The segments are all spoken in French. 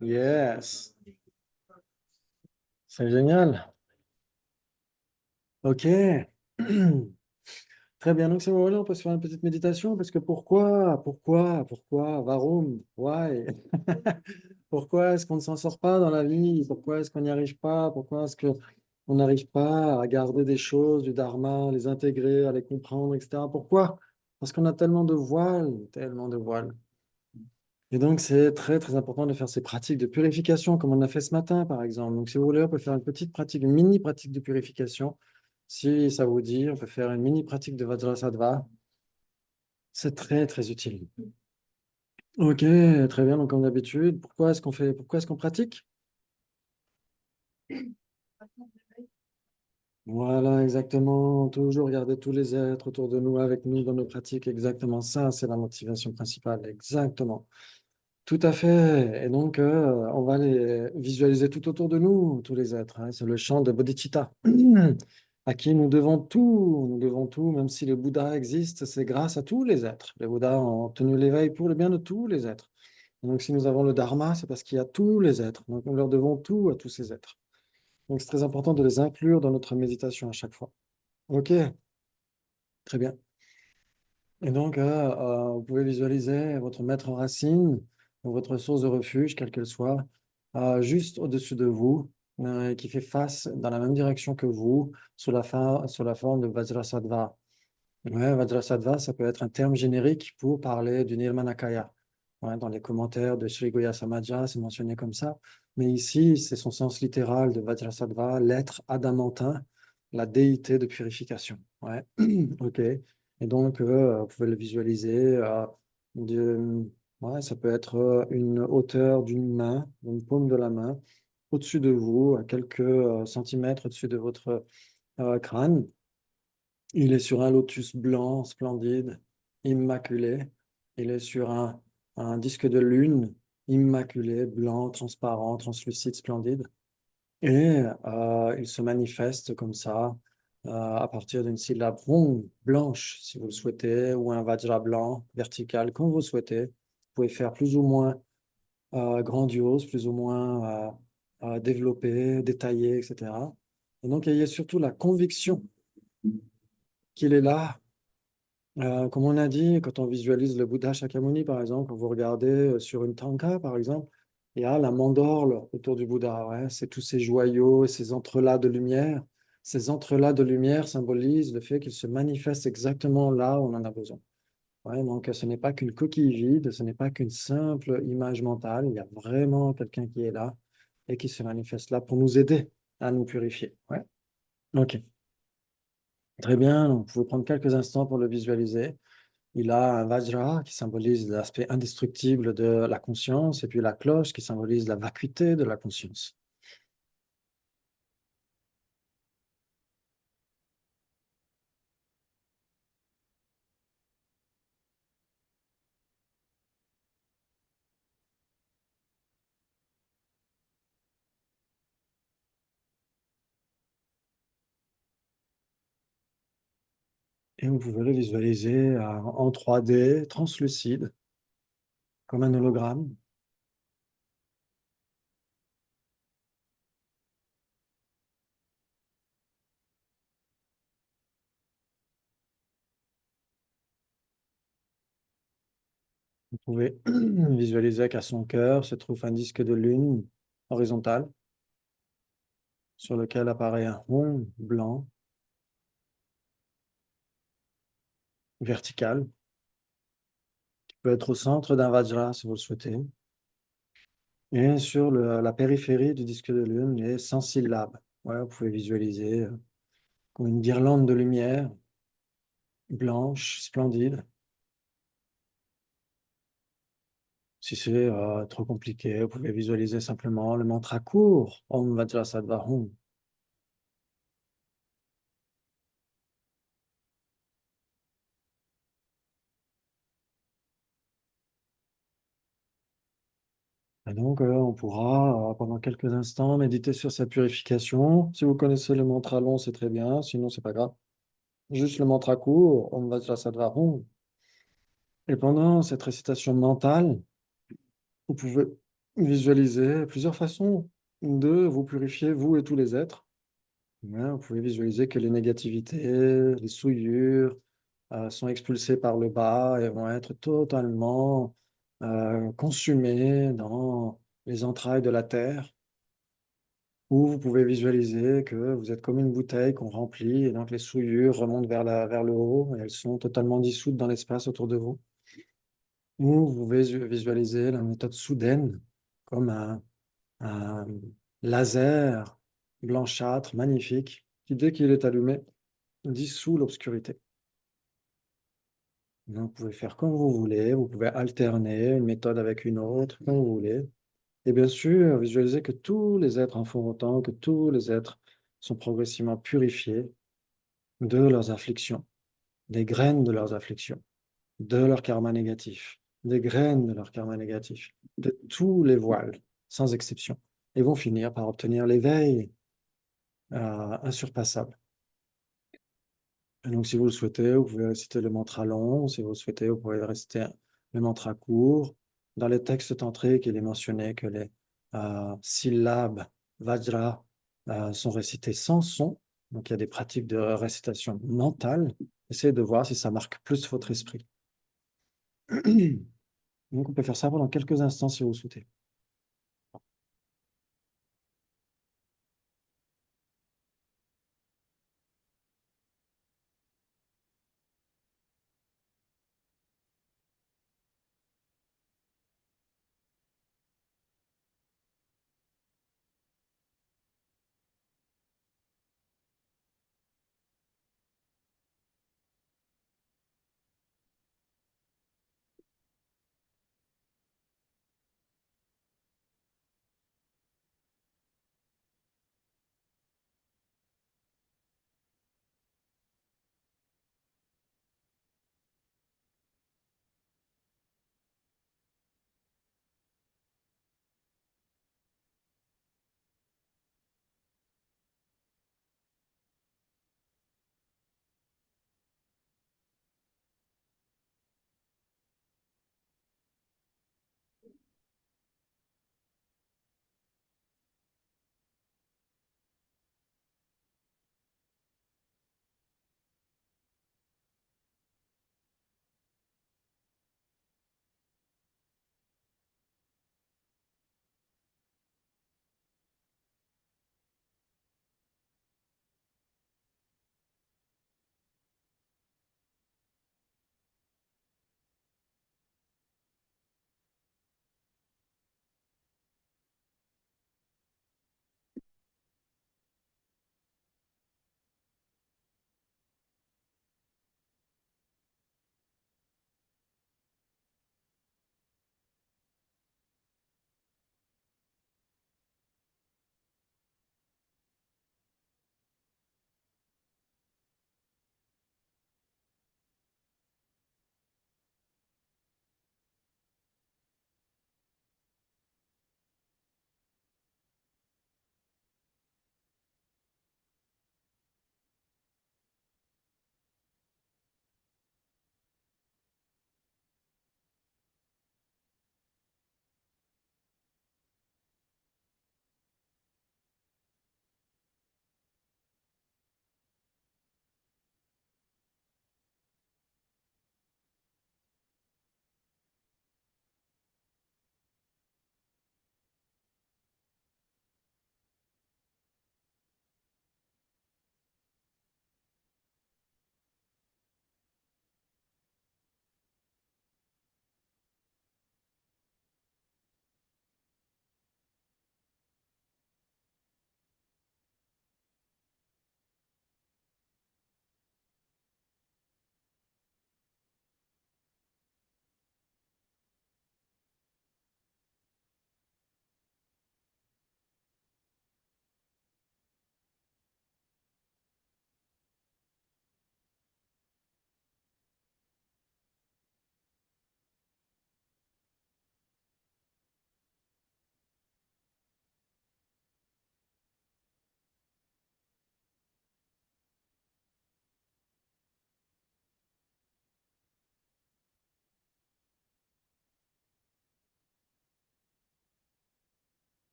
Yes, c'est génial. Ok. Très bien. Donc, c'est bon, là, on peut se faire une petite méditation parce que pourquoi, warum, why? Pourquoi est-ce qu'on ne s'en sort pas dans la vie? Pourquoi est-ce qu'on n'y arrive pas? Pourquoi est-ce qu'on n'arrive pas à garder des choses du dharma, les intégrer, à les comprendre, etc. Pourquoi? Parce qu'on a tellement de voiles, tellement de voiles. Et donc, c'est très, très important de faire ces pratiques de purification, comme on a fait ce matin, par exemple. Donc, si vous voulez, on peut faire une petite pratique, une mini pratique de purification. Si ça vous dit, on peut faire une mini pratique de Vajrasattva. C'est très, très utile. Ok, très bien. Donc, comme d'habitude, pourquoi est-ce qu'on pratique? Voilà, exactement. Toujours garder tous les êtres autour de nous, avec nous, dans nos pratiques. Exactement ça, c'est la motivation principale. Exactement. Tout à fait. Et donc, on va les visualiser tout autour de nous, tous les êtres, hein. C'est le chant de Bodhicitta, à qui nous devons tout, même si le Bouddha existe, c'est grâce à tous les êtres. Les Bouddhas ont obtenu l'éveil pour le bien de tous les êtres. Et donc, si nous avons le Dharma, c'est parce qu'il y a tous les êtres. Donc, nous leur devons tout à tous ces êtres. Donc, c'est très important de les inclure dans notre méditation à chaque fois. OK, très bien. Et donc, vous pouvez visualiser votre maître racine, ou votre source de refuge, quelle qu'elle soit, juste au-dessus de vous, qui fait face dans la même direction que vous, sous la forme de Vajrasattva. Ouais, Vajrasattva, ça peut être un terme générique pour parler du Nirmanakaya. Ouais, dans les commentaires de Sri Goya Samaja, c'est mentionné comme ça. Mais ici, c'est son sens littéral de Vajrasattva, l'être adamantin, la déité de purification. Ouais, ok. Et donc, vous pouvez le visualiser. Ouais, ça peut être une hauteur d'une main, une paume de la main, au-dessus de vous, à quelques centimètres au-dessus de votre crâne. Il est sur un lotus blanc, splendide, immaculé. Il est sur un disque de lune, immaculé, blanc, transparent, translucide, splendide. Et il se manifeste comme ça, à partir d'une syllabe ronde, blanche, si vous le souhaitez, ou un vajra blanc, vertical, comme vous le souhaitez. Vous pouvez faire plus ou moins grandiose, plus ou moins développé, détaillé, etc. Et donc, il y a surtout la conviction qu'il est là. Comme on a dit, quand on visualise le Bouddha Shakyamuni, par exemple, quand vous regardez sur une tanka, par exemple, il y a la mandorle autour du Bouddha. Ouais, c'est tous ces joyaux et ces entrelacs de lumière. Ces entrelacs de lumière symbolisent le fait qu'il se manifeste exactement là où on en a besoin. Ouais, donc, ce n'est pas qu'une coquille vide, ce n'est pas qu'une simple image mentale. Il y a vraiment quelqu'un qui est là et qui se manifeste là pour nous aider à nous purifier. Ouais. Ok, très bien. Donc, vous pouvez prendre quelques instants pour le visualiser. Il a un vajra qui symbolise l'aspect indestructible de la conscience, et puis la cloche qui symbolise la vacuité de la conscience. Et vous pouvez le visualiser en 3D, translucide, comme un hologramme. Vous pouvez visualiser qu'à son cœur se trouve un disque de lune horizontal sur lequel apparaît un rond blanc vertical qui peut être au centre d'un vajra si vous le souhaitez. Et sur la périphérie du disque de lune, il est 100 syllabes. Ouais, vous pouvez visualiser comme une guirlande de lumière blanche, splendide. Si c'est trop compliqué, vous pouvez visualiser simplement le mantra court, Om Vajrasattva Hum. Et donc, on pourra, pendant quelques instants, méditer sur sa purification. Si vous connaissez le mantra long, c'est très bien, sinon, c'est pas grave. Juste le mantra court, Om Vajrasattva Hum. Et pendant cette récitation mentale, vous pouvez visualiser plusieurs façons de vous purifier, vous et tous les êtres. Ouais, vous pouvez visualiser que les négativités, les souillures sont expulsées par le bas et vont être totalement consumées dans les entrailles de la terre. Ou vous pouvez visualiser que vous êtes comme une bouteille qu'on remplit et donc les souillures remontent vers le haut et elles sont totalement dissoutes dans l'espace autour de vous. Ou vous pouvez visualiser la méthode soudaine comme un laser blanchâtre magnifique qui, dès qu'il est allumé, dissout l'obscurité. Donc, vous pouvez faire comme vous voulez, vous pouvez alterner une méthode avec une autre, comme vous voulez. Et bien sûr, visualisez que tous les êtres en font autant, que tous les êtres sont progressivement purifiés de leurs afflictions, des graines de leurs afflictions, de leur karma négatif, des graines de leur karma négatif, de tous les voiles, sans exception, et vont finir par obtenir l'éveil insurpassable. Et donc, si vous le souhaitez, vous pouvez réciter le mantra long. Si vous le souhaitez, vous pouvez réciter le mantra court. Dans les textes tantriques, il est mentionné que les syllabes Vajra sont récitées sans son. Donc, il y a des pratiques de récitation mentale. Essayez de voir si ça marque plus votre esprit. Donc, on peut faire ça pendant quelques instants si vous le souhaitez.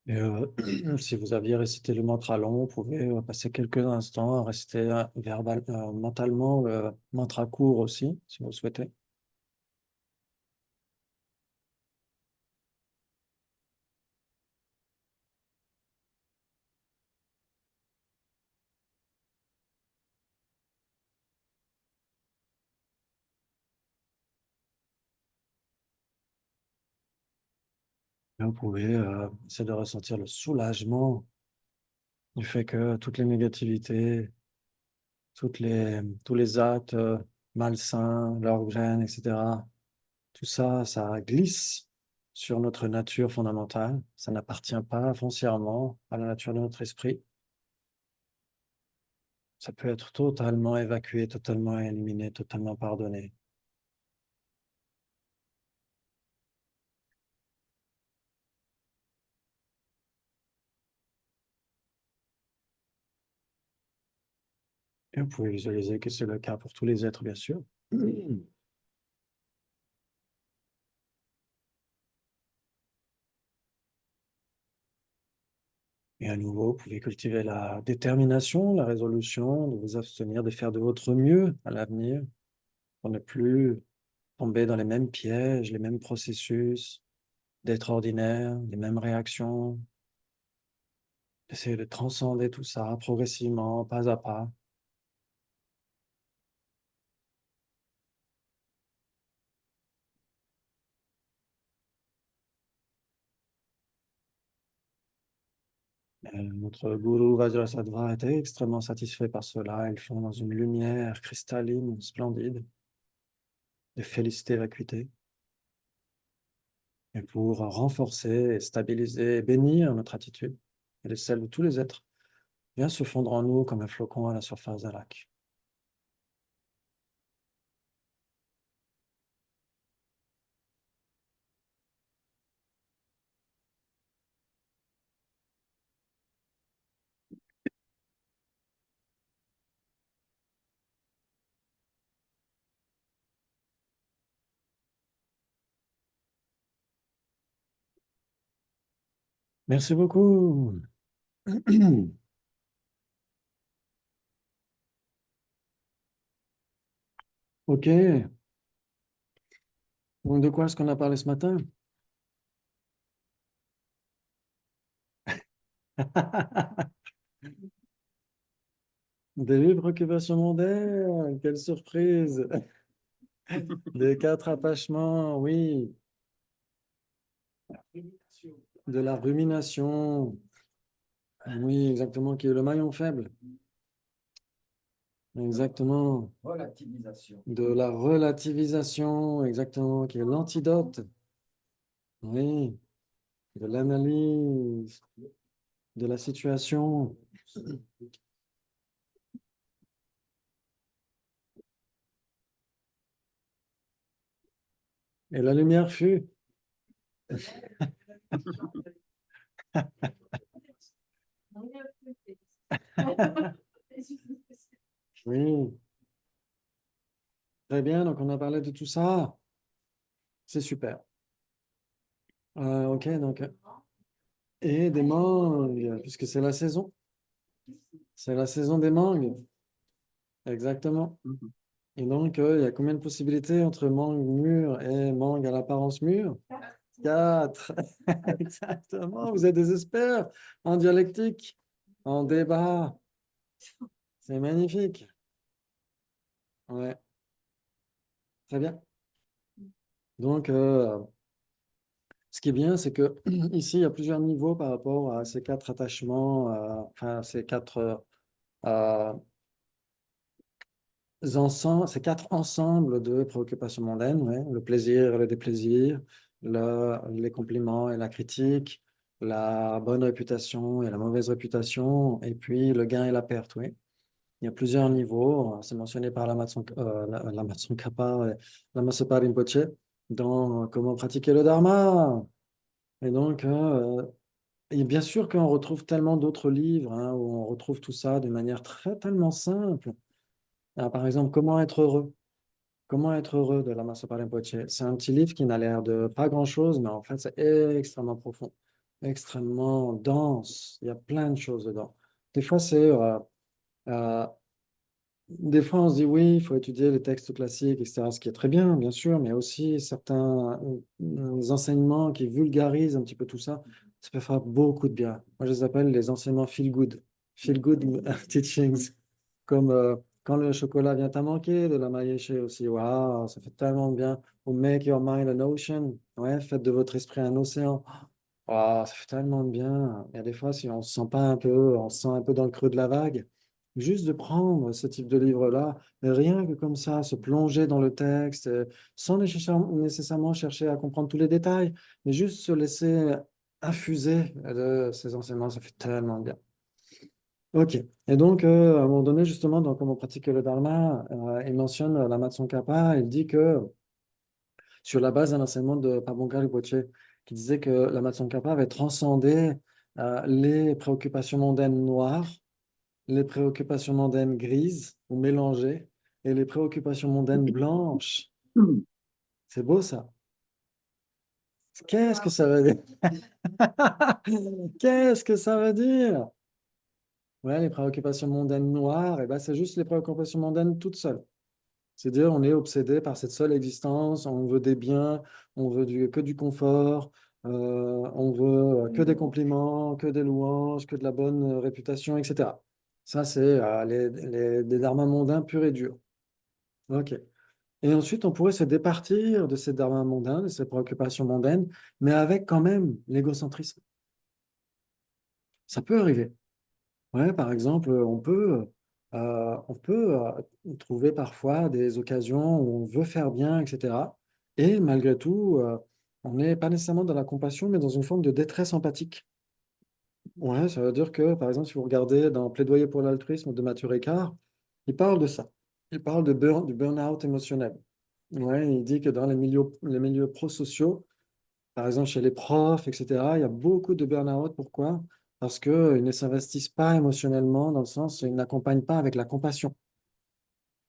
Et si vous aviez récité le mantra long, vous pouvez passer quelques instants à réciter mentalement le mantra court aussi, si vous le souhaitez. Et vous pouvez essayer de ressentir le soulagement du fait que toutes les négativités, tous les actes malsains, leurs graines, etc., tout ça, ça glisse sur notre nature fondamentale. Ça n'appartient pas foncièrement à la nature de notre esprit. Ça peut être totalement évacué, totalement éliminé, totalement pardonné. Et vous pouvez visualiser que c'est le cas pour tous les êtres, bien sûr. Et à nouveau, vous pouvez cultiver la détermination, la résolution, de vous abstenir de faire de votre mieux à l'avenir, pour ne plus tomber dans les mêmes pièges, les mêmes processus, d'être ordinaire, les mêmes réactions, d'essayer de transcender tout ça progressivement, pas à pas. Notre gourou Vajrasattva était extrêmement satisfait par cela. Ils font dans une lumière cristalline, splendide, de félicité et vacuité. Et pour renforcer, et stabiliser et bénir notre attitude et celle de tous les êtres, vient se fondre en nous comme un flocon à la surface d'un lac. Merci beaucoup. Ok. Donc, de quoi est-ce qu'on a parlé ce matin? Des vives préoccupations mondaines, quelle surprise! Des quatre attachements, oui. De la rumination, oui, exactement, qui est le maillon faible. Exactement. De la relativisation, exactement, qui est l'antidote. Oui, de l'analyse de la situation. Et la lumière fut. Oui, très bien, donc on a parlé de tout ça. C'est super. Ok, donc, et des mangues, puisque c'est la saison. C'est la saison des mangues. Exactement. Et donc, il y a combien de possibilités entre mangue mûre et mangue à l'apparence mûre? Quatre. Exactement, vous êtes des experts en dialectique, en débat. C'est magnifique. Ouais, très bien. Donc, ce qui est bien, c'est que ici, il y a plusieurs niveaux par rapport à ces quatre attachements, enfin, euh, ces quatre ensembles de préoccupations mondaines, ouais, le plaisir et le déplaisir, les compliments et la critique, la bonne réputation et la mauvaise réputation, et puis le gain et la perte, oui. Il y a plusieurs niveaux, c'est mentionné par la Tsongkhapa et Lama Zopa Rinpoche dans Comment pratiquer le Dharma. Et donc, et bien sûr qu'on retrouve tellement d'autres livres hein, où on retrouve tout ça de manière tellement simple. Ah, par exemple, Comment être heureux? Comment être heureux de Lama Zopa Rinpoche. C'est un petit livre qui n'a l'air de pas grand-chose, mais en fait, c'est extrêmement profond. extrêmement dense. Il y a plein de choses dedans. Des fois, euh, des fois, on se dit oui, il faut étudier les textes classiques, etc., ce qui est très bien, bien sûr, mais aussi certains enseignements qui vulgarisent un petit peu tout ça, ça peut faire beaucoup de bien. Moi, je les appelle les enseignements feel good teachings, comme quand le chocolat vient à manquer, de la maïché aussi. Waouh, ça fait tellement de bien. Ou make your mind an ocean. Ouais, faites de votre esprit un océan. Waouh, ça fait tellement de bien. Il y a des fois, si on se sent pas un peu, on se sent un peu dans le creux de la vague. Juste de prendre ce type de livre-là, et rien que comme ça, se plonger dans le texte, sans nécessairement chercher à comprendre tous les détails, mais juste se laisser infuser de ces enseignements, ça fait tellement bien. Ok. Et donc, à un moment donné, justement, dans Comment pratiquer le Dharma, il mentionne la Tsongkhapa, il dit que sur la base d'un enseignement de Pabongka Rinpoche, qui disait que la Tsongkhapa avait transcendé les préoccupations mondaines noires, les préoccupations mondaines grises ou mélangées et les préoccupations mondaines blanches. C'est beau ça. Qu'est-ce que ça veut dire? Qu'est-ce que ça veut dire? Ouais, les préoccupations mondaines noires, et ben, c'est juste les préoccupations mondaines toutes seules. C'est-à-dire, on est obsédé par cette seule existence, on veut des biens, on veut que du confort, on veut que des compliments, que des louanges, que de la bonne réputation, etc. Ça, c'est des dharmas mondains purs et durs. OK. Et ensuite, on pourrait se départir de ces dharmas mondains, de ces préoccupations mondaines, mais avec quand même l'égocentrisme. Ça peut arriver. Ouais, par exemple, on peut trouver parfois des occasions où on veut faire bien, etc. Et malgré tout, on n'est pas nécessairement dans la compassion, mais dans une forme de détresse empathique. Ouais, ça veut dire que, par exemple, si vous regardez dans Plaidoyer pour l'altruisme de Mathieu Ricard, il parle de ça. Il parle du burn-out émotionnel. Ouais, il dit que dans les milieux prosociaux, par exemple, chez les profs, etc., il y a beaucoup de burn-out. Pourquoi? Parce qu'ils ne s'investissent pas émotionnellement, dans le sens, ils n'accompagnent pas avec la compassion.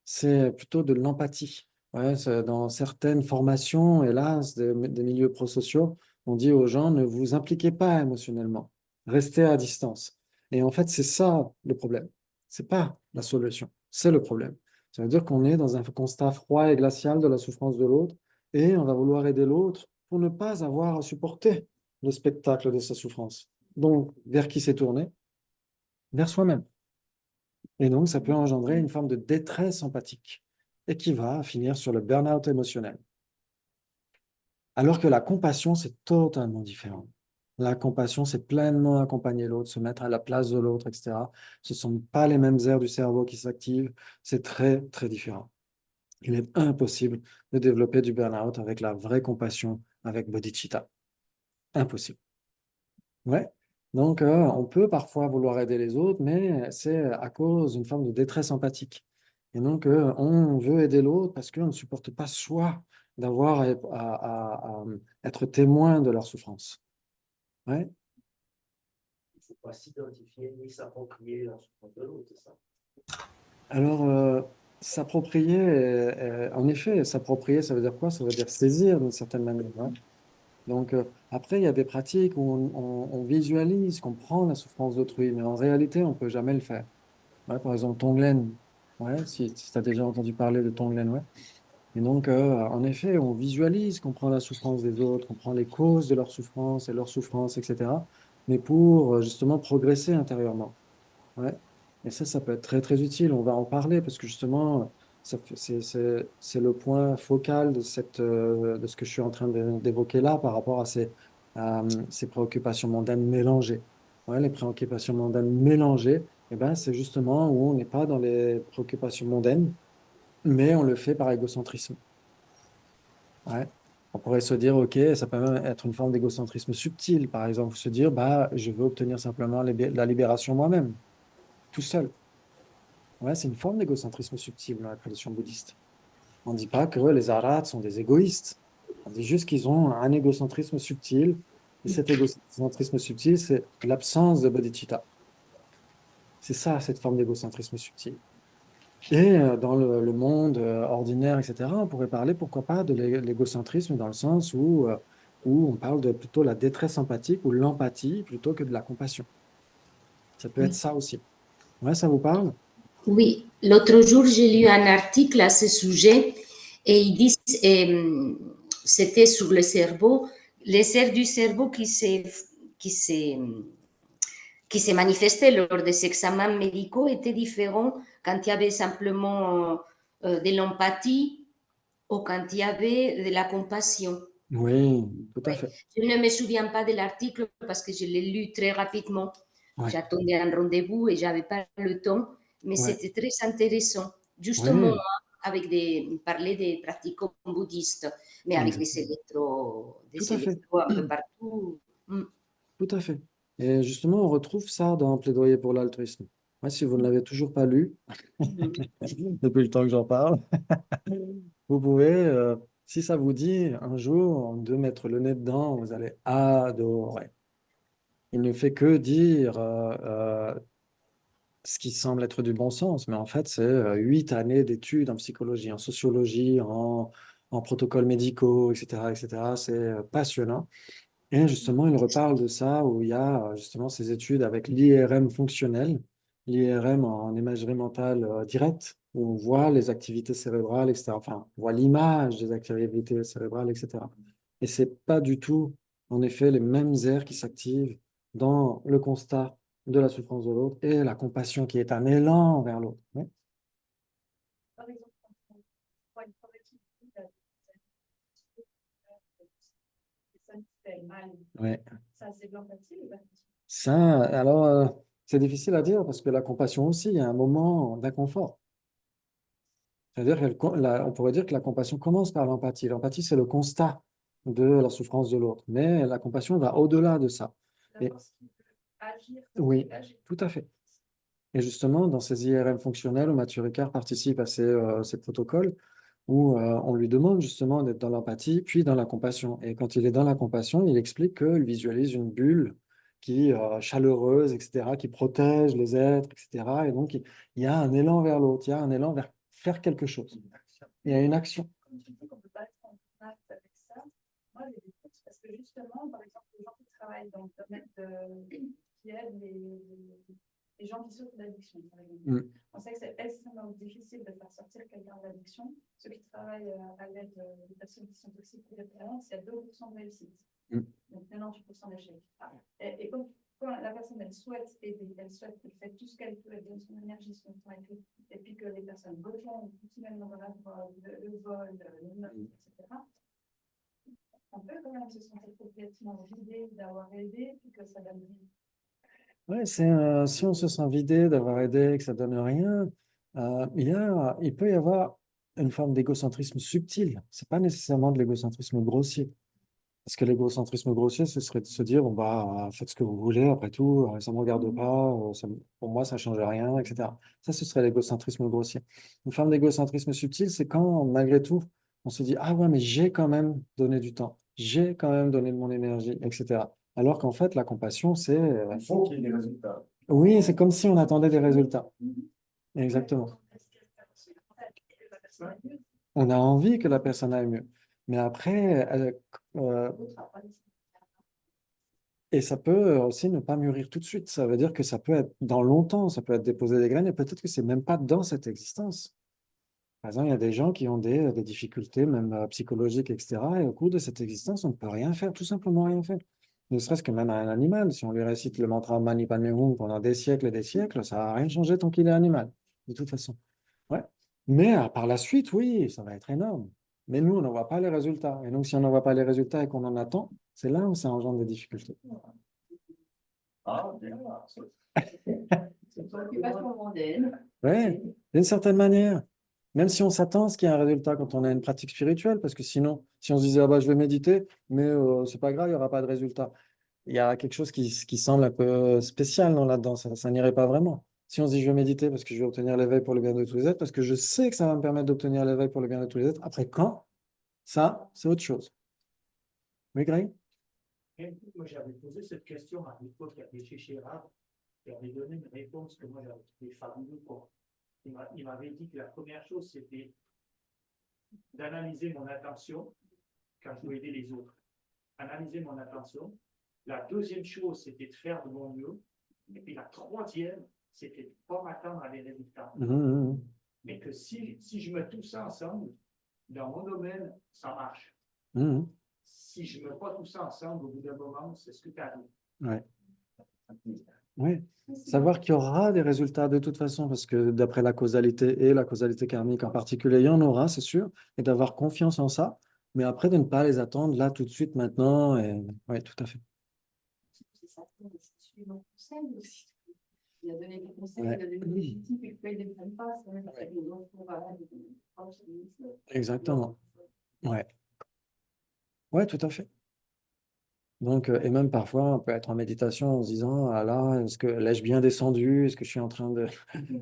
C'est plutôt de l'empathie. Ouais, dans certaines formations, hélas, des milieux prosociaux, on dit aux gens, ne vous impliquez pas émotionnellement. Restez à distance. Et en fait, c'est ça le problème. C'est pas la solution. C'est le problème. Ça veut dire qu'on est dans un constat froid et glacial de la souffrance de l'autre et on va vouloir aider l'autre pour ne pas avoir à supporter le spectacle de sa souffrance. Donc, vers qui s'est tourné? Vers soi-même. Et donc, ça peut engendrer une forme de détresse empathique et qui va finir sur le burn-out émotionnel. Alors que la compassion, c'est totalement différent. La compassion, c'est pleinement accompagner l'autre, se mettre à la place de l'autre, etc. Ce ne sont pas les mêmes aires du cerveau qui s'activent. C'est très, très différent. Il est impossible de développer du burn-out avec la vraie compassion, avec bodhicitta. Impossible. Ouais. Donc, on peut parfois vouloir aider les autres, mais c'est à cause d'une forme de détresse empathique. Et donc, on veut aider l'autre parce qu'on ne supporte pas soi d'avoir à être témoin de leur souffrance. Ouais. Il ne faut pas s'identifier ni s'approprier la souffrance de l'autre, c'est ça. Alors, s'approprier, en effet, s'approprier, ça veut dire quoi? Ça veut dire saisir d'une certaine manière. Ouais. Donc, après, il y a des pratiques où on visualise qu'on prend la souffrance d'autrui, mais en réalité, on ne peut jamais le faire. Ouais, par exemple, Tonglen. Ouais, si tu as déjà entendu parler de Tonglen, ouais. Et donc, en effet, on visualise qu'on prend la souffrance des autres, qu'on prend les causes de leur souffrance et leur souffrance, etc. Mais pour justement progresser intérieurement. Ouais. Et ça peut être très, très utile. On va en parler parce que justement, c'est le point focal de ce que je suis en train d'évoquer là par rapport ces préoccupations mondaines mélangées. Ouais, les préoccupations mondaines mélangées, eh ben, c'est justement où on n'est pas dans les préoccupations mondaines, mais on le fait par égocentrisme. Ouais. On pourrait se dire, OK, ça peut même être une forme d'égocentrisme subtil, par exemple, se dire, bah, je veux obtenir simplement la libération moi-même, tout seul. Ouais, c'est une forme d'égocentrisme subtil dans la tradition bouddhiste. On ne dit pas que les arhats sont des égoïstes. On dit juste qu'ils ont un égocentrisme subtil. Et cet égocentrisme subtil, c'est l'absence de bodhicitta. C'est ça, cette forme d'égocentrisme subtil. Et dans le monde ordinaire, etc., on pourrait parler, pourquoi pas, de l'égocentrisme dans le sens où où on parle de plutôt la détresse empathique ou l'empathie plutôt que de la compassion. Ça peut être Oui. ça aussi. Ouais, ça vous parle? Oui, l'autre jour, j'ai lu un article à ce sujet et ils disent, c'était sur le cerveau, les aires du cerveau qui s'est, qui s'est manifesté lors des examens médicaux étaient différents quand il y avait simplement de l'empathie ou quand il y avait de la compassion. Oui, tout à Ouais. fait. Je ne me souviens pas de l'article parce que je l'ai lu très rapidement. Ouais, J'attendais un rendez-vous et j'avais pas le temps, mais ouais, c'était très intéressant. Justement, ouais, avec parler des pratiques bouddhistes, mais avec exactement. Tout des à fait. électros un peu partout. Mm. Tout à fait. Et justement, on retrouve ça dans Plaidoyer pour l'altruisme. Ouais, si vous ne l'avez toujours pas lu, depuis le temps que j'en parle, vous pouvez, si ça vous dit un jour de mettre le nez dedans, vous allez adorer. Il ne fait que dire ce qui semble être du bon sens, mais en fait, c'est 8 années d'études en psychologie, en sociologie, en protocoles médicaux, etc., etc. C'est passionnant. Et justement, il reparle de ça où il y a justement ces études avec l'IRM fonctionnel, l'IRM en imagerie mentale directe, où on voit les activités cérébrales, etc. Enfin, on voit l'image des activités cérébrales, etc. Et c'est pas du tout, en effet, les mêmes aires qui s'activent dans le constat de la souffrance de l'autre et la compassion qui est un élan vers l'autre. Oui. Par exemple, quand on voit une corrective, ça nous fait mal. Ouais. Ça, c'est de l'empathie ou pas? Ça, alors, c'est difficile à dire parce que la compassion aussi, il y a un moment d'inconfort. C'est-à-dire on pourrait dire que la compassion commence par l'empathie. L'empathie, c'est le constat de la souffrance de l'autre. Mais la compassion va au-delà de ça. Et, D'abord, ce qui peut agir, oui, agir. tout à fait. Et justement, dans ces IRM fonctionnels, où Mathieu Ricard participe à ces protocoles, où on lui demande justement d'être dans l'empathie, puis dans la compassion. Et quand il est dans la compassion, il explique qu'il visualise une bulle qui chaleureuse, etc., qui protège les êtres, etc. Et donc, il y a un élan vers l'autre, il y a un élan vers faire quelque chose. Il y a une action. Comme tu dis qu'on ne peut pas être en contact avec ça, moi j'ai des doutes parce que justement, par exemple, les gens qui travaillent dans le domaine qui aident les gens qui souffrent d'addiction, par exemple. Mm. On sait que c'est extrêmement difficile de faire sortir quelqu'un d'addiction. Ceux qui travaillent à l'aide des personnes qui sont toxiques ou dépendantes, il y a 2% de réussite. Mm. Donc 98% d'échec. Et quand la personne elle souhaite aider, elle fait tout ce qu'elle peut, elle donne son énergie, son temps et puis que les personnes retournent continuellement dans la drogue, le vol, le meurtre, etc. On peut quand même se sentir complètement vidé d'avoir aidé et que ça donne rien. Ouais, si on se sent vidé d'avoir aidé et que ça donne rien, il peut y avoir une forme d'égocentrisme subtil. C'est pas nécessairement de l'égocentrisme grossier. Parce que l'égocentrisme grossier, ce serait de se dire, bon, bah, faites ce que vous voulez, après tout, ça ne me regarde pas, pour moi, ça ne change rien, etc. Ça, ce serait l'égocentrisme grossier. Une forme d'égocentrisme subtil, c'est quand, malgré tout, on se dit, ah ouais, mais j'ai quand même donné du temps, j'ai quand même donné de mon énergie, etc. Alors qu'en fait, la compassion, c'est... Il faut qu'il y ait des résultats. oui, c'est comme si on attendait des résultats. Exactement. On a envie que la personne aille mieux. Mais après, euh, et ça peut aussi ne pas mûrir tout de suite. Ça veut dire que ça peut être dans longtemps, ça peut être déposer des graines et peut-être que c'est même pas dans cette existence. Par exemple, il y a des gens qui ont des difficultés, même psychologiques, etc. Et au cours de cette existence, on ne peut rien faire, tout simplement rien faire. Ne serait-ce que même à un animal. Si on lui récite le mantra Mani Padme Hum pendant des siècles et des siècles, ça va rien changer tant qu'il est animal, de toute façon. Ouais. Mais par la suite, oui, ça va être énorme. Mais nous, on n'en voit pas les résultats. Et donc, si on n'en voit pas les résultats et qu'on en attend, c'est là où ça engendre des difficultés. Ah, bien. C'est une préoccupation mondaine. Oui, d'une certaine manière. Même si on s'attend à ce qu'il y ait un résultat quand on a une pratique spirituelle, parce que sinon, si on se disait, ah bah, je vais méditer, mais c'est pas grave, il n'y aura pas de résultat. Il y a quelque chose qui semble un peu spécial là-dedans, ça n'irait pas vraiment. Si on se dit, je vais méditer parce que je vais obtenir l'éveil pour le bien de tous les êtres, parce que je sais que ça va me permettre d'obtenir l'éveil pour le bien de tous les êtres, après quand? Ça, c'est autre chose. Oui, Greg? Et moi, j'avais posé cette question à l'époque à Péché Chérard, qui avait donné une réponse que moi j'avais trouvé fabuleuse. Il m'avait dit que la première chose, c'était d'analyser mon intention quand je veux aider les autres. analyser mon attention. La deuxième chose, c'était de faire de mon mieux. Et puis la troisième, c'était de ne pas m'attendre à des résultats. Mais que si je mets tout ça ensemble, dans mon domaine, ça marche. Si je ne mets pas tout ça ensemble, au bout d'un moment, c'est ce que tu as dit. Ouais. Oui. Savoir qu'il y aura des résultats de toute façon, parce que d'après la causalité et la causalité karmique en particulier, il y en aura, c'est sûr, et d'avoir confiance en ça, mais après de ne pas les attendre là tout de suite, maintenant. Et... Oui, tout à fait. C'est ça, c'est suivre mon conseil aussi. Il a donné des conseils, Ouais. il a donné des objectifs, et puis il ne les prennent pas, c'est vrai que c'est voilà, Exactement. Ouais. Ouais, tout à fait. Donc, et même parfois, on peut être en méditation en se disant, ah là, est-ce que l'ai-je bien descendu? Est-ce que je suis en train de...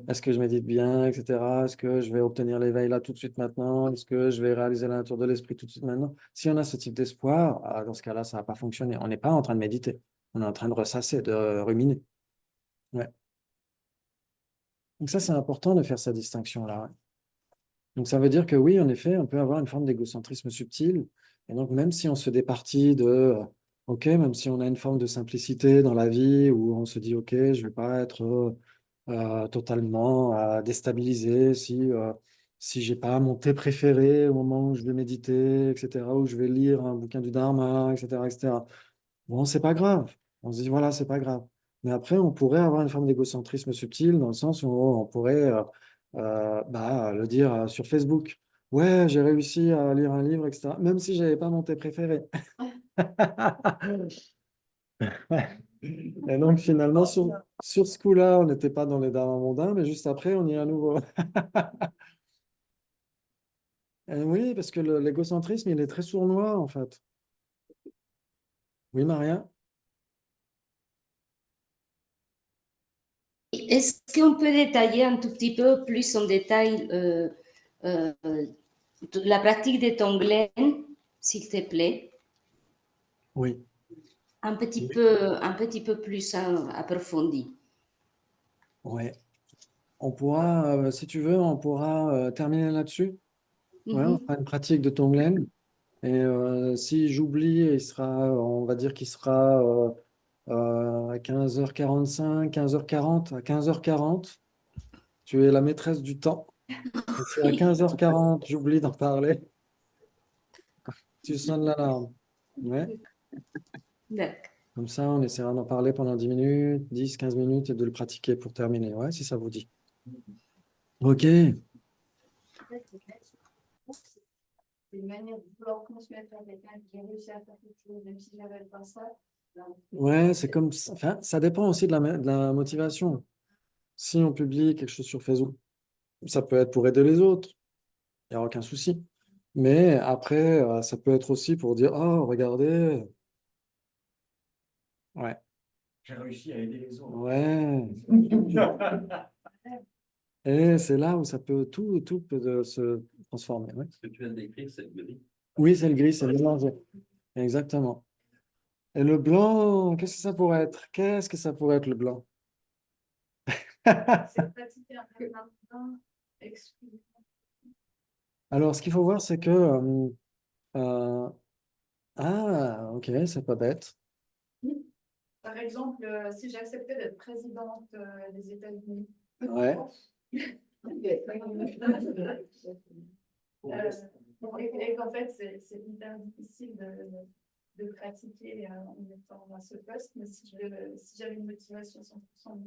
Est-ce que je médite bien, etc. Est-ce que je vais obtenir l'éveil là tout de suite maintenant? Est-ce que je vais réaliser la nature de l'esprit tout de suite maintenant? Si on a ce type d'espoir, ah, dans ce cas-là, ça ne va pas fonctionner. On n'est pas en train de méditer. On est en train de ressasser, de ruminer. Ouais. Donc ça, c'est important de faire cette distinction-là. Ouais. Donc ça veut dire que oui, en effet, on peut avoir une forme d'égocentrisme subtil. Et donc même si on se départit de, OK, même si on a une forme de simplicité dans la vie, où on se dit, OK, je ne vais pas être totalement déstabilisé si je n'ai pas mon thé préféré au moment où je vais méditer, etc., où je vais lire un bouquin du Dharma, etc., etc. Bon, c'est pas grave. On se dit, voilà, c'est pas grave. Mais après, on pourrait avoir une forme d'égocentrisme subtil dans le sens où on pourrait le dire sur Facebook. Ouais, j'ai réussi à lire un livre, etc. Même si je n'avais pas mon thé préféré. Et donc, finalement, sur ce coup-là, on n'était pas dans les dharmas mondains, mais juste après, on y est à nouveau. Et oui, parce que l'égocentrisme, il est très sournois, en fait. Oui, Maria? Est-ce qu'on peut détailler un tout petit peu plus en détail euh, la pratique de Tonglen, s'il te plaît? Oui. Un petit peu plus approfondi. Ouais. On pourra, si tu veux, on pourra terminer là-dessus. Ouais, on fera une pratique de Tonglen. Et si j'oublie, on va dire qu'il sera à 15h45, 15h40. À 15h40, tu es la maîtresse du temps. Et si à 15h40, j'oublie d'en parler, tu sonnes l'alarme. Ouais. D'accord. Comme ça, on essaiera d'en parler pendant 10 minutes, 10, 15 minutes et de le pratiquer pour terminer. Ouais, si ça vous dit. OK. C'est une manière de vouloir transmettre à quelqu'un qui a réussi à faire quelque chose, même si j'avais pas ça. Ouais, c'est comme ça. Enfin, ça dépend aussi de la motivation. Si on publie quelque chose sur Facebook, ça peut être pour aider les autres. Il n'y a aucun souci. Mais après, ça peut être aussi pour dire, oh, regardez. Ouais. J'ai réussi à aider les autres. Ouais. Et c'est là où ça peut, tout peut se transformer. Ouais. Ce que tu viens de décrire, c'est le gris. Oui, c'est le gris, c'est le mélangé. Exactement. Et le blanc, qu'est-ce que ça pourrait être? Qu'est-ce que ça pourrait être le blanc? C'est pratiquer un peu maintenant, excusez-moi. Alors, ce qu'il faut voir, c'est que ah, ok, c'est pas bête. Par exemple, si j'acceptais d'être présidente des États-Unis. Ouais. Et qu'en fait, c'est hyper difficile de pratiquer en étant à ce poste, mais si j'avais une motivation 100%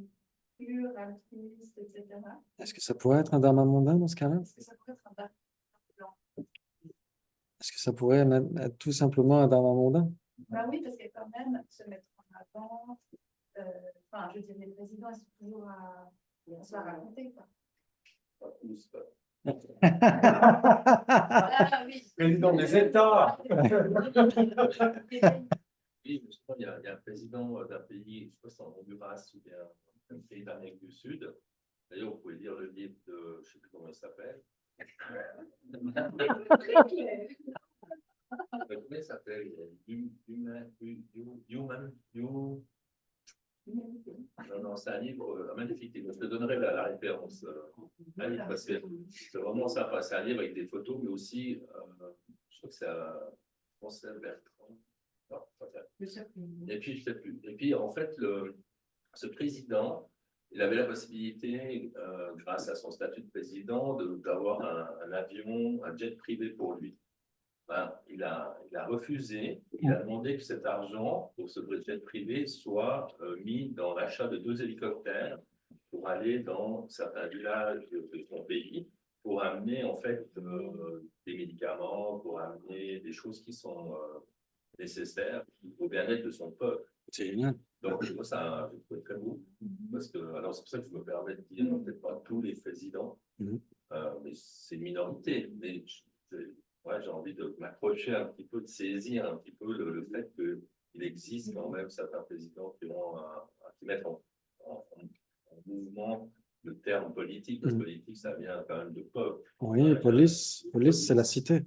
pure, altruiste, etc., Est-ce que ça pourrait être un dharma mondain dans ce cas-là? est-ce que ça pourrait être un dharma blanc? Est-ce que ça pourrait même être tout simplement un dharma mondain? Ben oui, parce qu'il y a quand même se mettre en avant. Enfin, je veux dire, les présidents, ils sont toujours à se la raconter, quoi. Pas plus, pas. Ah oui. Président des États. Oui, justement, il y a un président d'un pays, je ne sais pas si c'est en Honduras ou bien un pays d'Amérique du Sud. D'ailleurs, vous pouvez lire le livre de, je ne sais plus comment il s'appelle. Comment il s'appelle? Non, c'est un livre magnifique. Je te donnerai la référence. Un livre, parce que c'est vraiment sympa. C'est un livre avec des photos, mais aussi, je crois que c'est François Bertrand. Non, pas ça. Et puis, je sais plus. Et puis, en fait, ce président, il avait la possibilité, grâce à son statut de président, d'avoir un avion, un jet privé pour lui. Ben, il a refusé. Il a demandé que cet argent pour ce jet privé soit mis dans l'achat de 2 hélicoptères pour aller dans certains villages de son pays pour amener en fait des médicaments, pour amener des choses qui sont nécessaires au bien-être de son peuple. C'est génial. Donc, moi, ça, je trouve très beau. Parce que, alors, c'est pour ça que je me permets de dire, peut-être pas tous les présidents, mais c'est une minorité. Mais ouais, j'ai envie de m'accrocher un petit peu, de saisir un petit peu le fait qu'il existe quand même certains présidents qui mettent en mouvement le terme politique. Parce que politique, ça vient quand même de peuple. Oui, police, c'est la cité.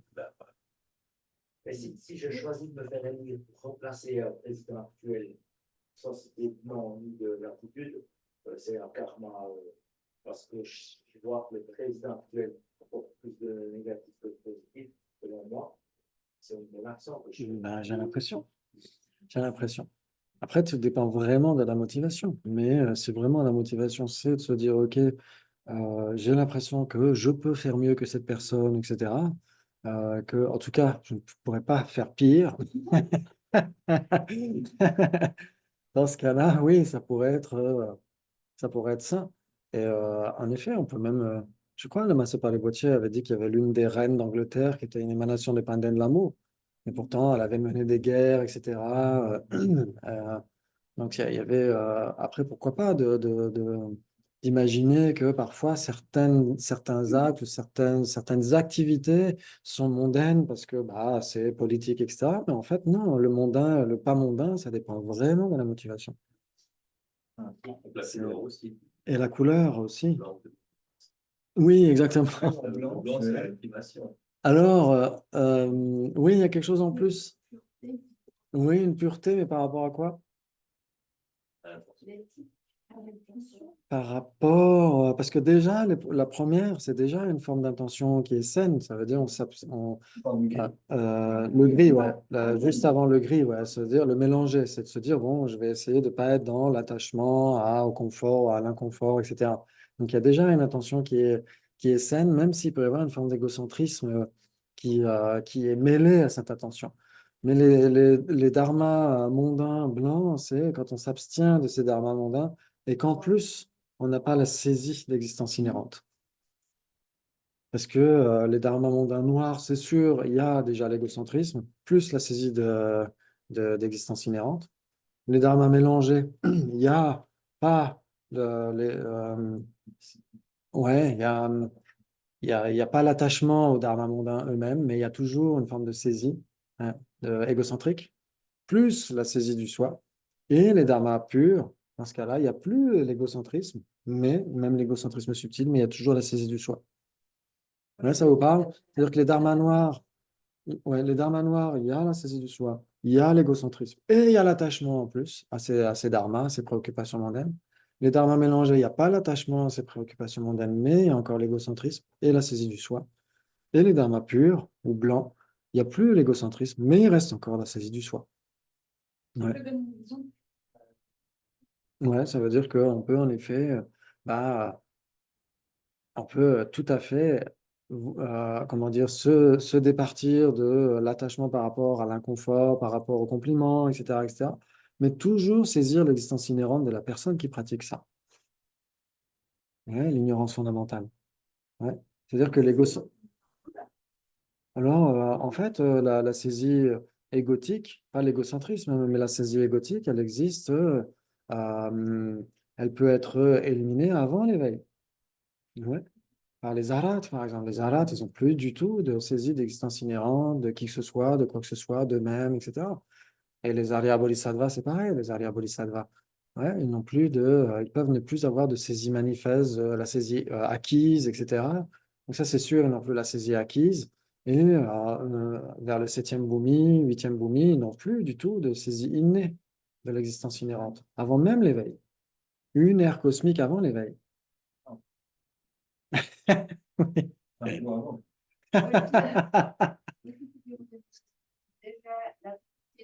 Mais si je choisis de me faire élire pour remplacer un président actuel, sans citer de nom ni de l'attitude, c'est un karma, parce que je vois que le président actuel apporte plus de négatif que de positif, selon moi. C'est mon accent que je Ben, j'ai l'impression. J'ai l'impression. Après, tout dépend vraiment de la motivation. Mais c'est vraiment la motivation, c'est de se dire, OK, j'ai l'impression que je peux faire mieux que cette personne, etc. Que, en tout cas, je ne pourrais pas faire pire. Dans ce cas-là, oui, ça pourrait être ça. Et en effet, on peut même, je crois, le Massé Boitier avait dit qu'il y avait l'une des reines d'Angleterre qui était une émanation des Pandens de l'amour. Mais pourtant, elle avait mené des guerres, etc. Donc, il y avait, après, pourquoi pas, d'imaginer que parfois certains actes ou certaines activités sont mondaines parce que bah, c'est politique, etc. Mais en fait, non, le mondain, le pas mondain, ça dépend vraiment de la motivation. La couleur aussi. Et la couleur aussi. Blanc. Oui, exactement. Le blanc, c'est la motivation. Alors, oui, il y a quelque chose en plus. Oui, une pureté, mais par rapport à quoi? Par rapport, parce que déjà, la première, c'est déjà une forme d'intention qui est saine. Ça veut dire, le gris, ouais, juste avant le gris, ouais, c'est-à-dire le mélanger, c'est de se dire, bon, je vais essayer de ne pas être dans l'attachement au confort, à l'inconfort, etc. Donc, il y a déjà une intention qui est saine, même s'il peut y avoir une forme d'égocentrisme qui est mêlée à cette attention. Mais les dharmas mondains blancs, c'est quand on s'abstient de ces dharmas mondains et qu'en plus, on n'a pas la saisie d'existence inhérente. Parce que les dharmas mondains noirs, c'est sûr, il y a déjà l'égocentrisme, plus la saisie d'existence inhérente. Les dharmas mélangés, il n'y a pas ouais, il y a pas l'attachement aux dharmas mondains eux-mêmes, mais il y a toujours une forme de saisie hein, égocentrique, plus la saisie du soi. Et les dharmas purs, dans ce cas-là, il n'y a plus l'égocentrisme, mais même l'égocentrisme subtil, mais il y a toujours la saisie du soi. Ouais, ça vous parle? C'est-à-dire que les dharmas noirs, ouais, les dharmas noirs, il y a la saisie du soi, il y a l'égocentrisme, et il y a l'attachement en plus à ces dharmas, à ces préoccupations mondaines. Les dharmas mélangés, il n'y a pas l'attachement à ces préoccupations mondaines, mais il y a encore l'égocentrisme et la saisie du soi. Et les dharmas purs ou blancs, il n'y a plus l'égocentrisme, mais il reste encore la saisie du soi. Ouais. Ouais, ça veut dire qu'on peut en effet, bah, on peut tout à fait, comment dire, se départir de l'attachement par rapport à l'inconfort, par rapport au compliment, etc., etc., mais toujours saisir l'existence inhérente de la personne qui pratique ça. Ouais, l'ignorance fondamentale. Ouais. C'est-à-dire que l'ego. Alors, en fait, la saisie égotique, pas l'égocentrisme, mais la saisie égotique, elle existe, elle peut être éliminée avant l'éveil. Ouais. Par les arhats, par exemple. Les arhats, ils n'ont plus du tout de saisie d'existence inhérente de qui que ce soit, de quoi que ce soit, d'eux-mêmes, etc. Et les Arya Bodhisattvas, c'est pareil, les Arya Bodhisattvas. Ouais, ils n'ont plus ils peuvent ne plus avoir de saisie manifeste, la saisie acquise, etc. Donc ça, c'est sûr, ils n'ont plus la saisie acquise. Et vers le 7e bhumi, 8e bhumi, ils n'ont plus du tout de saisie innée de l'existence inhérente, avant même l'éveil. Une ère cosmique avant l'éveil. Oui.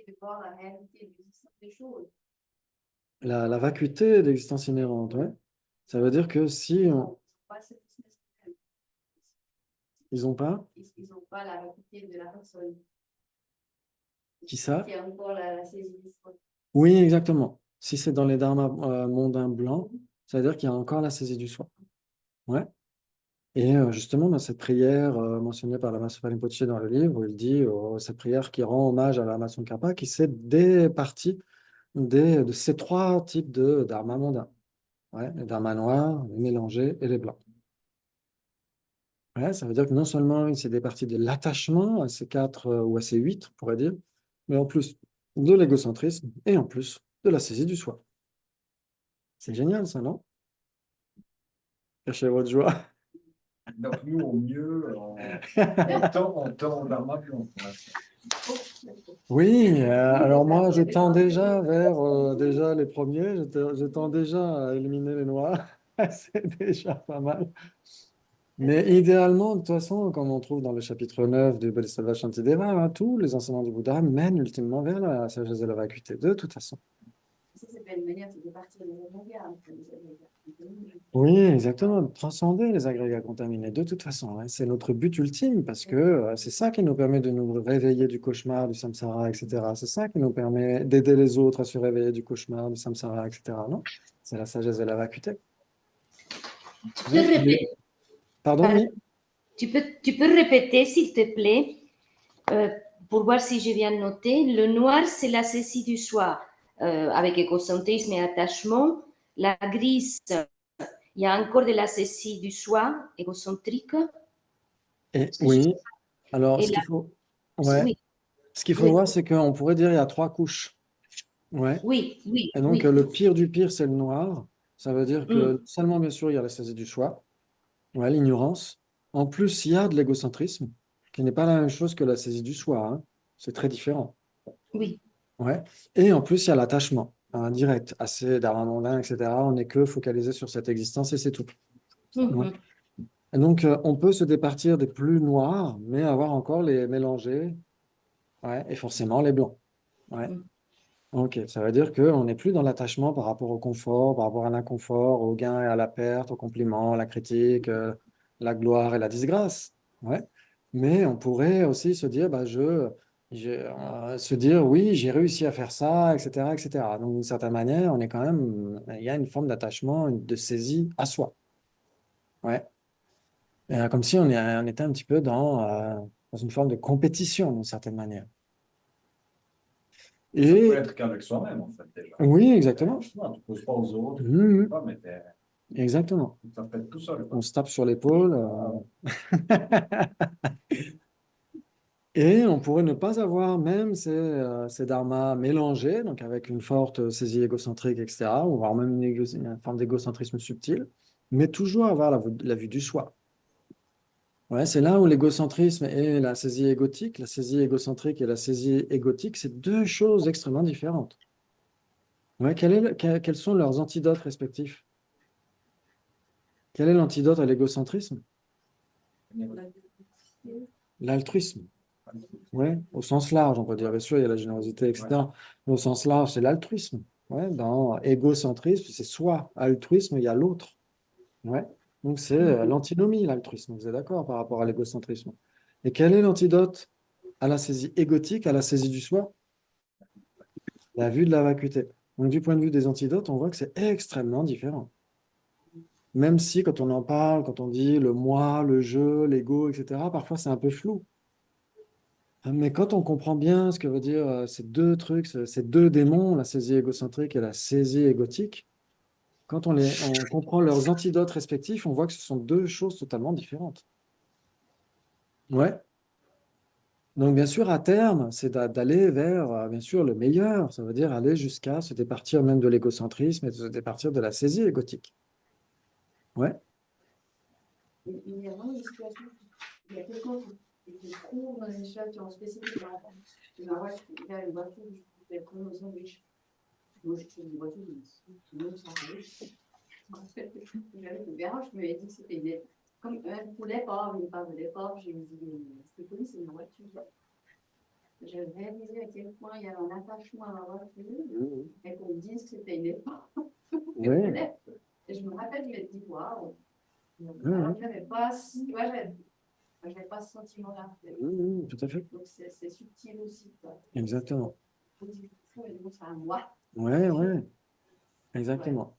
vacuité de voir la réalité de l'existence des choses. La vacuité d'existence inhérente, ouais. Ça veut dire que si Pas cette existence. ils n'ont pas, Ils n'ont pas la vacuité de la personne. qui ça? Qui a encore la saisie du soi. Oui, exactement. Si c'est dans les dharmas mondains blancs, ça veut dire qu'il y a encore la saisie du soi. Ouais. Et justement, dans cette prière mentionnée par la Master Rinpoche dans le livre, il dit cette prière qui rend hommage à la Tsongkhapa, qui c'est des parties de ces trois types de dharma mondains. Ouais, les dharmas noirs, les mélangés et les blancs. Ouais, ça veut dire que non seulement c'est des parties de l'attachement à ces quatre ou à ces huit, on pourrait dire, mais en plus de l'égocentrisme et en plus de la saisie du soi. C'est génial ça, non? Cachez votre joie. Donc nous, au mieux, on tend vers ma plomb. Oui, alors moi je tends déjà vers déjà les premiers, je tends déjà à éliminer les noirs, c'est déjà pas mal. Mais idéalement, de toute façon, comme on trouve dans le chapitre 9 du Bodhisattva Shantideva, hein, tous les enseignements du Bouddha mènent ultimement vers la sagesse de la vacuité, de toute façon. Ça, c'est pas une manière de partir de l'avant-garde. Oui, exactement, de transcender les agrégats contaminés, de toute façon, hein. C'est notre but ultime parce que c'est ça qui nous permet de nous réveiller du cauchemar, du samsara, etc. C'est ça qui nous permet d'aider les autres à se réveiller du cauchemar, du samsara, etc. Non? C'est la sagesse de la vacuité. Tu peux répéter, Pardon, oui? tu peux répéter, s'il te plaît, pour voir si je viens de noter. Le noir, c'est la saisie du soi, avec égocentrisme et attachement. La grise, il y a encore de la saisie du soi, égocentrique. Et, oui, alors Et ce la, qu'il faut, ouais, oui, ce qu'il faut oui, voir, c'est qu'on pourrait dire il y a trois couches. Ouais. oui, oui, Et donc, oui. le pire du pire, c'est le noir. Ça veut dire Mm, que seulement, bien sûr, il y a la saisie du soi, ouais, l'ignorance. En plus, il y a de l'égocentrisme, qui n'est pas la même chose que la saisie du soi, hein. C'est très différent. oui. Ouais. Et en plus, il y a l'attachement, hein, direct, assez dharma mondain, etc. On n'est que focalisé sur cette existence et c'est tout. Ouais. Mhm. Et donc, on peut se départir des plus noirs, mais avoir encore les mélangés, ouais, et forcément les blancs. Ouais. Mm. Ok, ça veut dire qu'on n'est plus dans l'attachement par rapport au confort, par rapport à l'inconfort, au gain et à la perte, au compliment, à la critique, la gloire et la disgrâce. Ouais. Mais on pourrait aussi se dire, bah, se dire, oui, j'ai réussi à faire ça, etc., etc. Donc, d'une certaine manière, on est quand même, il y a une forme d'attachement, de saisie à soi. Ouais. Comme si on était un petit peu dans une forme de compétition, d'une certaine manière. Ça peut Et être qu'avec soi-même, en fait, déjà. oui, exactement. Tu ne poses pas aux autres, Mhm. pas, mais Exactement. ça peut être tout seul. On se tape sur l'épaule. Et on pourrait ne pas avoir même ces dharmas mélangés, donc avec une forte saisie égocentrique, etc., ou voire même une forme d'égocentrisme subtil, mais toujours avoir la vue du soi. Ouais, c'est là où l'égocentrisme et la saisie égotique, la saisie égocentrique et la saisie égotique, c'est deux choses extrêmement différentes. Ouais, quels sont leurs antidotes respectifs? Quel est l'antidote à l'égocentrisme? L'altruisme. Ouais, au sens large, on peut dire. Bien sûr, il y a la générosité, etc. Mais au sens large, c'est l'altruisme. Ouais, dans égocentrisme, c'est soi. Altruisme, il y a l'autre. Ouais. Donc, c'est l'antinomie, l'altruisme. Vous êtes d'accord par rapport à l'égocentrisme. Et quel est l'antidote à la saisie égotique, à la saisie du soi? La vue de la vacuité. Donc, du point de vue des antidotes, on voit que c'est extrêmement différent. Même si, quand on en parle, quand on dit le moi, le je, l'ego, etc., parfois c'est un peu flou. Mais quand on comprend bien ce que veut dire ces deux trucs, ces deux démons, la saisie égocentrique et la saisie égotique, quand on comprend leurs antidotes respectifs, on voit que ce sont deux choses totalement différentes. Ouais. Donc, bien sûr, à terme, c'est d'aller vers, bien sûr, le meilleur. Ça veut dire aller jusqu'à se départir même de l'égocentrisme et de se départir de la saisie égotique. Ouais. Il y a vraiment une situation, il y a quelqu'un qui se trouve dans une situation spécifique. Il y a une voiture, je vais prendre un sandwich. Moi, je suis une voiture, tout le monde s'en va. En fait, j'avais le garage, je me suis dit que c'était comme un poulet pauvre, une part de départ. J'ai dit, c'est connu, c'est une voiture. j'ai réalisé à quel point il y avait un attachement à la voiture Mhm. et qu'on me dise que c'était une époque. Oui. Et je me rappelle, je m'étais dit, waouh. Mhm. Alors que j'avais pas, tu vois, j'avais pas ce sentiment-là. Mhm, tout à fait. Donc c'est subtil aussi, quoi. Exactement. Et donc c'est à moi. Ouais, ouais, exactement.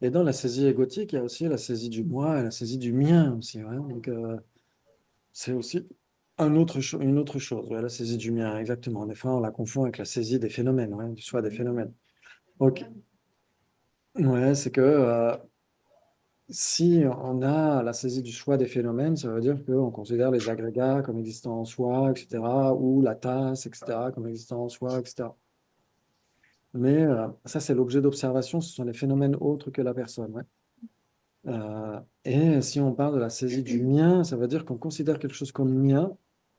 Et dans la saisie égotique, il y a aussi la saisie du moi et la saisie du mien aussi. Ouais. Donc, c'est aussi une autre chose. Ouais, la saisie du mien, exactement. Des fois, on la confond avec la saisie des phénomènes, ouais, du soi des phénomènes. Ok. Ouais, c'est que si on a la saisie du soi des phénomènes, ça veut dire qu'on considère les agrégats comme existant en soi, etc., ou la tasse, etc., comme existant en soi, etc. Mais ça, c'est l'objet d'observation, ce sont les phénomènes autres que la personne. Ouais. Et si on parle de la saisie du mien, ça veut dire qu'on considère quelque chose comme mien,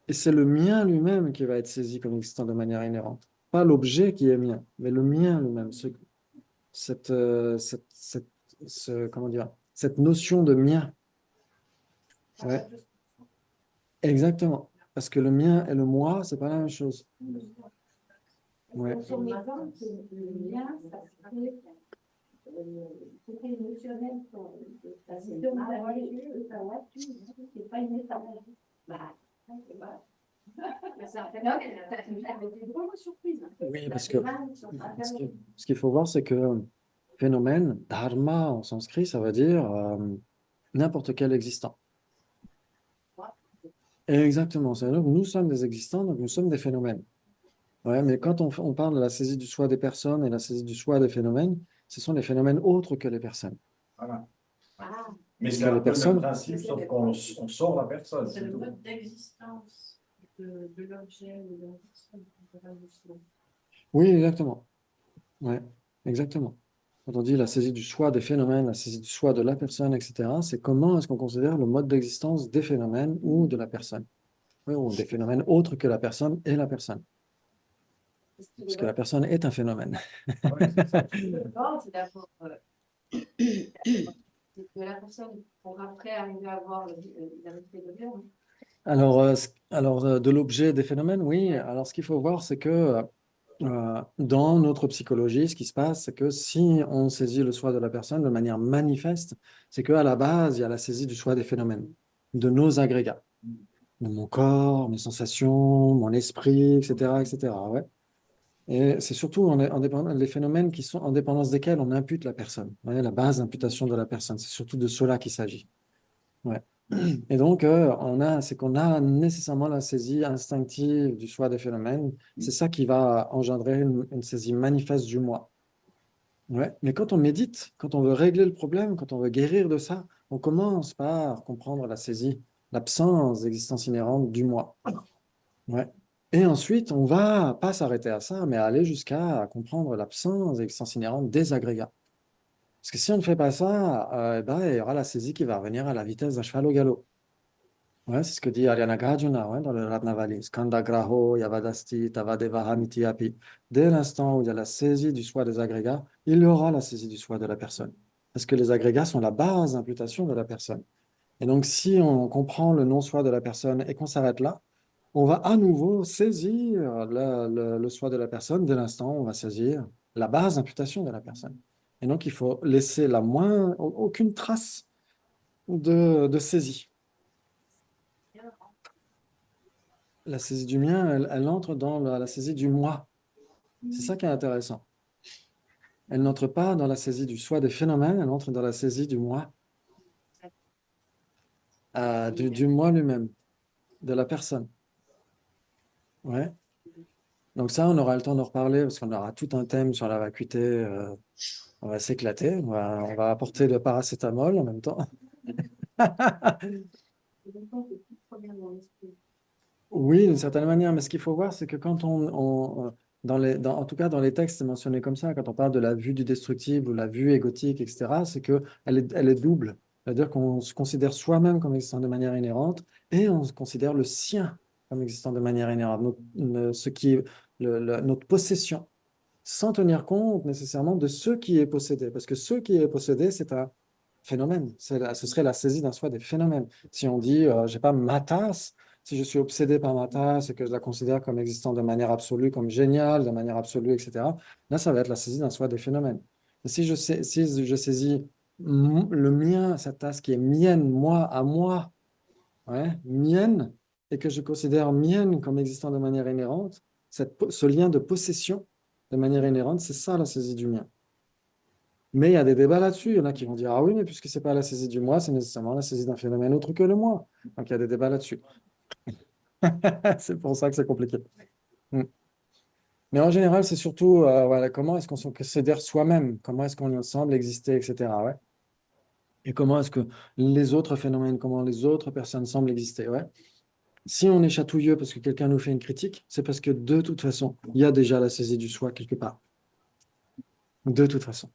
et c'est le mien lui-même qui va être saisi comme existant de manière inhérente. Pas l'objet qui est mien, mais le mien lui-même. Comment dire, cette notion de mien. Ouais, exactement. Parce que le mien et le moi, c'est pas la même chose. Ouais. Pour son exemple, le lien, ça serait côté émotionnel. Parce que ta voiture, c'est pas une étape. Bah, c'est un phénomène. J'étais vraiment surprise. Oui, parce que ce qu'il faut voir, c'est que phénomène, dharma en sanskrit, ça veut dire n'importe quel existant. Exactement. C'est-à-dire que nous sommes des existants, donc nous sommes des phénomènes. Ouais, mais quand on parle de la saisie du soi des personnes et la saisie du soi des phénomènes, ce sont les phénomènes autres que les personnes. Voilà. Ah, Mais Parce c'est que un les peu le personnes, principe, sauf qu'on on sort la personne. c'est c'est le tout. mode d'existence de l'objet ou de la personne. oui, exactement. Ouais, exactement. Quand on dit la saisie du soi des phénomènes, la saisie du soi de la personne, etc., c'est comment est-ce qu'on considère le mode d'existence des phénomènes ou de la personne. Oui, ou des phénomènes autres que la personne et la personne. Parce que la personne est un phénomène. Ouais, c'est ça. C'est d'abord que la personne pour après arriver à voir la vérité de Dieu. Alors, de l'objet des phénomènes, oui. Alors, ce qu'il faut voir, c'est que dans notre psychologie, ce qui se passe, c'est que si on saisit le soi de la personne de manière manifeste, c'est qu'à la base, il y a la saisie du soi des phénomènes, de nos agrégats, de mon corps, mes sensations, mon esprit, etc., etc. Ouais. Et c'est surtout les phénomènes qui sont en dépendance desquels on impute la personne. Ouais, la base d'imputation de la personne, c'est surtout de cela qu'il s'agit. Ouais. Et donc, c'est qu'on a nécessairement la saisie instinctive du soi des phénomènes. C'est ça qui va engendrer une saisie manifeste du moi. Ouais. Mais quand on médite, quand on veut régler le problème, quand on veut guérir de ça, on commence par comprendre la saisie, l'absence d'existence inhérente du moi. Ouais. Et ensuite, on va pas s'arrêter à ça, mais aller jusqu'à comprendre l'absence d'existence inhérente des agrégats. Parce que si on ne fait pas ça, eh ben, il y aura la saisie qui va revenir à la vitesse d'un cheval au galop. Ouais, c'est ce que dit Ariana Gajuna, ouais, dans le Ratnavali. Skanda graho yavadasti tavadevaha mitiyapi. Dès l'instant où il y a la saisie du soi des agrégats, il y aura la saisie du soi de la personne. Parce que les agrégats sont la base d'imputation de la personne. Et donc, si on comprend le non-soi de la personne et qu'on s'arrête là, on va à nouveau saisir le soi de la personne. Dès l'instant où on va saisir la base d'imputation de la personne. Et donc, il faut laisser aucune trace de saisie. La saisie du mien, elle entre dans la saisie du moi. C'est ça qui est intéressant. Elle n'entre pas dans la saisie du soi des phénomènes, elle entre dans la saisie du moi, du moi lui-même, de la personne. Ouais. Donc ça, on aura le temps d'en reparler parce qu'on aura tout un thème sur la vacuité. On va s'éclater. On va apporter le paracétamol en même temps. Oui, d'une certaine manière, mais ce qu'il faut voir, c'est que quand en tout cas dans les textes mentionnés comme ça, quand on parle de la vue du destructible ou la vue égotique, etc., c'est qu'elle est double. C'est-à-dire qu'on se considère soi-même comme existant de manière inhérente et on se considère le sien comme existant de manière inhérente, ce qui est notre possession, sans tenir compte nécessairement de ce qui est possédé. Parce que ce qui est possédé, c'est un phénomène. Ce serait la saisie d'un soi des phénomènes. Si on dit, j'ai pas ma tasse, Si je suis obsédé par ma tasse et que je la considère comme existant de manière absolue, comme géniale, de manière absolue, etc., là, ça va être la saisie d'un soi des phénomènes. Et si je saisis le mien, cette tasse qui est mienne, moi, à moi, ouais, mienne, et que je considère mienne comme existant de manière inhérente, ce lien de possession de manière inhérente, c'est ça la saisie du mien. Mais il y a des débats là-dessus. Il y en a qui vont dire, ah oui, mais puisque ce n'est pas la saisie du moi, c'est nécessairement la saisie d'un phénomène autre que le moi. Donc il y a des débats là-dessus. C'est pour ça que c'est compliqué. Mm. Mais en général, c'est surtout voilà, comment est-ce qu'on se considère soi-même, comment est-ce qu'on semble exister, etc. Ouais. Et comment est-ce que les autres phénomènes, comment les autres personnes semblent exister. Ouais. Si on est chatouilleux parce que quelqu'un nous fait une critique, c'est parce que de toute façon, il y a déjà la saisie du soi quelque part. De toute façon.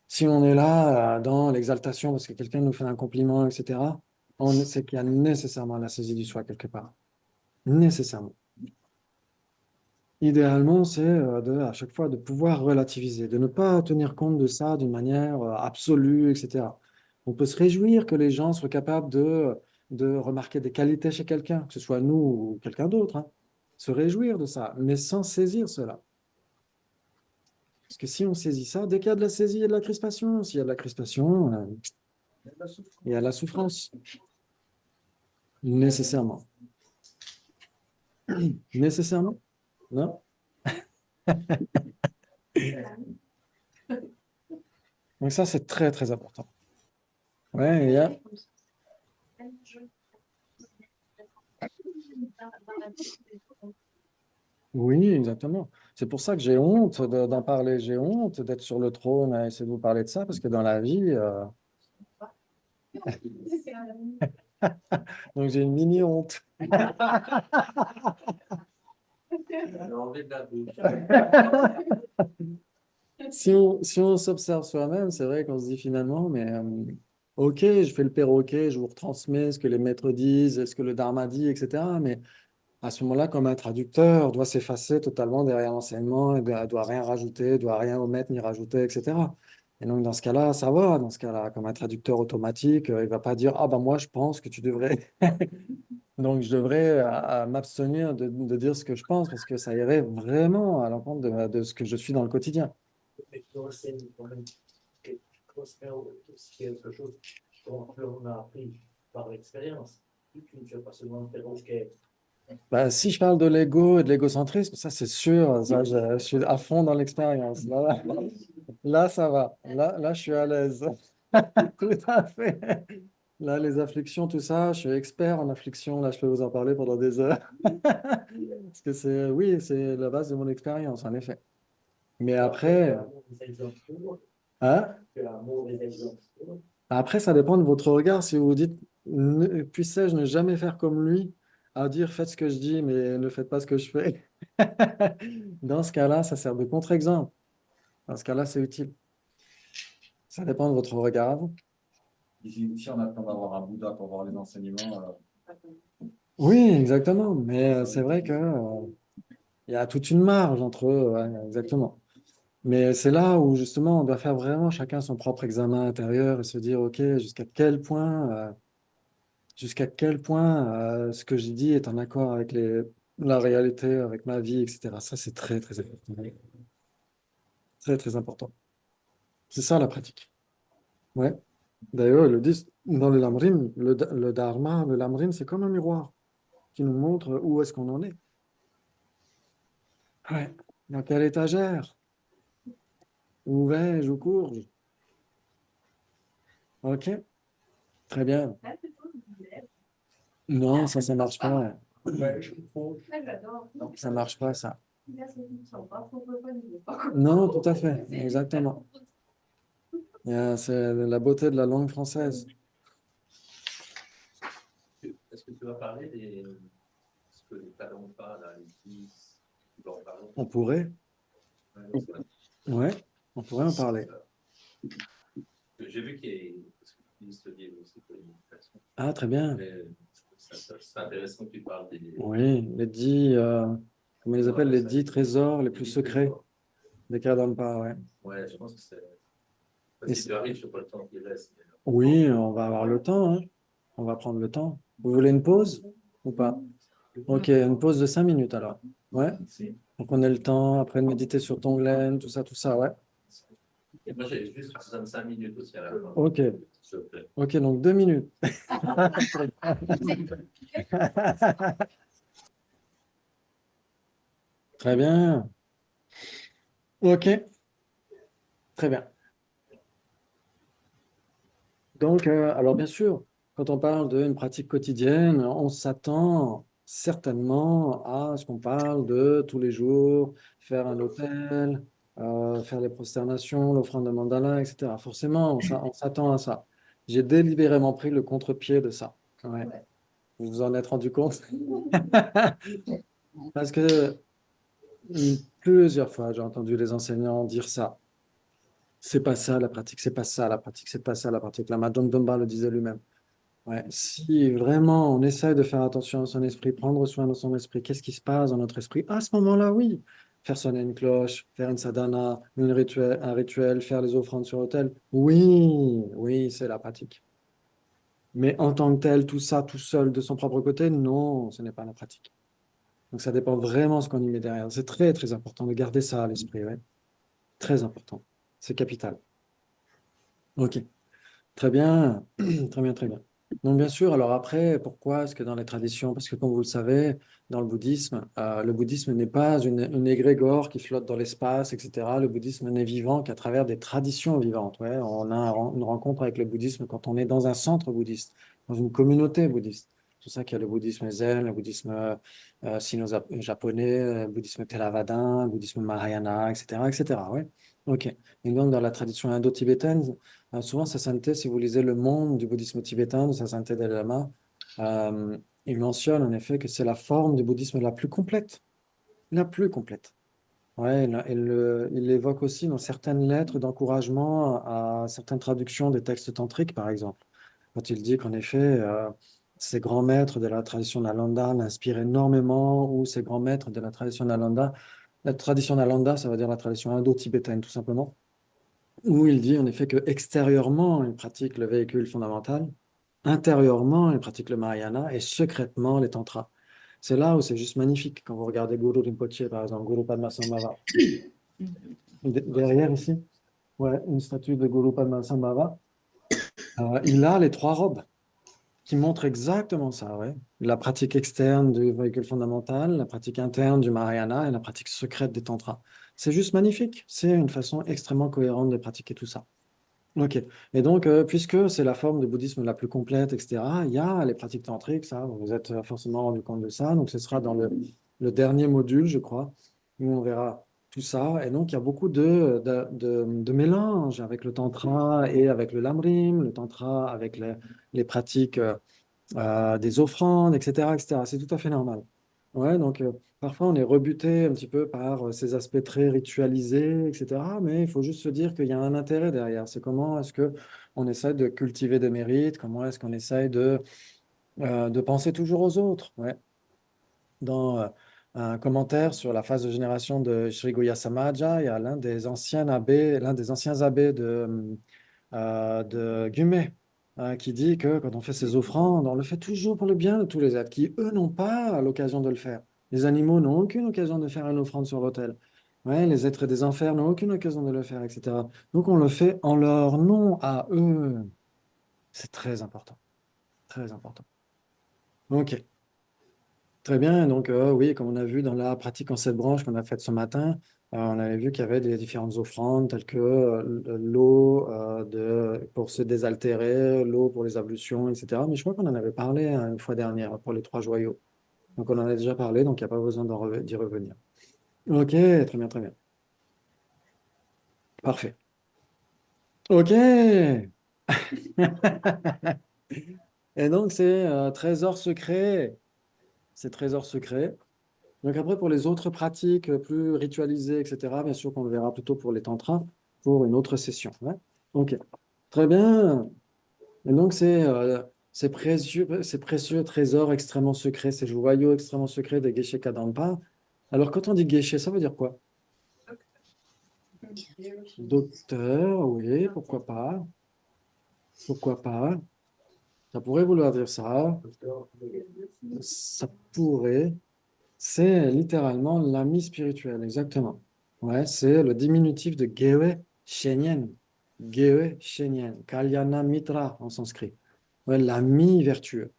Si on est là dans l'exaltation parce que quelqu'un nous fait un compliment, etc., c'est qu'il y a nécessairement la saisie du soi quelque part. Nécessairement. Idéalement, c'est à chaque fois de pouvoir relativiser, de ne pas tenir compte de ça d'une manière absolue, etc. On peut se réjouir que les gens soient capables de remarquer des qualités chez quelqu'un, que ce soit nous ou quelqu'un d'autre, hein. Se réjouir de ça, mais sans saisir cela. Parce que si on saisit ça, dès qu'il y a de la saisie, il y a de la crispation. S'il y a de la crispation, il y a de la souffrance. Nécessairement. Nécessairement? Non? Donc ça, c'est très, très important. Ouais, il y a... Oui, exactement. C'est pour ça que j'ai honte d'en parler. J'ai honte d'être sur le trône à essayer de vous parler de ça, parce que dans la vie... Donc j'ai une mini honte. Si on s'observe soi-même, c'est vrai qu'on se dit finalement, mais ok, je fais le perroquet, je vous retransmets ce que les maîtres disent, ce que le Dharma dit, etc. Mais à ce moment-là, comme un traducteur doit s'effacer totalement derrière l'enseignement, et doit rien rajouter, doit rien omettre ni rajouter, etc. Et donc dans ce cas-là, ça va. Dans ce cas-là, comme un traducteur automatique, il va pas dire, ah ben moi je pense que tu devrais. Donc je devrais m'abstenir de dire ce que je pense parce que ça irait vraiment à l'encontre de ce que je suis dans le quotidien. Mais quand c'est quand même quelque chose qu'on a appris par l'expérience, tu ne fais pas seulement le perroquet. Bah, si je parle de l'ego et de l'égocentrisme, ça c'est sûr, ça, je suis à fond dans l'expérience. Là, ça va. Là, je suis à l'aise. Tout à fait. Là, les afflictions, tout ça, je suis expert en afflictions. Là, je peux vous en parler pendant des heures. Parce que oui, c'est la base de mon expérience, en effet. Mais après, hein? Après, ça dépend de votre regard. Si vous vous dites, puissais-je ne jamais faire comme lui, à dire faites ce que je dis, mais ne faites pas ce que je fais. Dans ce cas-là, ça sert de contre-exemple. Dans ce cas-là, c'est utile. Ça dépend de votre regard à vous. Si on attend d'avoir un Bouddha pour voir les enseignements, Oui, exactement. Mais c'est vrai que il y a toute une marge entre eux. Ouais, exactement. Mais c'est là où justement on doit faire vraiment chacun son propre examen intérieur et se dire, OK, jusqu'à quel point ce que j'ai dit est en accord avec la réalité, avec ma vie, etc. Ça, c'est très, très important. Très, très important. C'est ça la pratique. Ouais. D'ailleurs, ils le disent dans le Lamrim, le Dharma, le Lamrim, c'est comme un miroir qui nous montre où est-ce qu'on en est. Ouais. Dans quelle étagère? Où vais-je? Où cours-je? OK, très bien. Non, ça marche pas. Ça marche pas, ça. Non, tout à fait, exactement. C'est la beauté de la langue française. Est-ce que tu vas parler ce que les talents pas là, les 10, tu vas en parler? On pourrait, ouais, on pourrait en parler. J'ai vu qu'il y a parce que tu dis ce livre aussi pour l'éducation. Ah, très bien. C'est intéressant que tu parles des. Oui, comment ils les appellent, les 10 trésors les plus secrets des Kadampa, ouais. Ouais, je pense que c'est. Si tu arrives, je sais pas le temps qui reste. Oui, on va avoir le temps, hein. On va prendre le temps. Vous voulez une pause? ou pas? Ok, une pause de 5 minutes alors. Ouais. Donc on a le temps après de méditer sur Tonglen, tout ça, ouais. Et moi, j'ai juste besoin de 5 minutes aussi à la fin. Ok, S'il te plaît. ok, donc 2 minutes. Très bien. Ok, très bien. Donc, alors bien sûr, quand on parle d'une pratique quotidienne, on s'attend certainement à ce qu'on parle de tous les jours, faire un autel, faire les prosternations, l'offrande de mandala, etc. Forcément, on s'attend à ça. J'ai délibérément pris le contre-pied de ça. Ouais. Vous vous en êtes rendu compte? Parce que plusieurs fois, j'ai entendu les enseignants dire ça. C'est pas ça la pratique, c'est pas ça la pratique, c'est pas ça la pratique. La Madame Domba le disait lui-même. Ouais, si vraiment on essaye de faire attention à son esprit, prendre soin de son esprit, qu'est-ce qui se passe dans notre esprit? À ce moment-là, oui. Faire sonner une cloche, faire une sadhana, un rituel, faire les offrandes sur l'autel. Oui, oui, c'est la pratique. Mais en tant que tel, tout ça, tout seul, de son propre côté, non, ce n'est pas la pratique. Donc ça dépend vraiment de ce qu'on y met derrière. C'est très, très important de garder ça à l'esprit, ouais. Très important. C'est capital. Ok. Très bien, très bien, très bien. Donc, bien sûr, alors après, pourquoi est-ce que dans les traditions, parce que comme vous le savez, dans le bouddhisme n'est pas une égrégore qui flotte dans l'espace, etc. Le bouddhisme n'est vivant qu'à travers des traditions vivantes. Ouais, on a une rencontre avec le bouddhisme quand on est dans un centre bouddhiste, dans une communauté bouddhiste. C'est pour ça qu'il y a le bouddhisme zen, le bouddhisme sino-japonais, le bouddhisme théravadin, le bouddhisme mahayana, etc., etc. Ouais. Ok. Et donc, dans la tradition indo-tibétaine, souvent, sa sainteté, si vous lisez Le Monde du bouddhisme tibétain de sa sainteté Dalai Lama, il mentionne en effet que c'est la forme du bouddhisme la plus complète. La plus complète. Ouais, il évoque aussi dans certaines lettres d'encouragement à certaines traductions des textes tantriques, par exemple. Quand il dit qu'en effet, ces grands maîtres de la tradition Nalanda l'inspirent énormément, ou ces grands maîtres de la tradition Nalanda, la tradition Nalanda, ça veut dire la tradition indo-tibétaine, tout simplement, où il dit en effet que extérieurement, il pratique le véhicule fondamental, intérieurement, il pratique le Mahayana et secrètement les tantras. C'est là où c'est juste magnifique quand vous regardez Guru Rinpoche, par exemple, Guru Padmasambhava. Derrière ici, ouais, une statue de Guru Padmasambhava. Il a les 3 robes qui montrent exactement ça, ouais. La pratique externe du véhicule fondamental, la pratique interne du Mahayana et la pratique secrète des tantras. C'est juste magnifique. C'est une façon extrêmement cohérente de pratiquer tout ça. Ok. Et donc, puisque c'est la forme de bouddhisme la plus complète, etc., il y a les pratiques tantriques, ça, vous vous êtes forcément rendu compte de ça. Donc, ce sera dans le dernier module, je crois, où on verra tout ça. Et donc, il y a beaucoup de mélanges avec le tantra et avec le lamrim, le tantra avec les pratiques des offrandes, etc., etc. C'est tout à fait normal. Ouais, donc parfois on est rebuté un petit peu par ces aspects très ritualisés, etc. Mais il faut juste se dire qu'il y a un intérêt derrière. C'est comment est-ce que on essaie de cultiver des mérites, comment est-ce qu'on essaie de penser toujours aux autres. Ouais. Dans un commentaire sur la phase de génération de Sri Goya Samaja, il y a l'un des anciens abbés de Gumé, qui dit que quand on fait ces offrandes, on le fait toujours pour le bien de tous les êtres qui, eux, n'ont pas l'occasion de le faire. Les animaux n'ont aucune occasion de faire une offrande sur l'autel. Ouais, les êtres des enfers n'ont aucune occasion de le faire, etc. Donc on le fait en leur nom à eux. C'est très important. Très important. Ok. Très bien. Donc, oui, comme on a vu dans la pratique en 7 branches qu'on a faite ce matin, on avait vu qu'il y avait des différentes offrandes telles que l'eau pour se désaltérer, l'eau pour les ablutions, etc. Mais je crois qu'on en avait parlé une fois dernière pour les 3 joyaux. Donc, on en a déjà parlé, donc il n'y a pas besoin d'y revenir. Ok, très bien, très bien. Parfait. Ok. Et donc, c'est trésor secret. C'est trésor secret. Donc après, pour les autres pratiques plus ritualisées, etc., bien sûr qu'on le verra plutôt pour les tantras, pour une autre session. Ouais. Ok, très bien. Et donc ces précieux trésors extrêmement secrets, ces joyaux extrêmement secrets des Geshe Kadampa. Alors quand on dit Geshe, ça veut dire quoi? Docteur, oui, pourquoi pas? Pourquoi pas? Ça pourrait vouloir dire ça. Ça pourrait. C'est littéralement l'ami spirituel, exactement. Ouais, c'est le diminutif de Gewe Shenyen. Gewe Shenyen. Kalyana Mitra en sanskrit. Ouais, l'ami vertueux.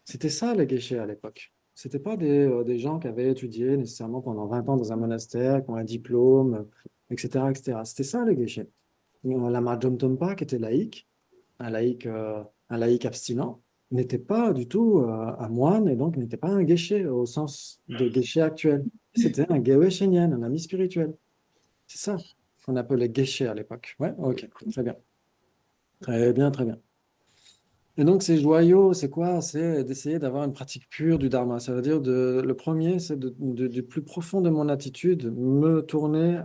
C'était ça les geishés à l'époque. C'était pas des gens qui avaient étudié nécessairement pendant 20 ans dans un monastère, qui ont un diplôme, etc., etc. C'était ça les geishés. Lama Jomtompa, qui était laïque, un laïc abstinent, n'était pas du tout un moine et donc n'était pas un geisha au sens de geisha actuel. C'était un gewe shenyan, un ami spirituel. C'est ça qu'on appelait geisha à l'époque. Ouais, ok, très bien. Très bien, très bien. Et donc, ces joyaux, c'est quoi? C'est d'essayer d'avoir une pratique pure du dharma. Ça veut dire, le premier, c'est du plus profond de mon attitude, me tourner,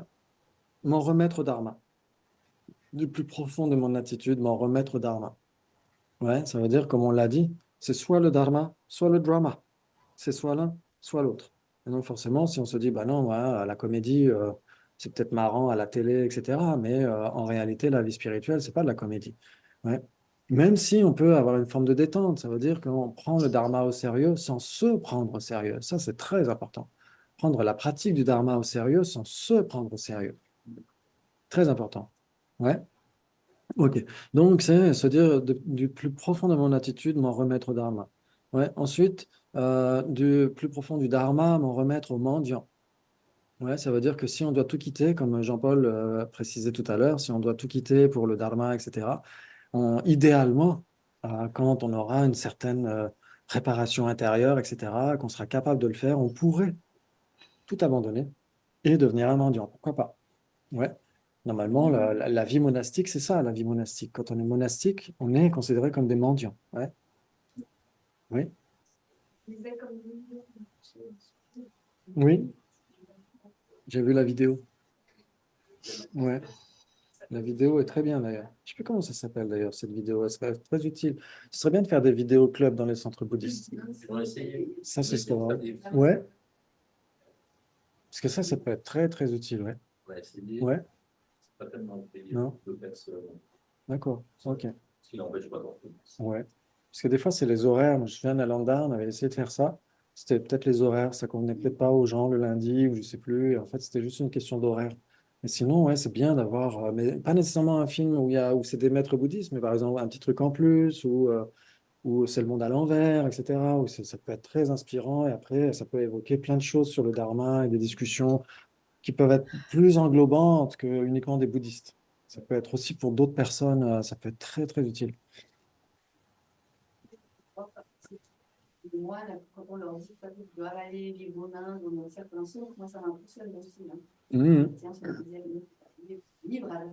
m'en remettre au dharma. Du plus profond de mon attitude, m'en remettre au dharma. Ouais, ça veut dire, comme on l'a dit, c'est soit le dharma, soit le drama. C'est soit l'un, soit l'autre. Et donc forcément, si on se dit, bah non, voilà, la comédie, c'est peut-être marrant à la télé, etc., mais en réalité, la vie spirituelle, c'est pas de la comédie. Ouais. Même si on peut avoir une forme de détente, ça veut dire qu'on prend le dharma au sérieux sans se prendre au sérieux. Ça, c'est très important. Prendre la pratique du dharma au sérieux sans se prendre au sérieux. Très important. Ouais. Ok, donc c'est se dire du plus profond de mon attitude, m'en remettre au dharma. Ouais. Ensuite, du plus profond du dharma, m'en remettre au mendiant. Ouais, ça veut dire que si on doit tout quitter, comme Jean-Paul précisait tout à l'heure, si on doit tout quitter pour le dharma, etc., idéalement, quand on aura une certaine préparation intérieure, etc., qu'on sera capable de le faire, on pourrait tout abandonner et devenir un mendiant. Pourquoi pas? Ouais. Normalement, la vie monastique, c'est ça, la vie monastique. Quand on est monastique, on est considéré comme des mendiants. Ouais. Oui. Oui, j'ai vu la vidéo. Ouais. La vidéo est très bien d'ailleurs. Je ne sais plus comment ça s'appelle d'ailleurs, cette vidéo. Elle serait très utile. Ce serait bien de faire des vidéos clubs dans les centres bouddhistes. On va essayer. Ça, On va c'est essayer de faire des- Ouais. Parce que ça peut être très, très utile. Ouais. On va essayer. Ouais. C'est pas tellement payé Non. de personnes. D'accord. Ok. Ce qui n'empêche pas d'en faire. Ouais. Parce que des fois, c'est les horaires. Moi, je viens d'Alanda, on avait essayé de faire ça. C'était peut-être les horaires, ça convenait peut-être pas aux gens le lundi ou je sais plus. Et en fait, c'était juste une question d'horaire. Mais sinon, ouais, c'est bien d'avoir, mais pas nécessairement un film où c'est des maîtres bouddhistes, mais par exemple un petit truc en plus où c'est le monde à l'envers, etc. Où ça peut être très inspirant et après, ça peut évoquer plein de choses sur le dharma et des discussions qui peuvent être plus englobantes que uniquement des bouddhistes. Ça peut être aussi pour d'autres personnes, ça peut être très, très utile. Moi, là, quand on leur dit que tu dois aller vivre en Inde ou dans certains sens, moi, ça m'impressionne aussi. Hein. Mhm. Tiens, ça me disait, vivre à la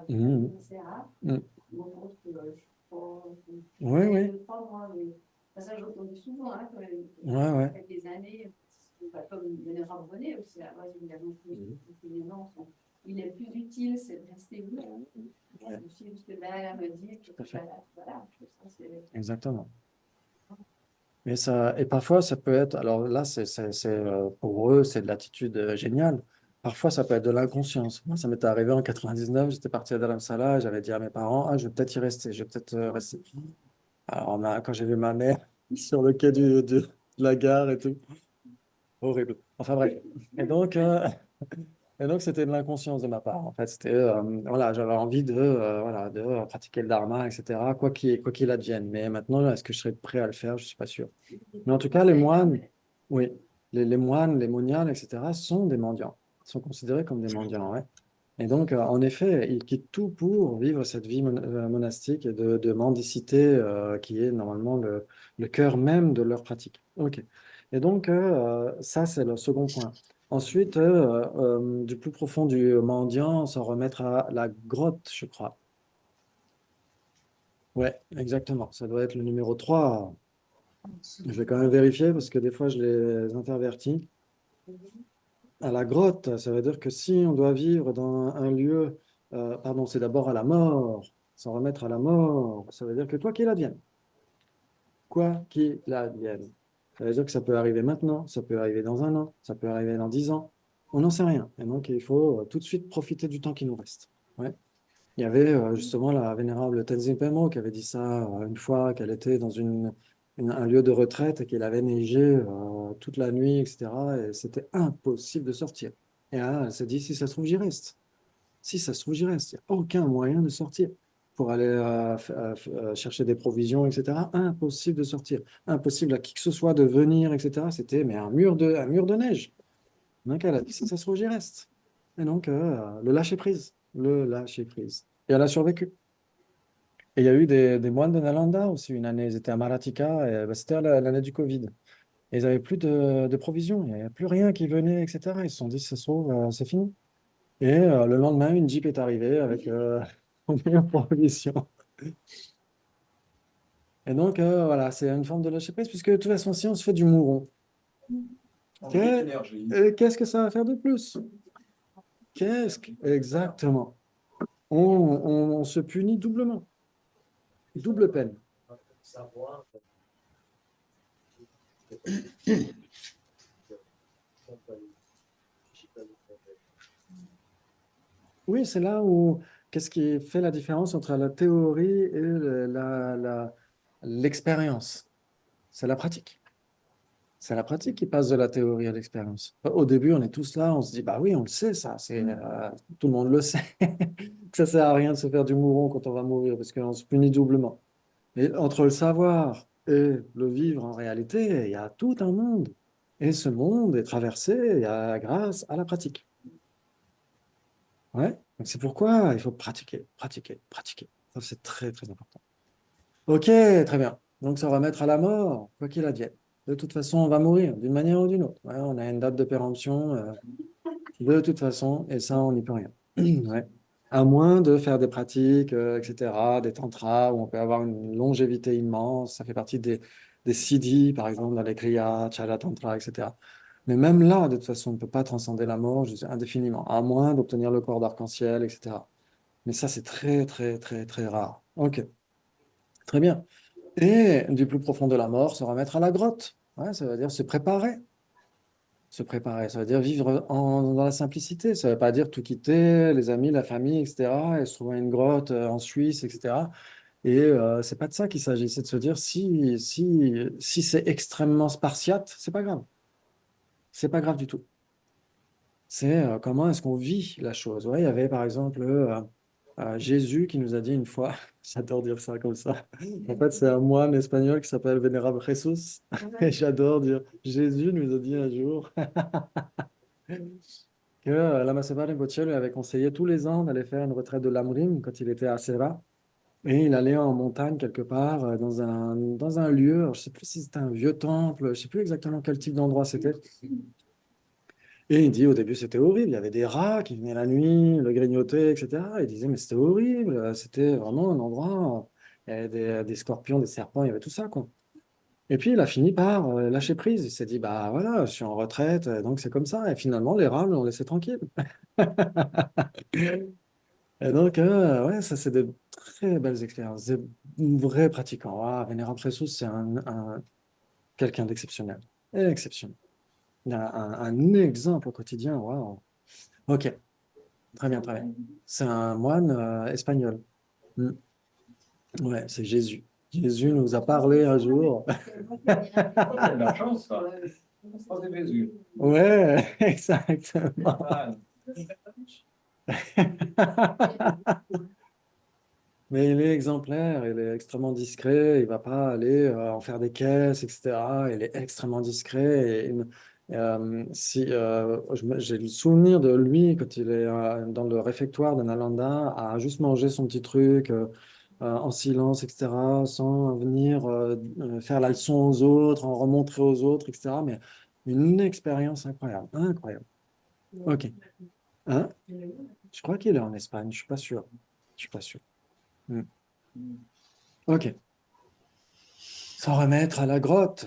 Mhm. c'est rare. Mhm. Bon, je pense que Oui, oui. 2-3 mois, mais ça, j'ai entendu souvent, hein, quand même. Ouais, ouais. Il y a des années, comme Vénérable René aussi, à la base, il y a les gens il est plus utile, c'est de rester vous. Ouais. Aussi, parce que là, elle me dit, Tout à fait. voilà, ça, c'est. Exactement. Et parfois, ça peut être, alors là, pour eux, c'est de l'attitude géniale. Parfois, ça peut être de l'inconscience. Moi, ça m'était arrivé en 99, j'étais parti à Dharamsala, j'avais dit à mes parents, ah, je vais peut-être y rester, je vais peut-être rester. Alors, quand j'ai vu ma mère sur le quai de la gare et tout, horrible. Enfin bref. Et donc, et donc, c'était de l'inconscience de ma part. En fait, c'était, voilà, j'avais envie voilà, de pratiquer le dharma, etc., quoi qu'il advienne. Mais maintenant, est-ce que je serais prêt à le faire? Je ne suis pas sûr. Mais en tout cas, les moines, oui, les moines, les moniales, etc., sont des mendiants, sont considérés comme des mendiants, ouais. Et donc, en effet, ils quittent tout pour vivre cette vie monastique et de mendicité qui est normalement le cœur même de leur pratique. OK. Et donc, ça, c'est le second point. Ensuite, du plus profond du mendiant, s'en remettre à la grotte, je crois. Ouais, exactement. Ça doit être le numéro 3. Je vais quand même vérifier parce que des fois, je les intervertis. À la grotte, ça veut dire que si on doit vivre dans un lieu, pardon, c'est d'abord à la mort, s'en remettre à la mort, ça veut dire que quoi qu'il advienne, ça veut dire que ça peut arriver maintenant, ça peut arriver dans un an, ça peut arriver dans 10 ans, on n'en sait rien. Et donc, il faut tout de suite profiter du temps qui nous reste. Ouais. Il y avait justement la vénérable Tenzin Palmo qui avait dit ça une fois, qu'elle était dans un lieu de retraite et qu'il avait neigé toute la nuit, etc. Et c'était impossible de sortir. Et là, elle s'est dit, si ça se trouve, j'y reste. Si ça se trouve, j'y reste. Il n'y a aucun moyen de sortir pour aller chercher des provisions, etc. Impossible de sortir. Impossible à qui que ce soit de venir, etc. C'était mais un mur de neige. Donc elle a dit, si ça se trouve, j'y reste. Et donc, le lâcher prise. Le lâcher prise. Et elle a survécu. Et il y a eu des moines de Nalanda aussi une année. Ils étaient à Marathika. Et, bah, c'était l'année du Covid. Et ils n'avaient plus de provisions. Il n'y avait plus rien qui venait, etc. Ils se sont dit, si ça se trouve, c'est fini. Et le lendemain, une Jeep est arrivée avec combien de provisions. Et donc, voilà, c'est une forme de lâcher prise, puisque de toute façon, si on se fait du mouron, En qu'est- énergie. qu'est-ce que ça va faire de plus? Exactement. On se punit doublement. Double peine. Savoir. Oui, c'est là où, qu'est-ce qui fait la différence entre la théorie et l'expérience? C'est la pratique. C'est la pratique qui passe de la théorie à l'expérience. Au début, on est tous là, on se dit, bah oui, on le sait, ça, tout le monde le sait, que ça sert à rien de se faire du mouron quand on va mourir, parce qu'on se punit doublement. Mais entre le savoir et le vivre en réalité, il y a tout un monde. Et ce monde est traversé grâce à la pratique. Ouais. Donc c'est pourquoi il faut pratiquer, pratiquer, pratiquer. Ça, c'est très, très important. Ok, très bien. Donc ça va mettre à la mort, quoi qu'il advienne. De toute façon, on va mourir d'une manière ou d'une autre. Ouais, on a une date de péremption de toute façon, et ça, on n'y peut rien. Ouais. À moins de faire des pratiques, etc., des tantras, où on peut avoir une longévité immense. Ça fait partie des siddhis, par exemple, dans les kriyas, chala tantra, etc. Mais même là, de toute façon, on ne peut pas transcender la mort indéfiniment, à moins d'obtenir le corps d'arc-en-ciel, etc. Mais ça, c'est très, très, très, très rare. Ok, très bien. Et du plus profond de la mort, se remettre à la grotte. Ouais, ça veut dire se préparer. Se préparer, ça veut dire vivre dans la simplicité. Ça ne veut pas dire tout quitter, les amis, la famille, etc. Et se trouver une grotte en Suisse, etc. Et c'est pas de ça qu'il s'agit. C'est de se dire si c'est extrêmement spartiate, c'est pas grave. C'est pas grave du tout. C'est comment est-ce qu'on vit la chose. Ouais, il y avait par exemple Jésus qui nous a dit une fois, j'adore dire ça comme ça. En fait, c'est un moine espagnol qui s'appelle Vénérable Jesus. Et j'adore dire, Jésus nous a dit un jour que Lama Sepa Rinpoche lui avait conseillé tous les ans d'aller faire une retraite de Lamrim quand il était à Seva. Et il allait en montagne quelque part, dans un lieu, alors, je ne sais plus si c'était un vieux temple, je ne sais plus exactement quel type d'endroit c'était. Et il dit au début c'était horrible, il y avait des rats qui venaient la nuit, le grignotaient, etc. Il disait mais c'était horrible, c'était vraiment un endroit, il y avait des scorpions, des serpents, il y avait tout ça, quoi. Et puis il a fini par lâcher prise, il s'est dit bah voilà, je suis en retraite, donc c'est comme ça. Et finalement les rats l'ont laissé tranquille. Et donc ouais, ça c'est de très belles expériences, des vrais pratiquants. Ah, Vénérable Jesus, c'est quelqu'un d'exceptionnel, exceptionnel. Il a un exemple au quotidien, waouh. Ok. Très bien, très bien. C'est un moine espagnol. Mm. Ouais, c'est Jésus. Jésus nous a parlé un jour. C'est de la chance, ça. Pas de Jésus. Ouais, exactement. Ah, Mais il est exemplaire, il est extrêmement discret, il va pas aller en faire des caisses, etc. Il est extrêmement discret. Et, si, j'ai le souvenir de lui quand il est dans le réfectoire de Nalanda à juste manger son petit truc en silence, etc., sans venir faire la leçon aux autres, en remontrer aux autres, etc. Mais une expérience incroyable, incroyable. Ok. Hein? Je crois qu'il est en Espagne, je suis pas sûr. Je suis pas sûr. Hmm. Ok. S'en remettre à la grotte.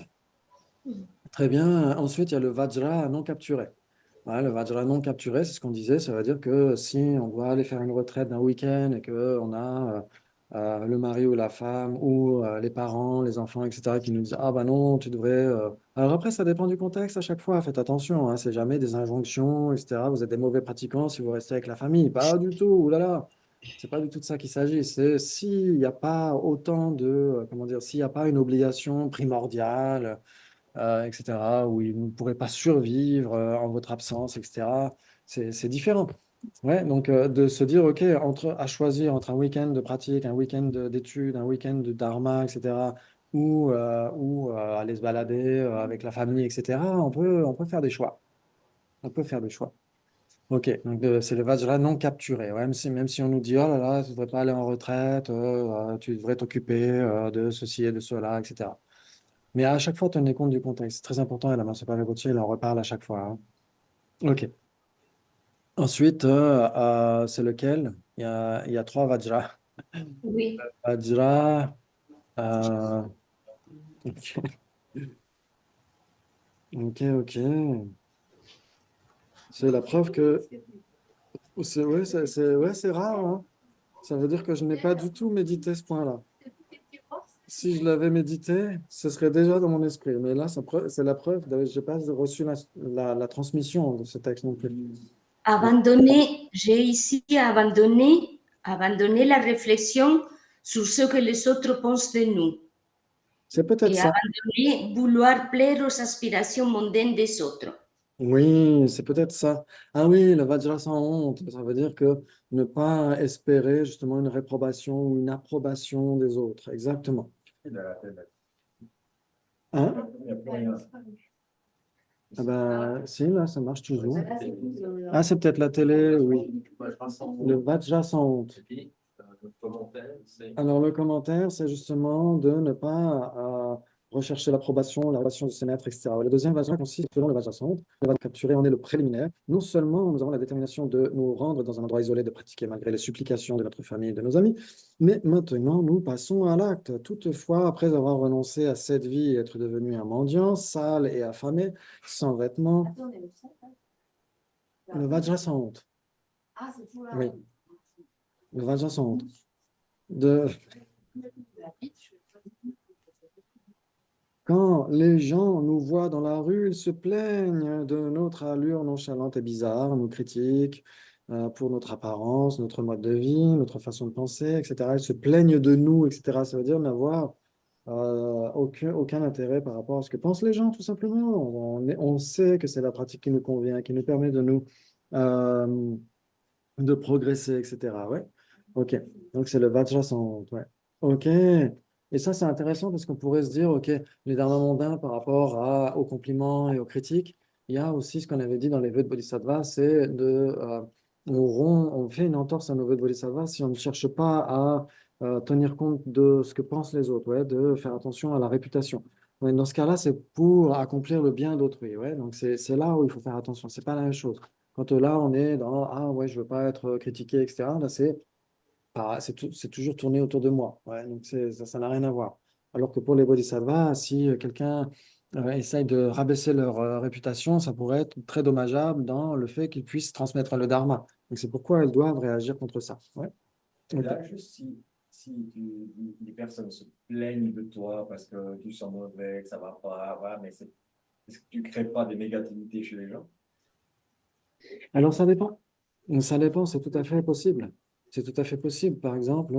Très bien. Ensuite, il y a le Vajra non capturé. Ouais, le Vajra non capturé, c'est ce qu'on disait. Ça veut dire que si on doit aller faire une retraite d'un week-end et qu'on a le mari ou la femme ou les parents, les enfants, etc., qui nous disent ah bah non, tu devrais. Alors après, ça dépend du contexte à chaque fois. Faites attention, hein, c'est jamais des injonctions, etc. Vous êtes des mauvais pratiquants si vous restez avec la famille. Pas du tout. Ouh là là. C'est pas du tout de ça qu'il s'agit. C'est s'il n'y a pas autant de, comment dire, s'il n'y a pas une obligation primordiale, etc., où il ne pourrait pas survivre en votre absence, etc., c'est différent. Ouais, donc de se dire, OK, à choisir entre un week-end de pratique, un week-end d'études, un week-end de dharma, etc., ou aller se balader avec la famille, etc., on peut faire des choix. On peut faire des choix. Ok, donc c'est le Vajra non capturé. Ouais, même si on nous dit, oh là là, tu ne devrais pas aller en retraite, tu devrais t'occuper de ceci et de cela, etc. Mais à chaque fois, tenez compte du contexte. C'est très important, et la main pas Gauthier, il en reparle à chaque fois. Hein. Ok. Ensuite, c'est lequel? Il y a trois Vajra. Oui. Vajra. euh, ok, ok. Ok. C'est la preuve que. Ouais, c'est rare. Hein. Ça veut dire que je n'ai pas du tout médité ce point-là. Si je l'avais médité, ce serait déjà dans mon esprit. Mais là, c'est la preuve. Je n'ai pas reçu la transmission de ce texte non plus. Abandonner, j'ai ici abandonner la réflexion sur ce que les autres pensent de nous C'est peut-être et ça. abandonner vouloir plaire aux aspirations mondaines des autres. Oui, c'est peut-être ça. Ah oui, le Vajra sans honte, ça veut dire que ne pas espérer justement une réprobation ou une approbation des autres. Exactement. Il a la tête. Hein? Il n'y a plus rien. Ah ben, si, là, ça marche toujours. Ah, c'est peut-être la télé, oui. Le Vajra sans honte. Et puis, le commentaire, c'est Alors, le commentaire, c'est justement de ne pas rechercher l'approbation, la relation de ses maîtres, etc. Le deuxième vajra consiste, selon le Vajrasattva, le vajra capturé en est le préliminaire. Non seulement nous avons la détermination de nous rendre dans un endroit isolé, de pratiquer malgré les supplications de notre famille et de nos amis, mais maintenant nous passons à l'acte. Toutefois, après avoir renoncé à cette vie et être devenu un mendiant, sale et affamé, sans vêtements, le Vajra sans honte. Oui, le Vajra sans honte. Quand les gens nous voient dans la rue, ils se plaignent de notre allure nonchalante et bizarre, nous critiquent pour notre apparence, notre mode de vie, notre façon de penser, etc. Ils se plaignent de nous, etc. Ça veut dire n'avoir aucun intérêt par rapport à ce que pensent les gens, tout simplement. On sait que c'est la pratique qui nous convient, qui nous permet euh, de progresser, etc. Ouais. Ok. Donc, c'est le Vajra sans honte. Ouais. Ok. Et ça, c'est intéressant parce qu'on pourrait se dire, ok, les dharmas mondains par rapport aux compliments et aux critiques, il y a aussi ce qu'on avait dit dans les vœux de Bodhisattva, c'est on fait une entorse à nos vœux de Bodhisattva si on ne cherche pas à tenir compte de ce que pensent les autres, ouais, de faire attention à la réputation. Ouais, dans ce cas-là, c'est pour accomplir le bien d'autrui. Ouais, donc, c'est là où il faut faire attention. C'est pas la même chose. Quand là, on est dans ah ouais, je veux pas être critiqué, etc. Là, c'est toujours tourné autour de moi. Ouais, donc ça n'a rien à voir. Alors que pour les bodhisattvas, si quelqu'un essaye de rabaisser leur réputation, ça pourrait être très dommageable dans le fait qu'ils puissent transmettre le dharma. Donc c'est pourquoi elles doivent réagir contre ça. Ouais. Et Ok. là, juste si les personnes se plaignent de toi parce que tu sens mauvais, que ça va pas, voilà, mais est-ce que tu ne crées pas des négativités chez les gens? Alors ça dépend. Ça dépend, c'est tout à fait possible. C'est tout à fait possible. Par exemple,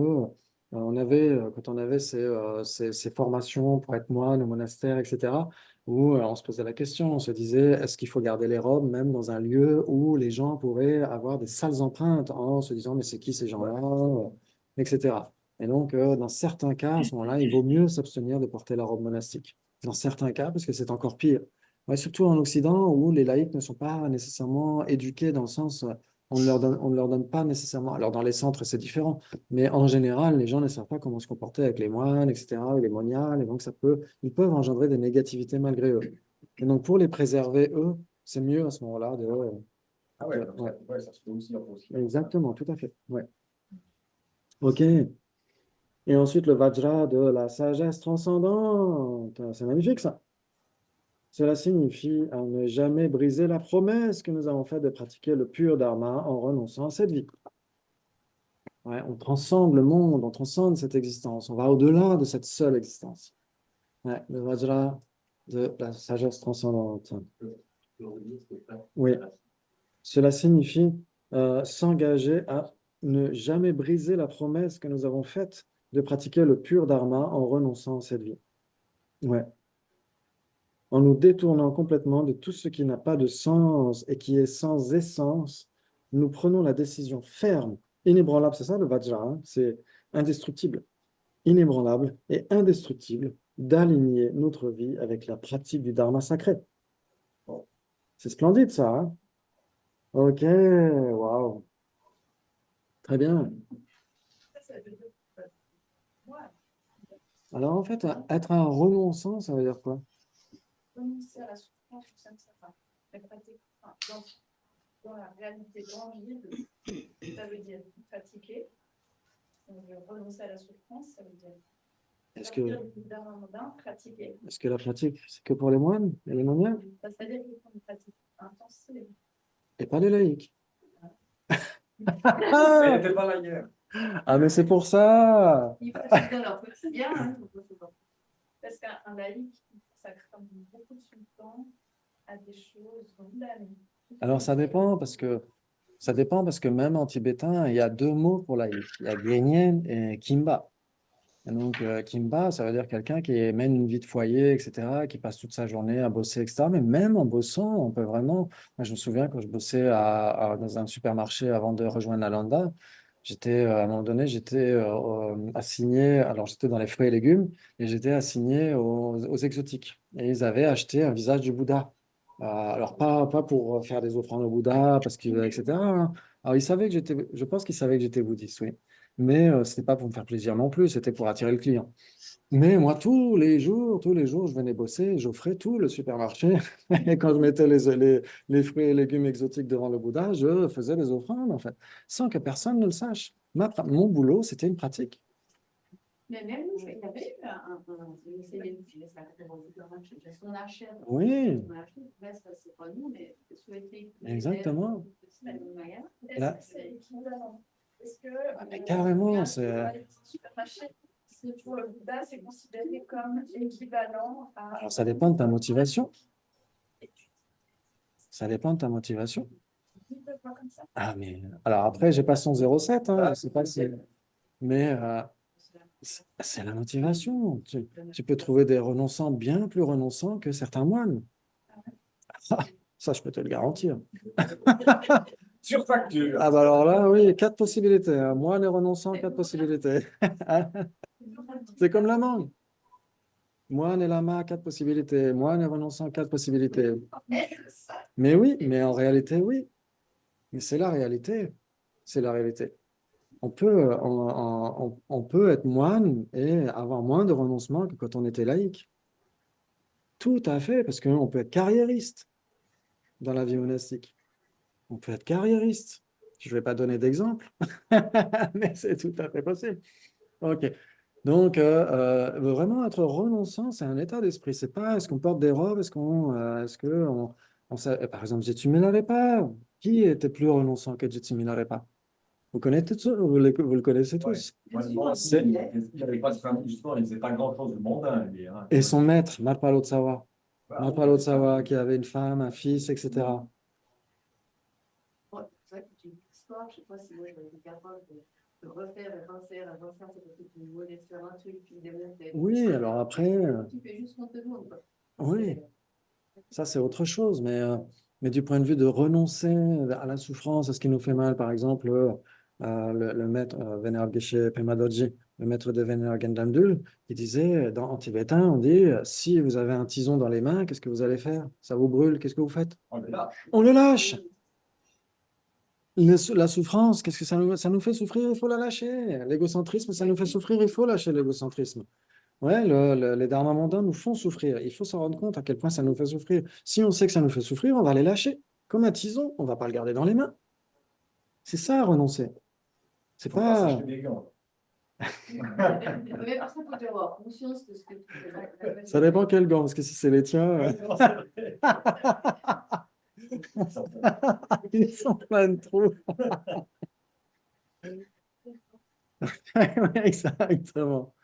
quand on avait ces formations pour être moine au monastère, etc., où on se posait la question, on se disait, est-ce qu'il faut garder les robes même dans un lieu où les gens pourraient avoir des sales empreintes en se disant, mais c'est qui ces gens-là, etc. Et donc, dans certains cas, à ce moment-là, il vaut mieux s'abstenir de porter la robe monastique. Dans certains cas, parce que c'est encore pire. Ouais, surtout en Occident, où les laïcs ne sont pas nécessairement éduqués dans le sens, on ne leur donne pas nécessairement. Alors, dans les centres, c'est différent, mais en général, les gens ne savent pas comment se comporter avec les moines, etc., ou les moniales, et donc ils peuvent engendrer des négativités malgré eux. Et donc, pour les préserver, eux, c'est mieux à ce moment-là Ah ouais, ouais. ouais, ça se peut aussi, on peut aussi. Exactement, tout à fait. Ouais. OK. Et ensuite, le Vajra de la sagesse transcendante. C'est magnifique, ça. Cela signifie à ne jamais briser la promesse que nous avons faite de pratiquer le pur dharma en renonçant à cette vie. Ouais, on transcende le monde, on transcende cette existence, on va au-delà de cette seule existence. Ouais, le Vajra de la sagesse transcendante. Oui, cela signifie s'engager à ne jamais briser la promesse que nous avons faite de pratiquer le pur dharma en renonçant à cette vie. Ouais. En nous détournant complètement de tout ce qui n'a pas de sens et qui est sans essence, nous prenons la décision ferme, inébranlable, c'est ça le Vajra, hein, c'est indestructible, inébranlable et indestructible d'aligner notre vie avec la pratique du dharma sacré. Bon. C'est splendide ça, hein? Ok, waouh. Très bien. Ça veut dire que, ouais, Alors en fait, être un renonçant, ça veut dire quoi? renoncer à la souffrance, ça ne sert pas. La pratique, enfin, dans la réalité tangible, ça veut dire pratiquer. Donc, renoncer à la souffrance, ça veut dire Est-ce sortir que, du dharma mondain, pratiquer. est-ce que la pratique, c'est que pour les moines et les non-moines C'est-à-dire qu'il faut une pratique intensive. et pas les laïcs? Elle n'était pas là hier. Ah, mais c'est pour ça! Ils pratiquent dans leur quotidien, hein, parce qu'un laïc il consacre beaucoup de son temps à des choses mondaines. Alors ça dépend parce que même en tibétain, il y a deux mots pour laïc. Il y a Guénien et Kimba. Et donc Kimba, ça veut dire quelqu'un qui mène une vie de foyer, etc., qui passe toute sa journée à bosser, etc. Mais même en bossant, on peut vraiment. Moi, je me souviens quand je bossais dans un supermarché avant de rejoindre Nalanda, à un moment donné, j'étais assigné. Alors j'étais dans les fruits et légumes et j'étais assigné aux exotiques. Et ils avaient acheté un visage du Bouddha. Alors, pas pour faire des offrandes au Bouddha, parce que, etc., hein. Alors, je pense qu'ils savaient que j'étais bouddhiste, oui. Mais ce n'était pas pour me faire plaisir non plus, c'était pour attirer le client. Mais moi, tous les jours, je venais bosser et j'offrais tout le supermarché. Et quand je mettais les fruits et légumes exotiques devant le Bouddha, je faisais des offrandes, en fait, sans que personne ne le sache. Mon boulot, c'était une pratique. Mais même nous, il y avait on achète. Oui, On achète, c'est pas nous, mais souhaiter. exactement. Est-ce Là, que c'est équivalent? Est-ce que mais carrément, c'est pour le Bouddha, c'est considéré comme équivalent à. alors ça dépend de ta motivation. Ça dépend de ta motivation. Comme ça. Ah, mais alors après, j'ai pas son 07, hein, je sais pas mais c'est la motivation. Tu peux trouver des renonçants bien plus renonçants que certains moines. Ah, ça, je peux te le garantir. Sur facture. Ah, bah alors là, oui, 4 possibilités, hein. Moine et renonçant, 4 possibilités. C'est comme la mangue. Moine et lama, 4 possibilités. Moine et renonçant, 4 possibilités. Mais oui, mais en réalité, oui. Mais c'est la réalité. C'est la réalité. On peut être moine et avoir moins de renoncement que quand on était laïque. Tout à fait, parce qu'on peut être carriériste dans la vie monastique. On peut être carriériste. Je ne vais pas donner d'exemple, mais c'est tout à fait possible. OK. Donc, vraiment être renonçant, c'est un état d'esprit. C'est pas est-ce qu'on porte des robes, par exemple, Jetsu Milarepa. Qui était plus renonçant que Jetsu Milarepa? Vous connaissez tous, vous le connaissez tous. Ouais. Il n'avait pas de famille, justement, il ne faisait pas grand-chose de mondain, lui, hein. Et son maître, Marpalotsawa. Marpalotsawa, qui avait une femme, un fils, etc. Ouais, c'est vrai que tu l'histoire, je ne sais pas si moi j'aurais été capable de refaire et refaire, c'est parce que tu voulais faire un truc, puis démonter. Oui, alors après, Tu fais juste ce qu'on te demande, quoi. oui, ça c'est autre chose, mais du point de vue de renoncer à la souffrance, à ce qui nous fait mal, par exemple, le maître Vénérable Geshe Pema Dodji, le maître de Vénérable Gendamdul, il disait, en tibétain, on dit, si vous avez un tison dans les mains, qu'est-ce que vous allez faire? Ça vous brûle, qu'est-ce que vous faites? On le lâche. On le lâche! La souffrance, qu'est-ce que ça nous fait souffrir? Il faut la lâcher. L'égocentrisme, ça nous fait souffrir, il faut lâcher l'égocentrisme. Ouais, les dharmas mondains nous font souffrir. Il faut s'en rendre compte à quel point ça nous fait souffrir. Si on sait que ça nous fait souffrir, on va les lâcher. Comme un tison, on ne va pas le garder dans les mains. C'est ça, renoncer. C'est Faut pas. s'acheter des gants. Mais par contre, il faut avoir conscience de ce que tu fais. Ça dépend quel gant, parce que si c'est les tiens, ils sont plein de trous. Ouais, exactement.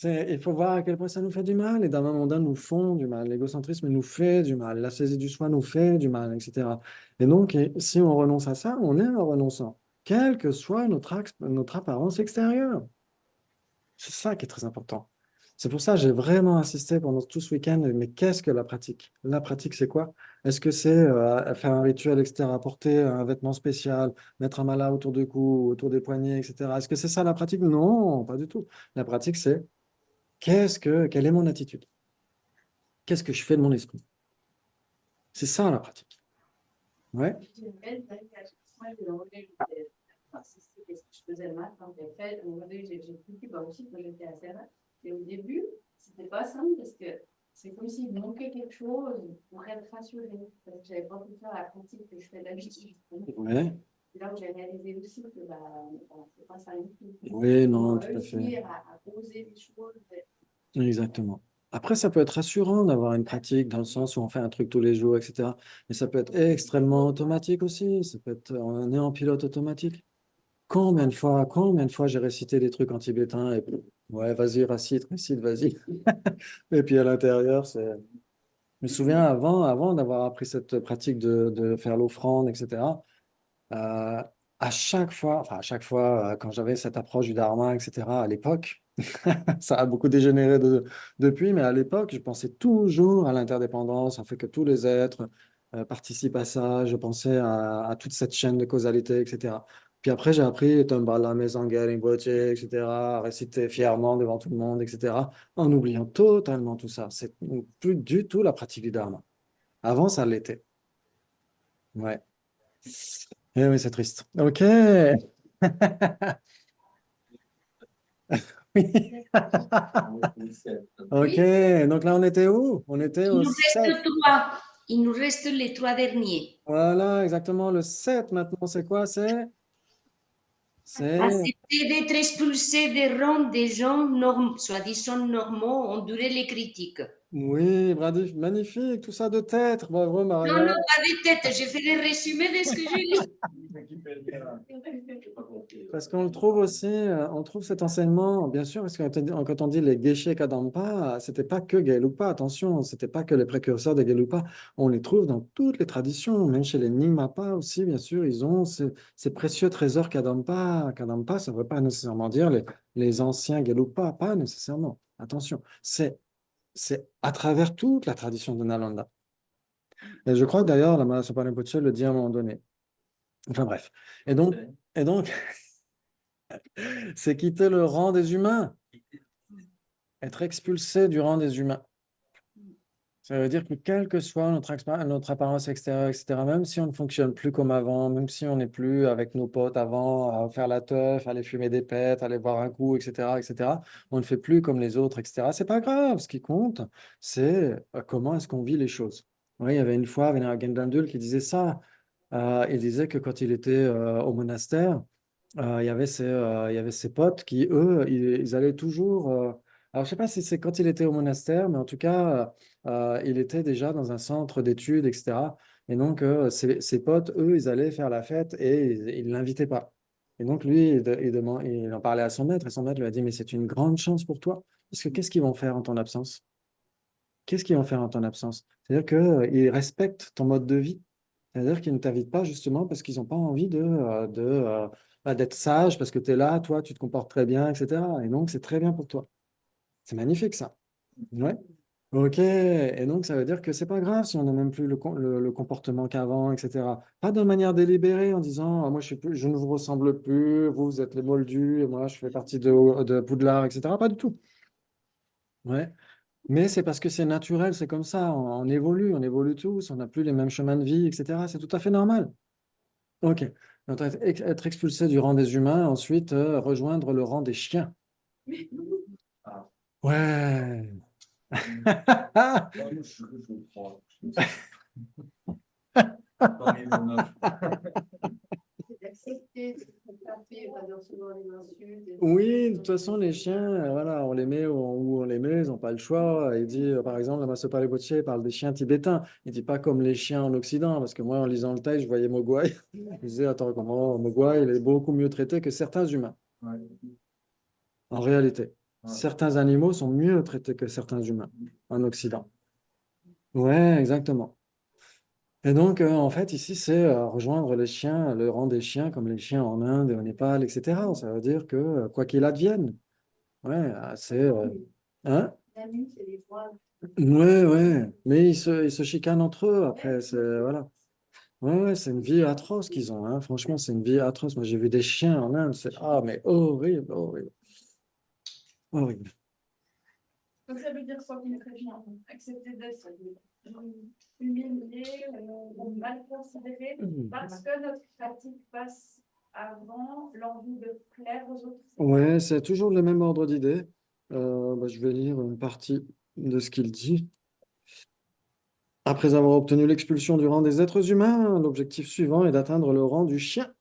Il faut voir à quel point ça nous fait du mal. Les dharmas mondains nous font du mal. L'égocentrisme nous fait du mal. La saisie du soi nous fait du mal, etc. Et donc, si on renonce à ça, on est un renonçant. quelle que soit notre apparence extérieure. C'est ça qui est très important. C'est pour ça que j'ai vraiment insisté pendant tout ce week-end, mais qu'est-ce que la pratique? La pratique, c'est quoi? Est-ce que c'est faire un rituel extérieur, porter un vêtement spécial, mettre un mala autour du cou, autour des poignets, etc. Est-ce que c'est ça la pratique? Non, pas du tout. La pratique, c'est quelle est mon attitude? Qu'est-ce que je fais de mon esprit? C'est ça la pratique. Ouais. Moi, j'ai demandé, c'est ce que je faisais le matin quand j'ai fait. À un moment donné, j'ai pris aussi quand j'étais à Serra. Et au début, c'était pas simple parce que c'est comme s'il manquait quelque chose pour être rassurée. Parce que j'avais pas pu faire la pratique que je fais d'habitude. Ouais. C'est là où j'ai réalisé aussi que c'est pas ça du tout. Oui, non, tout à fait. Réussir à poser les choses. Exactement. Après, ça peut être rassurant d'avoir une pratique dans le sens où on fait un truc tous les jours, etc. Mais ça peut être extrêmement automatique aussi. Ça peut être, on est en pilote automatique. Combien de fois j'ai récité des trucs en tibétain et ouais, vas-y, récite, vas-y. Et puis à l'intérieur, c'est. Je me souviens avant d'avoir appris cette pratique de faire l'offrande, etc. euh, à chaque fois, quand j'avais cette approche du dharma, etc. à l'époque, ça a beaucoup dégénéré depuis, mais à l'époque, je pensais toujours à l'interdépendance, en fait que tous les êtres participent à ça. Je pensais à toute cette chaîne de causalité, etc. Puis après, j'ai appris Tombala, Mesange, Rinpoche, etc., à réciter fièrement devant tout le monde, etc., en oubliant totalement tout ça. C'est plus du tout la pratique du dharma. Avant, ça l'était. Ouais. Eh oui, c'est triste. OK. Oui. OK, donc là, on était où? On était Il au nous 7. reste trois. Il nous reste les trois derniers. Voilà, exactement. Le 7 maintenant, c'est quoi? C'est... Accepter d'être expulsé des rangs des gens soi-disant normaux ont duré les critiques. Oui, magnifique, tout ça de tête. Bravo, Non, Maria. non, pas de tête. J'ai fait le résumé de ce que j'ai lu. Parce qu'on le trouve aussi, on trouve cet enseignement, bien sûr, parce que quand on dit les Geshe Kadampa, c'était pas que Gelugpa, attention, c'était pas que les précurseurs de Gelugpa, on les trouve dans toutes les traditions, même chez les Nyingmapa aussi, bien sûr, ils ont ces précieux trésors Kadampa. Kadampa, ça ne veut pas nécessairement dire les anciens Gelugpa, pas nécessairement, attention, c'est à travers toute la tradition de Nalanda. Et je crois que d'ailleurs, la Mahasapa Rinpoche le dit à un moment donné. Enfin bref. Et donc, c'est quitter le rang des humains, être expulsé du rang des humains. Ça veut dire que quelle que soit notre apparence extérieure, etc., même si on ne fonctionne plus comme avant, même si on n'est plus avec nos potes avant, à faire la teuf, aller fumer des pètes, aller boire un coup, etc., on ne fait plus comme les autres, etc. C'est pas grave. Ce qui compte, c'est comment est-ce qu'on vit les choses. Oui, il y avait une fois Venerable Gendandul qui disait ça. Il disait que quand il était au monastère, il y avait ses potes qui, eux, ils allaient toujours. Alors, je sais pas si c'est quand il était au monastère, mais en tout cas, il était déjà dans un centre d'études, etc. Et donc, ses potes, eux, ils allaient faire la fête et ils ne l'invitaient pas. Et donc, lui, il en parlait à son maître et son maître lui a dit, mais c'est une grande chance pour toi, parce que qu'est-ce qu'ils vont faire en ton absence? Qu'est-ce qu'ils vont faire en ton absence? C'est-à-dire qu'ils respectent ton mode de vie. C'est-à-dire qu'ils ne t'invitent pas justement parce qu'ils n'ont pas envie d'être sage, parce que tu es là, toi, tu te comportes très bien, etc. Et donc, c'est très bien pour toi. C'est magnifique, ça. Ouais. OK. Et donc, ça veut dire que c'est pas grave si on n'a même plus le comportement qu'avant, etc. Pas de manière délibérée en disant, ah, moi, je ne vous ressemble plus, vous êtes les moldus, et moi, je fais partie de Poudlard, etc. Pas du tout. Ouais. Mais c'est parce que c'est naturel, c'est comme ça, on évolue tous, on n'a plus les mêmes chemins de vie, etc. C'est tout à fait normal. Ok. Donc, être expulsé du rang des humains, ensuite rejoindre le rang des chiens. Ouais. C'est d'accepter de se taper, pas de recevoir les insultes. Oui, de toute façon, les chiens, voilà, on les met où on les met, ils n'ont pas le choix. Il dit, par exemple, la Masopa Rinpoche parle des chiens tibétains. Il dit pas comme les chiens en Occident, parce que moi, en lisant le texte, je voyais Mogwai. Je disais, attends, comment Mogwai, il est beaucoup mieux traité que certains humains. En réalité, certains animaux sont mieux traités que certains humains en Occident. Ouais, exactement. Et donc, en fait, ici, c'est rejoindre les chiens, le rang des chiens, comme les chiens en Inde et au Népal, etc. Ça veut dire que quoi qu'il advienne, ouais, c'est... hein? La nuit, c'est les trois. Ouais, ouais. Mais ils se chicanent entre eux après. Voilà. Ouais, ouais, c'est une vie atroce qu'ils ont. Hein. Franchement, c'est une vie atroce. Moi, j'ai vu des chiens en Inde. Ah, mais horrible, horrible, horrible. Donc ça veut dire quoi concrètement? Accepter d'être humilié ou mal considéré parce que notre pratique passe avant l'envie de plaire aux autres. Ouais, c'est toujours le même ordre d'idées. Je vais lire une partie de ce qu'il dit. Après avoir obtenu l'expulsion du rang des êtres humains, l'objectif suivant est d'atteindre le rang du chien.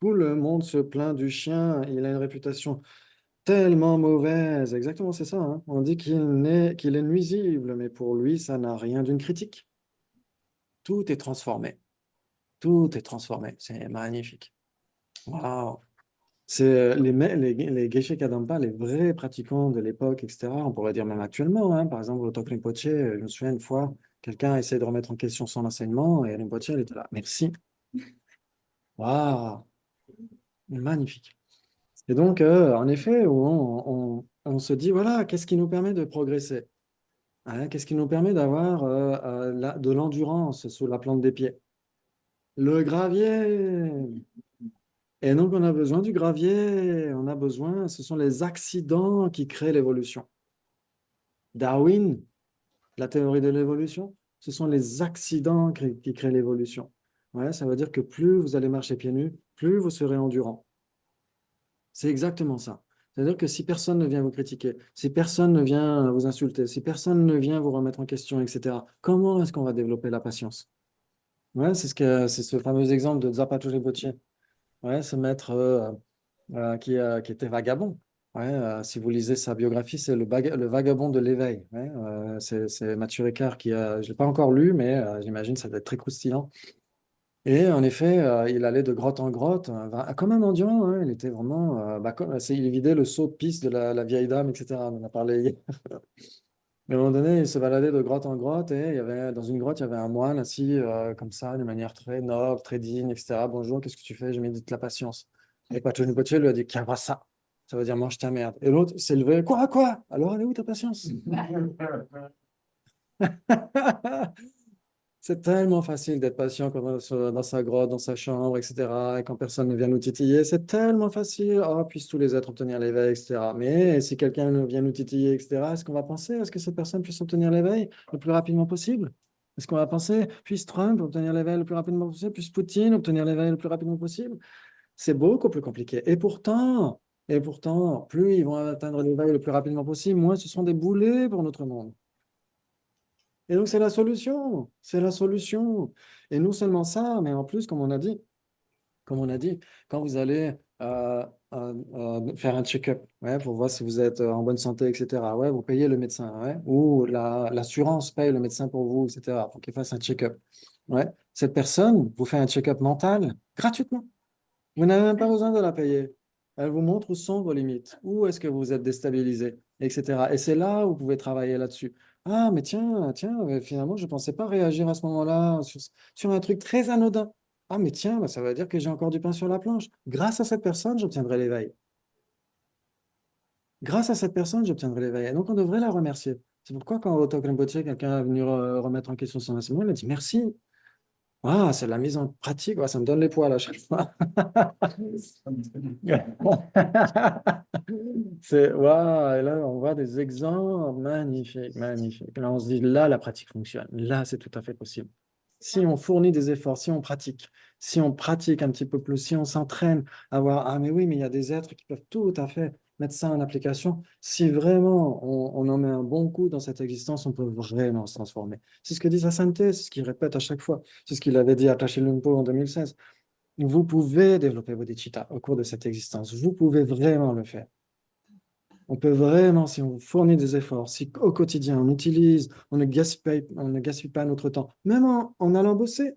Tout le monde se plaint du chien. Il a une réputation tellement mauvaise. Exactement, c'est ça. Hein. On dit qu'il est nuisible, mais pour lui, ça n'a rien d'une critique. Tout est transformé. Tout est transformé. C'est magnifique. Waouh. C'est les Geshe Kadampa, les vrais pratiquants de l'époque, etc. On pourrait dire même actuellement. Hein. Par exemple, au Tok Rinpoche, je me souviens une fois, quelqu'un a essayé de remettre en question son enseignement et Rinpoche, elle était là. Merci. Waouh. Magnifique. Et donc, en effet, on se dit, voilà, qu'est-ce qui nous permet de progresser? Hein, qu'est-ce qui nous permet d'avoir de l'endurance sous la plante des pieds? Le gravier. Et donc, on a besoin du gravier, on a besoin, ce sont les accidents qui créent l'évolution. Darwin, la théorie de l'évolution, ce sont les accidents qui créent l'évolution. Ouais, ça veut dire que plus vous allez marcher pieds nus, plus vous serez endurant. C'est exactement ça. C'est-à-dire que si personne ne vient vous critiquer, si personne ne vient vous insulter, si personne ne vient vous remettre en question, etc., comment est-ce qu'on va développer la patience? Ouais, c'est ce fameux exemple de Zapato Rinpoche. Ouais, ce maître qui était vagabond. Ouais, si vous lisez sa biographie, c'est le vagabond de l'éveil. Ouais, c'est Mathieu Ricard qui a, je ne l'ai pas encore lu, mais j'imagine que ça doit être très croustillant. Et en effet, il allait de grotte en grotte, comme un mendiant. Hein, il était vraiment, il vidait le seau de pisse de la vieille dame, etc. On en a parlé hier. Mais à un moment donné, il se baladait de grotte en grotte et dans une grotte, il y avait un moine assis comme ça, de manière très noble, très digne, etc. Bonjour, qu'est-ce que tu fais? Je médite la patience. Et Pacho Poche lui a dit, Qu'est-ce ça? Ça veut dire mange ta merde. Et l'autre s'est levé, quoi, quoi? Alors, elle est où ta patience? C'est tellement facile d'être patient quand on est dans sa grotte, dans sa chambre, etc. Et quand personne ne vient nous titiller, c'est tellement facile. Oh, puissent tous les êtres obtenir l'éveil, etc. Mais si quelqu'un vient nous titiller, etc., est-ce qu'on va penser à ce que cette personne puisse obtenir l'éveil le plus rapidement possible? Est-ce qu'on va penser, puisse Trump obtenir l'éveil le plus rapidement possible, puisse Poutine obtenir l'éveil le plus rapidement possible? C'est beaucoup plus compliqué. Et pourtant, plus ils vont atteindre l'éveil le plus rapidement possible, moins ce sont des boulets pour notre monde. Et donc, c'est la solution. C'est la solution. Et non seulement ça, mais en plus, comme on a dit, quand vous allez faire un check-up ouais, pour voir si vous êtes en bonne santé, etc., ouais, vous payez le médecin, ouais, ou l'assurance paye le médecin pour vous, etc., pour qu'il fasse un check-up. Ouais. Cette personne vous fait un check-up mental gratuitement. Vous n'avez même pas besoin de la payer. Elle vous montre où sont vos limites, où est-ce que vous êtes déstabilisé, etc. Et c'est là où vous pouvez travailler là-dessus. Ah, mais tiens, finalement, je ne pensais pas réagir à ce moment-là sur un truc très anodin. Ah, mais tiens, ça veut dire que j'ai encore du pain sur la planche. Grâce à cette personne, j'obtiendrai l'éveil. Grâce à cette personne, j'obtiendrai l'éveil. Et donc, on devrait la remercier. C'est pourquoi, quand au Tok Rinpoche, quelqu'un est venu remettre en question son enseignement, il a dit merci. Ah, c'est la mise en pratique. Ouais, ça me donne les poils à chaque fois. Waouh, et là, on voit des exemples magnifiques, magnifiques. Là, on se dit, là, la pratique fonctionne. Là, c'est tout à fait possible. Si on fournit des efforts, si on pratique un petit peu plus, si on s'entraîne à voir, ah, mais oui, mais il y a des êtres qui peuvent tout à fait mettre ça en application. Si vraiment on en met un bon coup dans cette existence, on peut vraiment se transformer. C'est ce que dit sa sainteté, c'est ce qu'il répète à chaque fois. C'est ce qu'il avait dit à Tashi Lumpo en 2016. Vous pouvez développer bodhicitta au cours de cette existence. Vous pouvez vraiment le faire. On peut vraiment, si on fournit des efforts, si au quotidien on ne gaspille pas notre temps, même en allant bosser.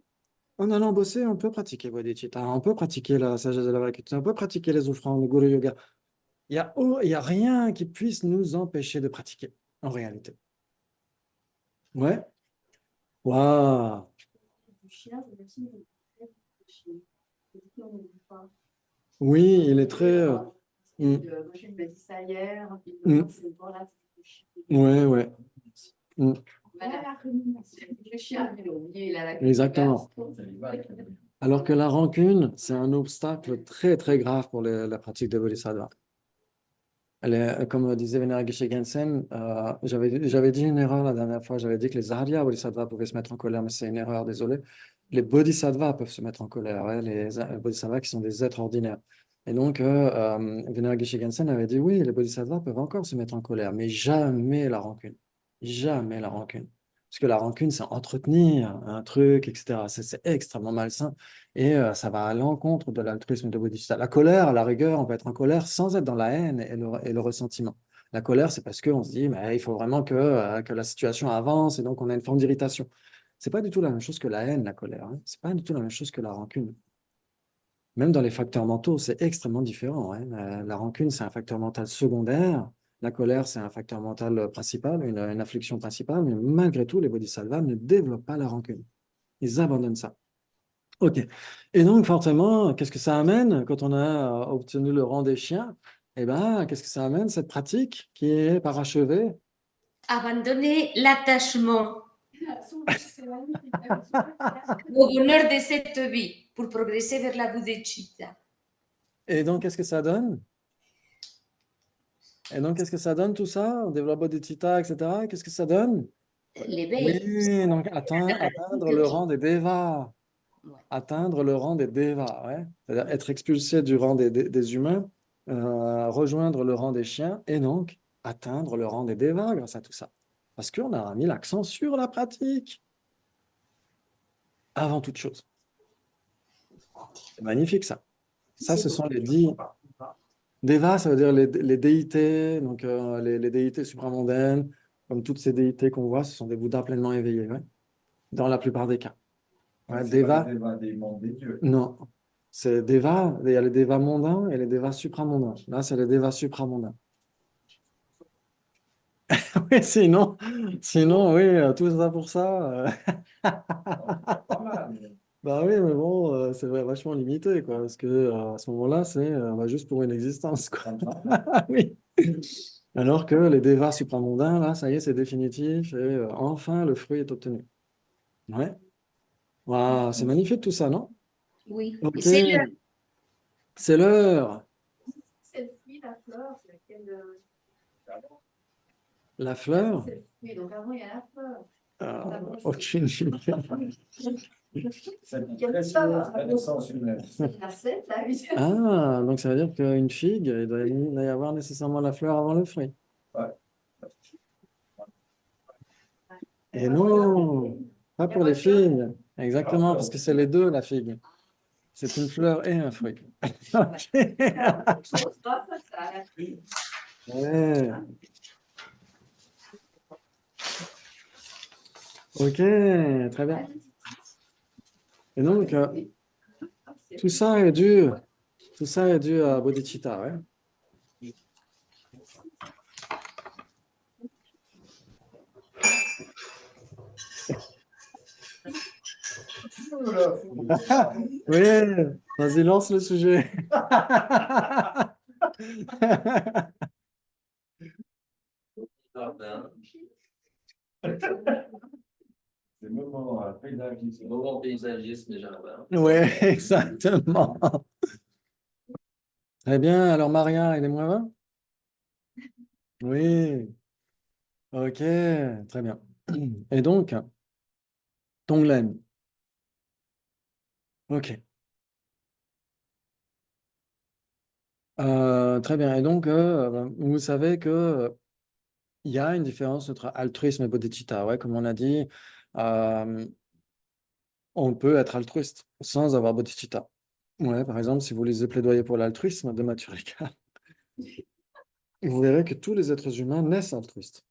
En allant bosser, on peut pratiquer bodhicitta, on peut pratiquer la sagesse de la vacuité, on peut pratiquer les offrandes, le guru yoga. Il y a rien qui puisse nous empêcher de pratiquer, en réalité. Ouais. Waouh. chien, c'est aussi le chien. C'est qu'on n'oublie pas. Oui, il est très... Moi, je me dis ça hier, puis c'est voilà, le chien. Ouais, ouais. Le chien, il a oublié, il a la Exactement. Alors que la rancune, c'est un obstacle très, très grave pour la pratique de Bodhisattva. Comme disait Venerable Geshe Gensen, j'avais dit une erreur la dernière fois, j'avais dit que les Arya Bodhisattvas pouvaient se mettre en colère, mais c'est une erreur, désolé. Les Bodhisattvas peuvent se mettre en colère, ouais, les Bodhisattvas qui sont des êtres ordinaires. Et donc, Venerable Geshe Gensen avait dit, oui, les Bodhisattvas peuvent encore se mettre en colère, mais jamais la rancune. Jamais la rancune. Parce que la rancune, c'est entretenir un truc, etc. C'est extrêmement malsain. Et ça va à l'encontre de l'altruisme de Bodhisattva. La colère, à la rigueur, on peut être en colère sans être dans la haine et le ressentiment. La colère, c'est parce qu'on se dit, mais il faut vraiment que la situation avance et donc on a une forme d'irritation. C'est pas du tout la même chose que la haine, la colère. Hein. C'est pas du tout la même chose que la rancune. Même dans les facteurs mentaux, c'est extrêmement différent. Hein. La rancune, c'est un facteur mental secondaire. La colère, c'est un facteur mental principal, une affliction principale. Mais malgré tout, les bodhisattvas ne développent pas la rancune. Ils abandonnent ça. Ok. Et donc, forcément, qu'est-ce que ça amène quand on a obtenu le rang des chiens? Eh bien, qu'est-ce que ça amène, cette pratique qui est parachevée? Abandonner l'attachement au bonheur de cette vie pour progresser vers la bodhicitta. Et donc, qu'est-ce que ça donne? Et donc, qu'est-ce que ça donne tout ça? On développe bodhicitta, etc. Qu'est-ce que ça donne? L'éveil. Oui, donc atteindre le rang des devas. Ouais. Atteindre le rang des devas, ouais. C'est-à-dire être expulsé du rang des humains, rejoindre le rang des chiens, et donc atteindre le rang des devas grâce à tout ça. Parce qu'on a mis l'accent sur la pratique, avant toute chose. C'est magnifique ça. Ça, ce sont les 10... Devas, ça veut dire les déités, donc les déités supramondaines, comme toutes ces déités qu'on voit, ce sont des Bouddhas pleinement éveillés, ouais, dans la plupart des cas. Ouais, Deva, Des mondes des dieux. non, c'est Deva, il y a les Devas mondains et les Devas supramondains. Là, c'est les Devas supramondains. Oui, sinon, oui, tout ça pour ça. Pas mal. Bah oui, mais bon, c'est vachement limité, quoi, parce que à ce moment-là, c'est bah, juste pour une existence, quoi. Oui. Alors que les Devas supramondains, là, ça y est, c'est définitif, et enfin, le fruit est obtenu. Ouais. Waouh, c'est magnifique tout ça, non? Oui. Ok, Et c'est l'heure. c'est l'heure. C'est le fruit, la fleur, c'est laquelle. La fleur? C'est le fruit, donc avant, il y a la fleur. Aucune idée. C'est très sûr, la naissance humaine. C'est la 7, là, oui. Ah, donc ça veut dire qu'une figue, il doit y avoir nécessairement la fleur avant le fruit. Ouais. Et non, pas pour les figues. Exactement, parce que c'est les deux, la figue. C'est une fleur et un fruit. Ok. Ouais. Ok, très bien. Et donc, tout ça est dû à bodhicitta, ouais. Oui, vas-y, lance le sujet. Jardin, C'est le moment pédagogique. moment paysagisme et jardin. Oui, exactement. Très bien. Alors, Maria, il est moins 20? Oui. Ok, très bien. Et donc, Tonglen. Ok. Très bien. Et donc, vous savez que il y a une différence entre altruisme et bodhicitta. Ouais, comme on a dit, euh, on peut être altruiste sans avoir bodhicitta. Ouais, par exemple, si vous lisez Plaidoyer pour l'altruisme de Maturika, vous verrez que tous les êtres humains naissent altruistes.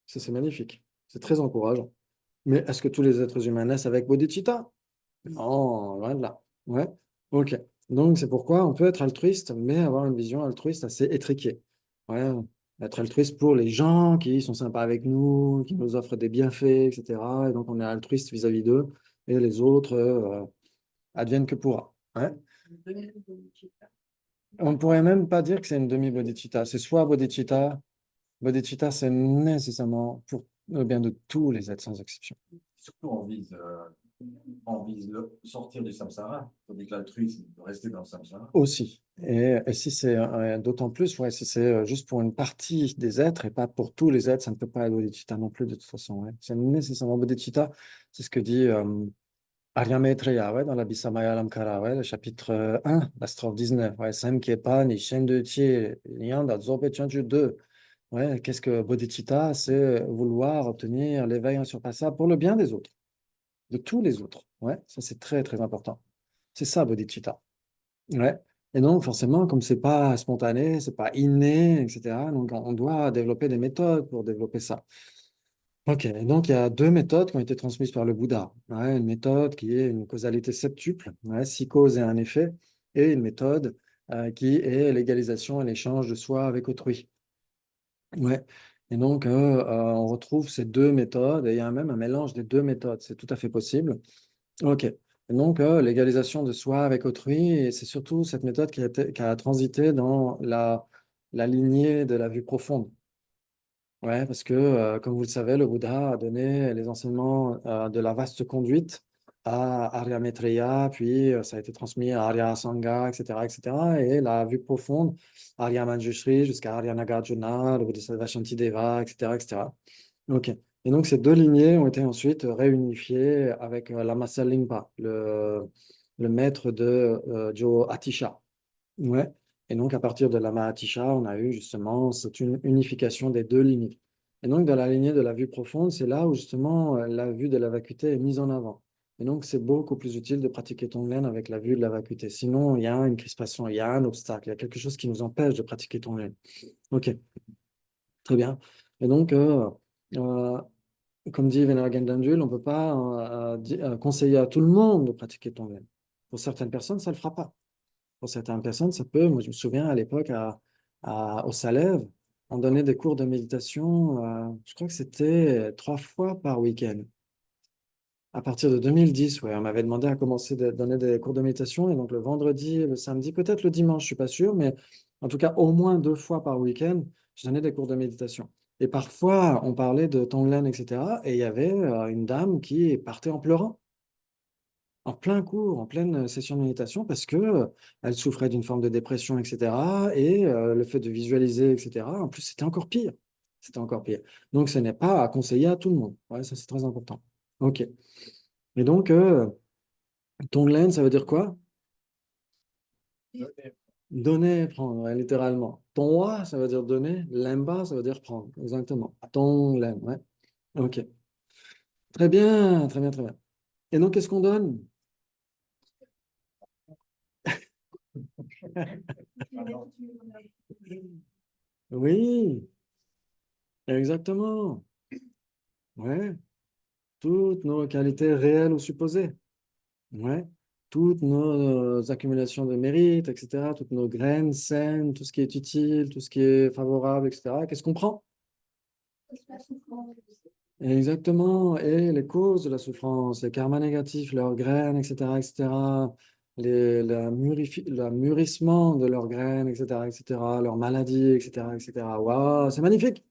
Ça, c'est magnifique. C'est très encourageant. Mais est-ce que tous les êtres humains naissent avec bodhicitta? Non, loin de là. Ouais, ok. Donc, c'est pourquoi on peut être altruiste, mais avoir une vision altruiste assez étriquée. Ouais, être altruiste pour les gens qui sont sympas avec nous, qui nous offrent des bienfaits, etc. Et donc, on est altruiste vis-à-vis d'eux. et les autres adviennent que pourra. Ouais. On ne pourrait même pas dire que c'est une demi-bodhicitta. C'est soit bodhicitta. Bodhicitta, c'est nécessairement pour le bien de tous les êtres sans exception. Surtout, on vise sortir du samsara, tandis que l'altruisme, de rester dans le samsara. Aussi. Et si c'est d'autant plus, ouais, si c'est juste pour une partie des êtres et pas pour tous les êtres, ça ne peut pas être bodhicitta non plus de toute façon. Ouais. C'est nécessairement bodhicitta. C'est ce que dit Arya Maitreya, ouais, dans la Alamkara, ouais, le chapitre 1, la strophe 19. Ouais, Sam Kiepa, Ni Shen de Tie, Lian da Dzogpe Chanchu 2. Ouais, qu'est-ce que bodhicitta? C'est vouloir obtenir l'éveil insurpassable pour le bien des autres, de tous les autres. Ouais, ça c'est très très important. C'est ça, bodhicitta. Ouais. Et donc, forcément, comme c'est pas spontané, c'est pas inné, etc., donc on doit développer des méthodes pour développer ça. Ok, et donc il y a deux méthodes qui ont été transmises par le Bouddha. Ouais, une méthode qui est une causalité septuple, ouais, 6 causes et un effet, et une méthode qui est l'égalisation et l'échange de soi avec autrui. Ouais. Et donc, on retrouve ces deux méthodes, et il y a même un mélange des deux méthodes, c'est tout à fait possible. Ok. Et donc, l'égalisation de soi avec autrui, et c'est surtout cette méthode qui a transité dans la lignée de la vue profonde. Ouais, parce que, comme vous le savez, le Bouddha a donné les enseignements de la vaste conduite à Arya Maitreya, puis ça a été transmis à Arya Asanga, etc., etc. Et la vue profonde, Arya Manjushri jusqu'à Arya Nagarjuna, le Bodhisattva Shantideva, etc., etc. Ok. Et donc, ces deux lignées ont été ensuite réunifiées avec Lama Tsongkhapa, le maître de Joe Atisha. Ouais. Et donc, à partir de la Mahatisha, on a eu justement cette unification des deux lignées. Et donc, dans la lignée de la vue profonde, c'est là où justement la vue de la vacuité est mise en avant. Et donc, c'est beaucoup plus utile de pratiquer Tonglen avec la vue de la vacuité. Sinon, il y a une crispation, il y a un obstacle, il y a quelque chose qui nous empêche de pratiquer Tonglen. Ok, très bien. Et donc, euh, comme dit Venerable Gendandul, on ne peut pas conseiller à tout le monde de pratiquer Tonglen. Pour certaines personnes, ça ne le fera pas. Pour certaines personnes, ça peut. Moi, je me souviens à l'époque, au Salève, on donnait des cours de méditation, je crois que c'était 3 fois par week-end. À partir de 2010, ouais, on m'avait demandé à commencer de donner des cours de méditation, et donc le vendredi et le samedi, peut-être le dimanche, je ne suis pas sûr, mais en tout cas, au moins 2 fois par week-end, je donnais des cours de méditation. Et parfois, on parlait de Tonglen, etc., et il y avait une dame qui partait en pleurant en plein cours, en pleine session de méditation, parce que elle souffrait d'une forme de dépression, etc. Et le fait de visualiser, etc., en plus, c'était encore pire. C'était encore pire. Donc, ce n'est pas à conseiller à tout le monde. Ouais, ça, c'est très important. OK. Et donc, Tonglen, ça veut dire quoi? Donner, prendre, ouais, littéralement. Tongwa, ça veut dire donner. Lemba, ça veut dire prendre. Exactement. Tonglen, ouais. OK. Très bien, très bien, très bien. Et donc, qu'est-ce qu'on donne? Oui, exactement. Ouais. Toutes nos qualités réelles ou supposées. Ouais. Toutes nos accumulations de mérite, etc. Toutes nos graines saines, tout ce qui est utile, tout ce qui est favorable, etc. Qu'est-ce qu'on prend? Exactement. Et les causes de la souffrance, les karmas négatifs, leurs graines, etc., etc. La mûrissement de leurs graines, etc., etc. Leurs maladies, etc., etc. Waouh, c'est magnifique.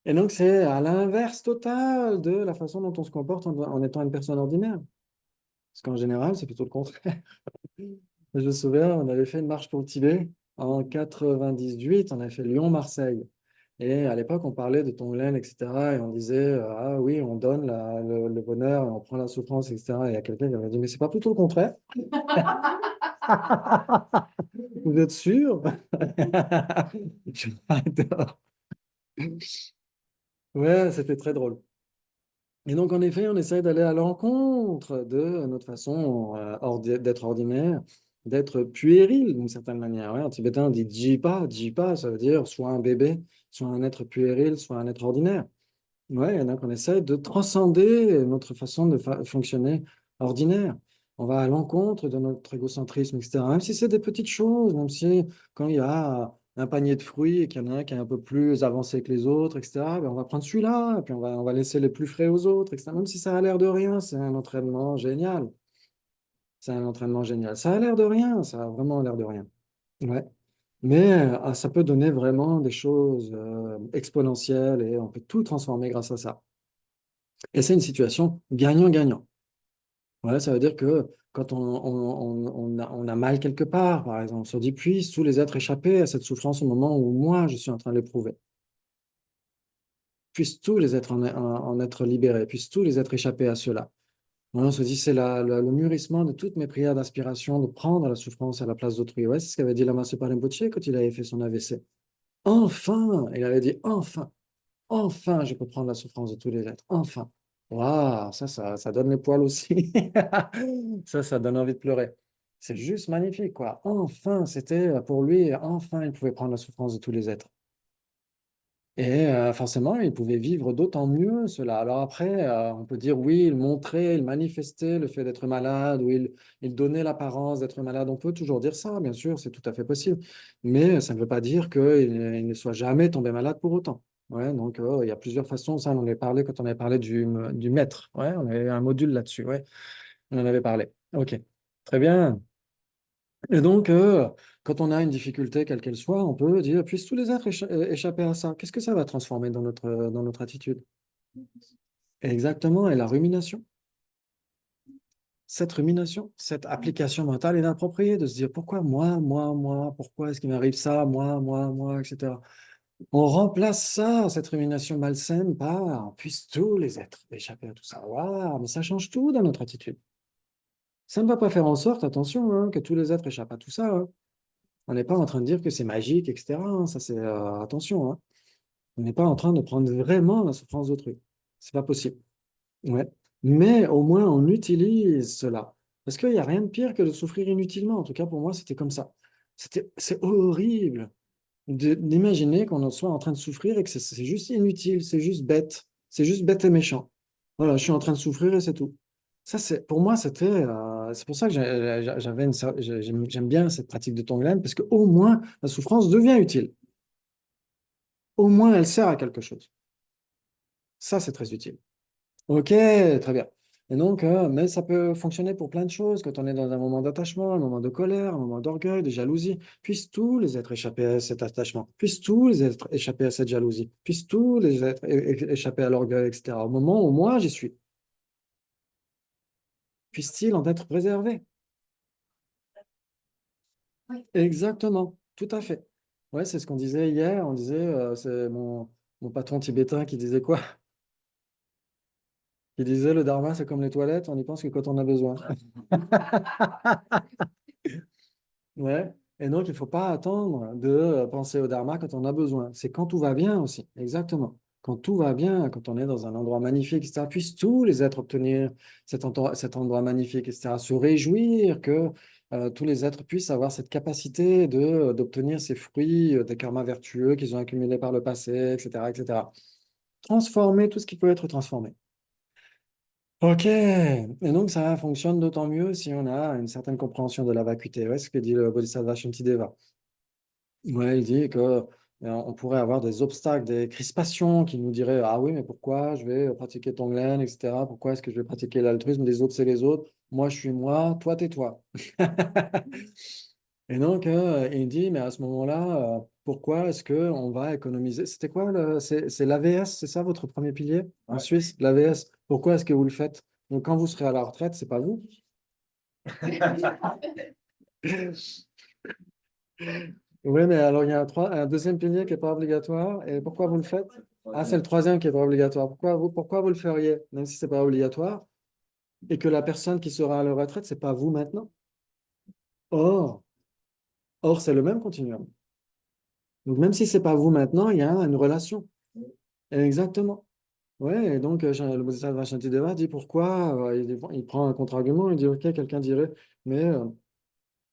Et donc, c'est à l'inverse total de la façon dont on se comporte en étant une personne ordinaire. Parce qu'en général, c'est plutôt le contraire. Je me souviens, on avait fait une marche pour le Tibet en 98, on avait fait Lyon-Marseille. Et à l'époque, on parlait de Tonglen, etc. Et on disait, ah oui, on donne le bonheur et on prend la souffrance, etc. Et il y a quelqu'un qui avait dit, mais c'est pas plutôt le contraire? Vous êtes sûr? J'adore. Ouais, c'était très drôle. Et donc, en effet, on essaye d'aller à l'encontre de notre façon d'être ordinaire, d'être puéril d'une certaine manière. Ouais, en tibétain, on dit jipa. Jipa, ça veut dire soit un bébé, soit un être puéril, soit un être ordinaire. Ouais, et donc on essaye de transcender notre façon de fonctionner ordinaire. On va à l'encontre de notre égocentrisme, etc. Même si c'est des petites choses, même si quand il y a un panier de fruits et qu'il y en a un qui est un peu plus avancé que les autres, etc., ben, on va prendre celui-là, et puis on va laisser les plus frais aux autres, etc. Même si ça a l'air de rien, c'est un entraînement génial. C'est un entraînement génial. Ça a l'air de rien, ça a vraiment l'air de rien. Ouais. Mais ça peut donner vraiment des choses exponentielles et on peut tout transformer grâce à ça. Et c'est une situation gagnant-gagnant. Voilà, ça veut dire que quand on a mal quelque part, par exemple, on se dit, puissent tous les êtres échapper à cette souffrance au moment où moi, je suis en train de l'éprouver. Puissent tous les êtres en être libérés, puissent tous les êtres échapper à cela. Voilà, on se dit, c'est le mûrissement de toutes mes prières d'aspiration de prendre la souffrance à la place d'autrui. Ouais, c'est ce qu'avait dit Lama Sepa Rinpoche quand il avait fait son AVC. Enfin, il avait dit, enfin, je peux prendre la souffrance de tous les êtres. Enfin. Waouh, ça donne les poils aussi. Ça donne envie de pleurer. C'est juste magnifique, quoi. Enfin, c'était pour lui, enfin, il pouvait prendre la souffrance de tous les êtres. Et forcément, il pouvait vivre d'autant mieux cela. Alors après, on peut dire oui, il montrait, il manifestait le fait d'être malade, ou il donnait l'apparence d'être malade. On peut toujours dire ça, bien sûr, c'est tout à fait possible. Mais ça ne veut pas dire qu'il ne soit jamais tombé malade pour autant. Ouais, donc, il y a plusieurs façons. Ça, on en avait parlé quand on avait parlé du maître. Ouais, on avait un module là-dessus. Ouais, on en avait parlé. OK. Très bien. Et donc, quand on a une difficulté, quelle qu'elle soit, on peut dire, puissent tous les êtres échapper à ça. Qu'est-ce que ça va transformer dans notre attitude? Exactement, et la rumination. Cette rumination, cette application mentale inappropriée de se dire pourquoi moi, pourquoi est-ce qu'il m'arrive ça, moi, etc. On remplace ça, cette rumination malsaine, par puissent tous les êtres échapper à tout ça. Waouh, mais ça change tout dans notre attitude. Ça ne va pas faire en sorte, attention, hein, que tous les êtres échappent à tout ça, hein. On n'est pas en train de dire que c'est magique, etc., hein. Ça, c'est attention, hein. On n'est pas en train de prendre vraiment la souffrance d'autrui. C'est pas possible. Ouais. Mais au moins, on utilise cela. Parce qu'il n'y a rien de pire que de souffrir inutilement. En tout cas, pour moi, c'était comme ça. C'est horrible d'imaginer qu'on soit en train de souffrir et que c'est juste inutile, c'est juste bête. C'est juste bête et méchant. Voilà, je suis en train de souffrir et c'est tout. Ça, pour moi, c'est pour ça que j'aime bien cette pratique de Tonglen, parce qu'au moins, la souffrance devient utile. Au moins, elle sert à quelque chose. Ça, c'est très utile. Ok, très bien. Et donc, mais ça peut fonctionner pour plein de choses. Quand on est dans un moment d'attachement, un moment de colère, un moment d'orgueil, de jalousie, puissent tous les êtres échapper à cet attachement, puissent tous les êtres échapper à cette jalousie, puissent tous les êtres échapper à l'orgueil, etc. Au moment où moi, j'y suis, puissent-ils en être préservés? Oui. Exactement, tout à fait. Ouais, c'est ce qu'on disait hier. On disait, c'est mon patron tibétain qui disait quoi? Qui disait le dharma, c'est comme les toilettes, on n'y pense que quand on a besoin. Ouais. Et donc, il ne faut pas attendre de penser au dharma quand on a besoin. C'est quand tout va bien aussi. Exactement. Quand tout va bien, quand on est dans un endroit magnifique, etc., puissent tous les êtres obtenir cet endroit magnifique, etc., se réjouir que tous les êtres puissent avoir cette capacité d'obtenir ces fruits des karmas vertueux qu'ils ont accumulés par le passé, etc., etc. Transformer tout ce qui peut être transformé. Ok, et donc ça fonctionne d'autant mieux si on a une certaine compréhension de la vacuité. Ouais, c'est ce que dit le Bodhisattva Shantideva. Ouais, il dit que on pourrait avoir des obstacles, des crispations qui nous diraient, ah oui, mais pourquoi je vais pratiquer Tonglen, etc. Pourquoi est-ce que je vais pratiquer l'altruisme? Les autres, c'est les autres. Moi, je suis moi, toi, t'es toi. Et donc, il dit, mais à ce moment-là, pourquoi est-ce qu'on va économiser? C'était quoi? C'est l'AVS, c'est ça votre premier pilier en Ouais. Suisse? L'AVS. Pourquoi est-ce que vous le faites? Donc, quand vous serez à la retraite, c'est pas vous? Oui, mais alors il y a un deuxième pilier qui n'est pas obligatoire. Et pourquoi vous le faites? Ah, c'est le troisième qui n'est pas obligatoire. Pourquoi vous le feriez, même si ce n'est pas obligatoire, et que la personne qui sera à la retraite, ce n'est pas vous maintenant? Or, c'est le même continuum. Donc, même si ce n'est pas vous maintenant, il y a une relation. Exactement. Ouais, et donc le Bodhisattva Shantideva dit pourquoi, il prend un contre-argument, il dit, ok, quelqu'un dirait, mais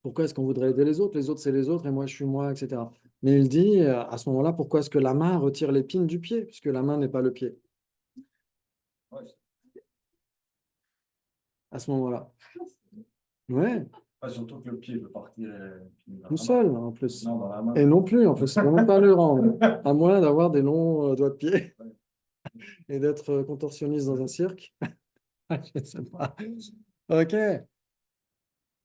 pourquoi est-ce qu'on voudrait aider les autres? Les autres, c'est les autres et moi, je suis moi, etc. Mais il dit, à ce moment-là, pourquoi est-ce que la main retire l'épine du pied, puisque la main n'est pas le pied, Ouais. à ce moment-là? Ouais. Surtout que le pied peut partir dans Tout la seul, main. en plus. Non, dans la main. Et non plus, en plus, on ne peut même pas le rendre, à moins d'avoir des longs doigts de pied et d'être contorsionniste dans un cirque. Je ne sais pas. OK.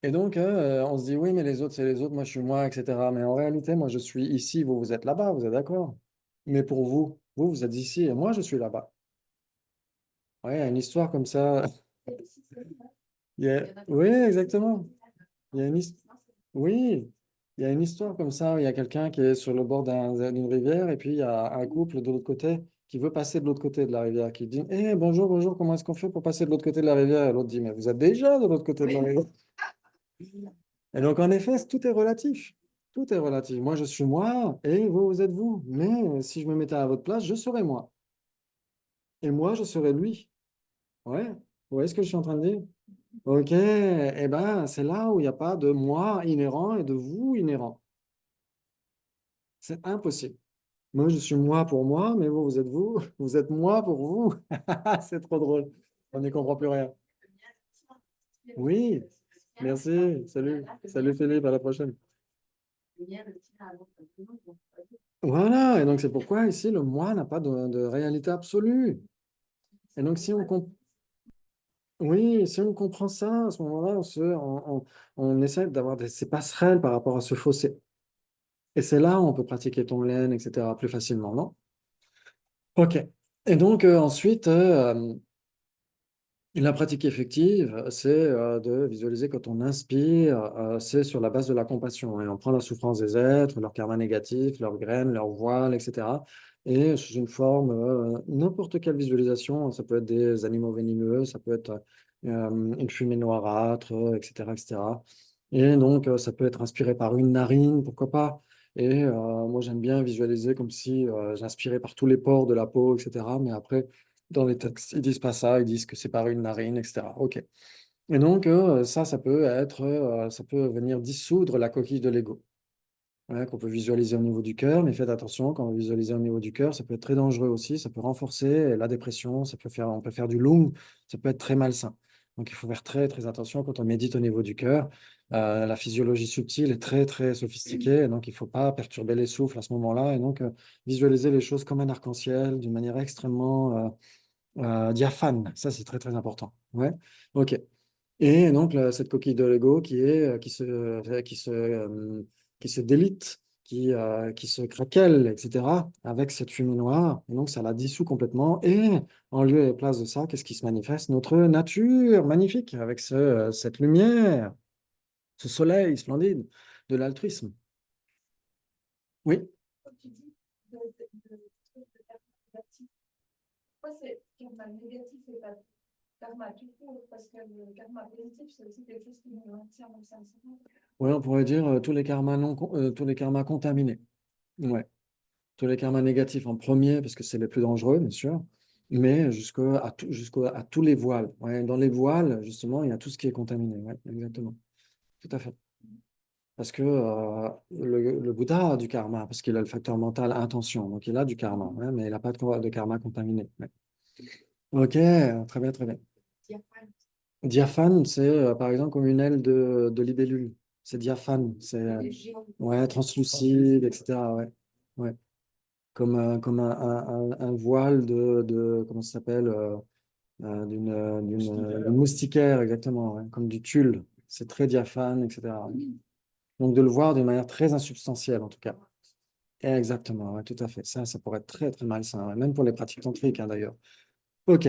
Et donc, on se dit, oui, mais les autres, c'est les autres, moi, je suis moi, etc. Mais en réalité, moi, je suis ici, vous, vous êtes là-bas, vous êtes d'accord? Mais pour vous, vous, vous êtes ici et moi, je suis là-bas. Oui, il y a une histoire comme ça. Oui, exactement. Il y a une Oui, il y a une histoire comme ça où il y a quelqu'un qui est sur le bord d'une rivière et puis il y a un couple de l'autre côté qui veut passer de l'autre côté de la rivière, qui dit, bonjour, bonjour, comment est-ce qu'on fait pour passer de l'autre côté de la rivière? Et l'autre dit, mais vous êtes déjà de l'autre côté de la rivière. Et donc, en effet, tout est relatif. Tout est relatif. Moi, je suis moi et vous, vous êtes vous. Mais si je me mettais à votre place, je serais moi. Et moi, je serais lui. Ouais. Vous voyez ce que je suis en train de dire? OK. Eh ben, c'est là où il n'y a pas de moi inhérent et de vous inhérent. C'est impossible. Moi, je suis moi pour moi, mais vous, vous êtes vous. Vous êtes moi pour vous. C'est trop drôle. On n'y comprend plus rien. Oui. Merci. Salut. Salut Philippe. À la prochaine. Voilà, et donc c'est pourquoi ici le moi n'a pas de réalité absolue. Et donc si on oui, si on comprend ça, à ce moment-là, on essaie d'avoir ces passerelles par rapport à ce fossé. Et c'est là où on peut pratiquer Tonglen, etc. plus facilement, non? Ok. Et donc ensuite, la pratique effective, c'est de visualiser quand on inspire, c'est sur la base de la compassion. Et on prend la souffrance des êtres, leur karma négatif, leurs graines, leurs voiles, etc. Et sous une forme, n'importe quelle visualisation, ça peut être des animaux venimeux, ça peut être une fumée noirâtre, etc., etc. Et donc, ça peut être inspiré par une narine, pourquoi pas. Et moi, j'aime bien visualiser comme si j'inspirais par tous les pores de la peau, etc. Mais après, dans les textes, ils disent pas ça, ils disent que c'est par une narine, etc. OK. Et donc, ça peut être, ça peut venir dissoudre la coquille de l'ego, ouais, qu'on peut visualiser au niveau du cœur, mais faites attention, quand vous visualisez au niveau du cœur, ça peut être très dangereux aussi, ça peut renforcer la dépression, on peut faire du lung, ça peut être très malsain. Donc, il faut faire très, très attention quand on médite au niveau du cœur. La physiologie subtile est très, très sophistiquée, et donc il ne faut pas perturber les souffles à ce moment-là, et donc visualiser les choses comme un arc-en-ciel d'une manière extrêmement diaphane, ça c'est très très important. Ouais, ok. Et donc cette coquille de Lego qui se délite, qui se craquelle, etc. avec cette fumée noire. Et donc ça la dissout complètement. Et en lieu et place de ça, qu'est-ce qui se manifeste? Notre nature magnifique avec cette lumière, ce soleil splendide de l'altruisme. Oui. Comme tu dis, de karma négatif. Pourquoi c'est karma négatif et pas karma tout court? Parce que le karma positif, c'est aussi quelque chose qui nous maintient dans le sens. Oui, on pourrait dire tous les karmas contaminés. Ouais. Tous les karmas négatifs en premier, parce que c'est les plus dangereux, bien sûr, mais jusqu'à tous les voiles. Ouais, dans les voiles, justement, il y a tout ce qui est contaminé. Ouais, exactement. Tout à fait. Parce que le Bouddha a du karma, parce qu'il a le facteur mental intention. Donc, il a du karma, ouais, mais il n'a pas de karma contaminé. Ouais. Ok, très bien, très bien. Diaphane, c'est par exemple comme une aile de libellule. C'est diaphane, c'est ouais, translucide, etc. Ouais. Ouais. Comme un voile comment ça s'appelle, d'une moustiquaire, exactement, ouais, comme du tulle. C'est très diaphane, etc. Donc de le voir d'une manière très insubstantielle, en tout cas. Exactement, ouais, tout à fait. Ça pourrait être très, très malsain, ouais, même pour les pratiques tantriques, hein, d'ailleurs. OK.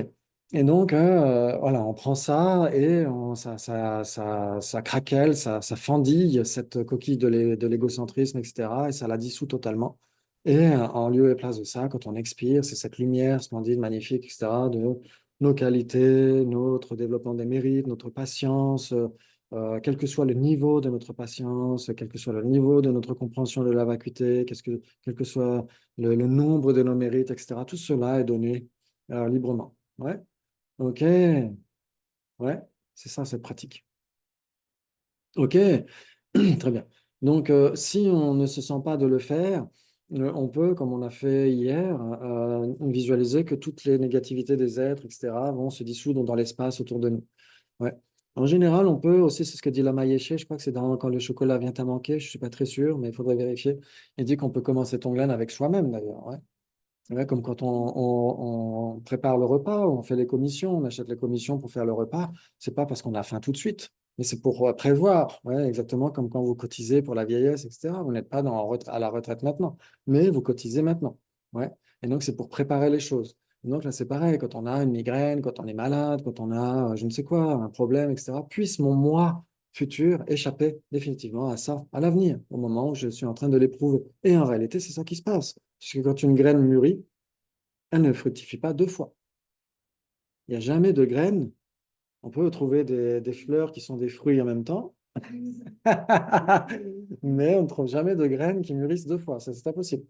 Et donc, voilà, on prend ça et ça craquelle, ça fendille cette coquille de l'égocentrisme, etc. Et ça la dissout totalement. Et en lieu et place de ça, quand on expire, c'est cette lumière splendide, magnifique, etc., de nos qualités, notre développement des mérites, notre patience, quel que soit le niveau de notre patience, quel que soit le niveau de notre compréhension de la vacuité, quel que soit le nombre de nos mérites, etc. Tout cela est donné librement. Ouais, ok, ouais, c'est ça cette pratique. Ok, très bien. Donc, si on ne se sent pas de le faire, on peut, comme on a fait hier, visualiser que toutes les négativités des êtres, etc., vont se dissoudre dans l'espace autour de nous. Ouais. En général, on peut aussi, c'est ce que dit Lama Yeshe, je crois que c'est quand le chocolat vient à manquer, je ne suis pas très sûr, mais il faudrait vérifier. Il dit qu'on peut commencer Tonglen avec soi-même d'ailleurs. Ouais. Ouais, comme quand on prépare le repas, on fait les commissions, on achète les commissions pour faire le repas, c'est pas parce qu'on a faim tout de suite, mais c'est pour prévoir. Ouais, exactement comme quand vous cotisez pour la vieillesse, etc. Vous n'êtes pas à la retraite maintenant, mais vous cotisez maintenant. Ouais. Et donc, c'est pour préparer les choses. Et donc là, c'est pareil, quand on a une migraine, quand on est malade, quand on a je ne sais quoi, un problème, etc., puisse mon moi futur échapper définitivement à ça, à l'avenir, au moment où je suis en train de l'éprouver. Et en réalité, c'est ça qui se passe. Parce que quand une graine mûrit, elle ne fructifie pas deux fois. Il n'y a jamais de graines. On peut trouver des fleurs qui sont des fruits en même temps, mais on ne trouve jamais de graines qui mûrissent deux fois. Ça, c'est impossible.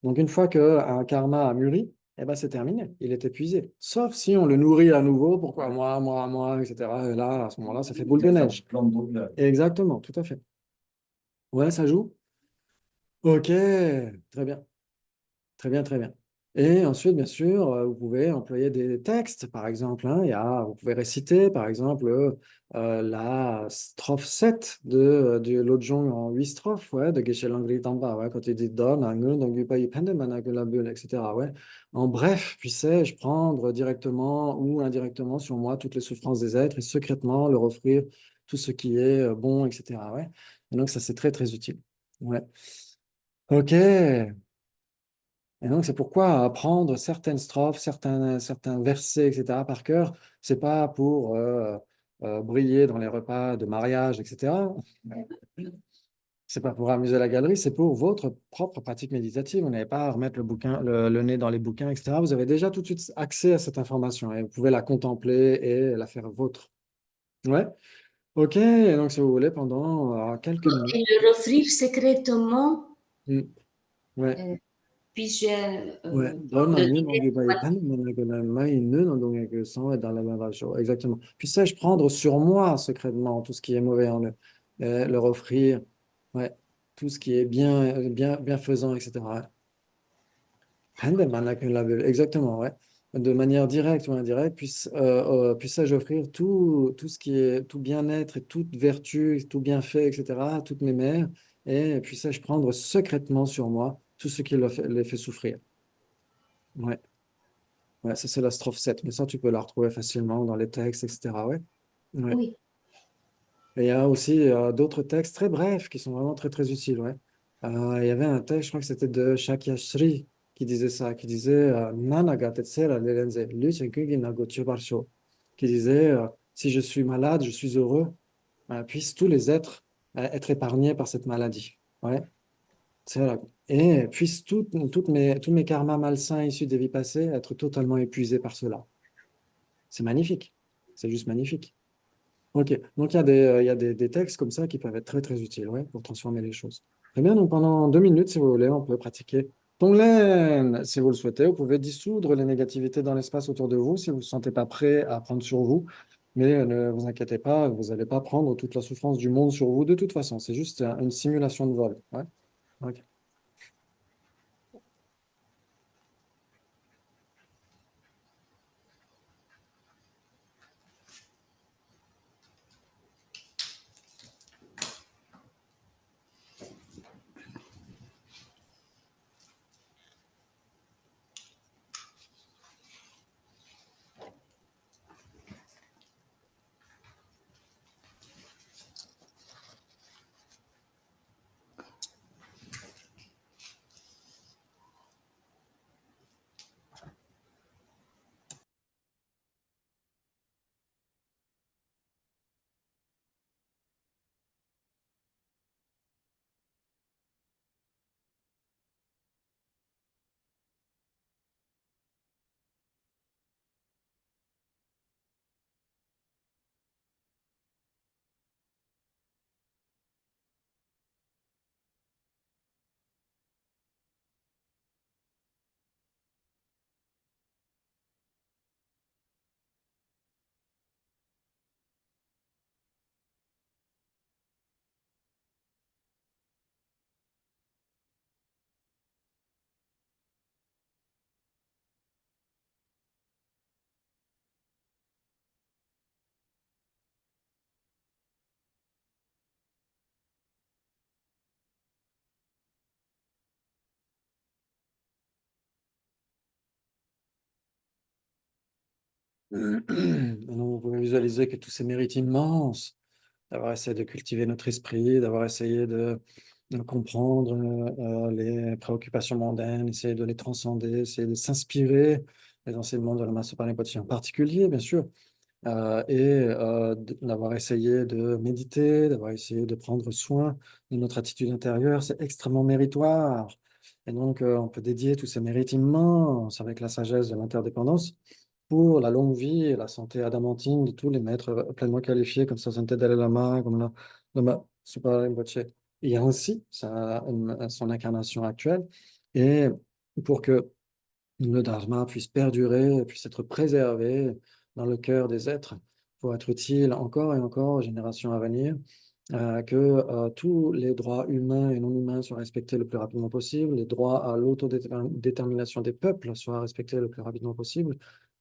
Donc, une fois qu'un karma a mûri, eh ben, c'est terminé. Il est épuisé. Sauf si on le nourrit à nouveau. Pourquoi moi, etc. Et là, à ce moment-là, ça fait boule de neige. Exactement, tout à fait. Ouais, ça joue. Ok, très bien. Très bien, très bien. Et ensuite, bien sûr, vous pouvez employer des textes, par exemple. Hein, vous pouvez réciter, par exemple, la strophe 7 de Lojong en 8 strophes, ouais, de Geshe Langri Tamba, ouais, quand il dit Don, Angun, Dongyu Yu Pende, Managula Bull, etc. Ouais. En bref, puissais-je prendre directement ou indirectement sur moi toutes les souffrances des êtres et secrètement leur offrir tout ce qui est bon, etc. Ouais. Et donc, ça, c'est très, très utile. Ouais. Ok. Et donc, c'est pourquoi apprendre certaines strophes, certains versets, etc., par cœur, c'est pas pour briller dans les repas de mariage, etc. C'est pas pour amuser la galerie, c'est pour votre propre pratique méditative. Vous n'avez pas à remettre le nez dans les bouquins, etc. Vous avez déjà tout de suite accès à cette information et vous pouvez la contempler et la faire vôtre. Ouais. Ok. Et donc, si vous voulez, pendant quelques minutes. Et le offrir secrètement, Mm. Ouais. puis-je Ouais, donne un le nœud dans dire. le baïpan, mais que la main, une nœud dans le sang et dans la même chose. Exactement. Puis sais-je prendre sur moi secrètement tout ce qui est mauvais en eux, et leur offrir ouais, tout ce qui est bienfaisant, etc. Hande manakun label. Exactement, ouais. De manière directe ou indirecte, puisse-je offrir tout ce qui est tout bien-être et toute vertu, tout bienfait, etc., toutes mes mères, et puisse-je prendre secrètement sur moi tout ce qui les fait souffrir. Ouais. Ouais, ça c'est la strophe 7, mais ça tu peux la retrouver facilement dans les textes, etc. Ouais. Ouais. Oui. Et il y a aussi d'autres textes très brefs qui sont vraiment très très utiles. Ouais. Il y avait un texte, je crois que c'était de Shakyashri qui disait ça, qui disait Nanaga tetsera lerenze, lucenkugi nago chubarsho, qui disait si je suis malade, je suis heureux, puissent tous les êtres être épargnés par cette maladie. Ouais. C'est vrai. Et puissent tous mes karmas malsains issus des vies passées être totalement épuisés par cela. C'est magnifique. C'est juste magnifique. Ok. Donc, il y a des textes comme ça qui peuvent être très, très utiles ouais, pour transformer les choses. Très bien. Donc, pendant 2 minutes, si vous voulez, on peut pratiquer Tonglen. Si vous le souhaitez, vous pouvez dissoudre les négativités dans l'espace autour de vous si vous ne vous sentez pas prêt à prendre sur vous. Mais ne vous inquiétez pas, vous n'allez pas prendre toute la souffrance du monde sur vous de toute façon. C'est juste une simulation de vol. Ouais. Ok. Et donc, vous pouvez visualiser que tous ces mérites immenses d'avoir essayé de cultiver notre esprit, d'avoir essayé de comprendre les préoccupations mondaines, essayer de les transcender, essayer de s'inspirer des enseignements de la Master Rinpoche en particulier, bien sûr, d'avoir essayé de méditer, d'avoir essayé de prendre soin de notre attitude intérieure, c'est extrêmement méritoire. Et donc, on peut dédier tous ces mérites immenses avec la sagesse de l'interdépendance pour la longue vie et la santé adamantine de tous les maîtres pleinement qualifiés comme Sainte Dalai Lama, comme la Lama Supa Rinpoche. Et ainsi son incarnation actuelle. Et pour que le Dharma puisse perdurer, puisse être préservé dans le cœur des êtres, pour être utile encore et encore aux générations à venir, que tous les droits humains et non humains soient respectés le plus rapidement possible, les droits à l'autodétermination des peuples soient respectés le plus rapidement possible,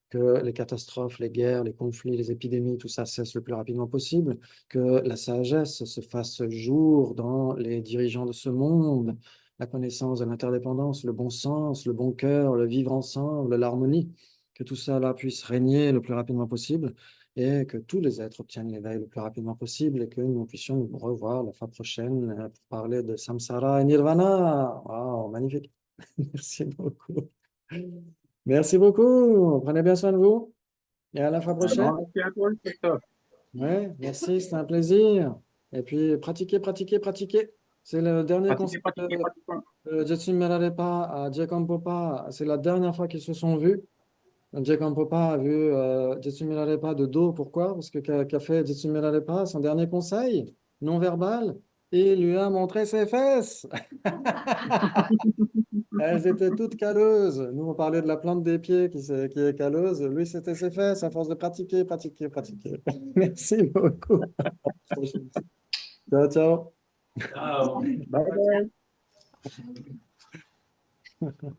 que les catastrophes, les guerres, les conflits, les épidémies, tout ça cesse le plus rapidement possible, que la sagesse se fasse jour dans les dirigeants de ce monde, la connaissance de l'interdépendance, le bon sens, le bon cœur, le vivre ensemble, l'harmonie, que tout ça là puisse régner le plus rapidement possible et que tous les êtres obtiennent l'éveil le plus rapidement possible et que nous puissions nous revoir la fois prochaine pour parler de Samsara et Nirvana. Wow, magnifique. Merci beaucoup. Merci beaucoup. Prenez bien soin de vous. Et à la fois prochaine. Merci à toi, Christophe. Ouais, merci, c'était un plaisir. Et puis, pratiquez, pratiquez, pratiquez. C'est le dernier conseil de Jetsun Milarepa à Djekan Popa. C'est la dernière fois qu'ils se sont vus. Djekan Popa a vu Jetsun Milarepa de dos. Pourquoi? Parce que qu'a fait Jetsun Milarepa, son dernier conseil non verbal, il lui a montré ses fesses. Elles étaient toutes calleuses. Nous, on parlait de la plante des pieds qui est calleuse. Lui, c'était ses fesses à force de pratiquer, pratiquer, pratiquer. Merci beaucoup. Ciao, ciao. Ah, Bye bye.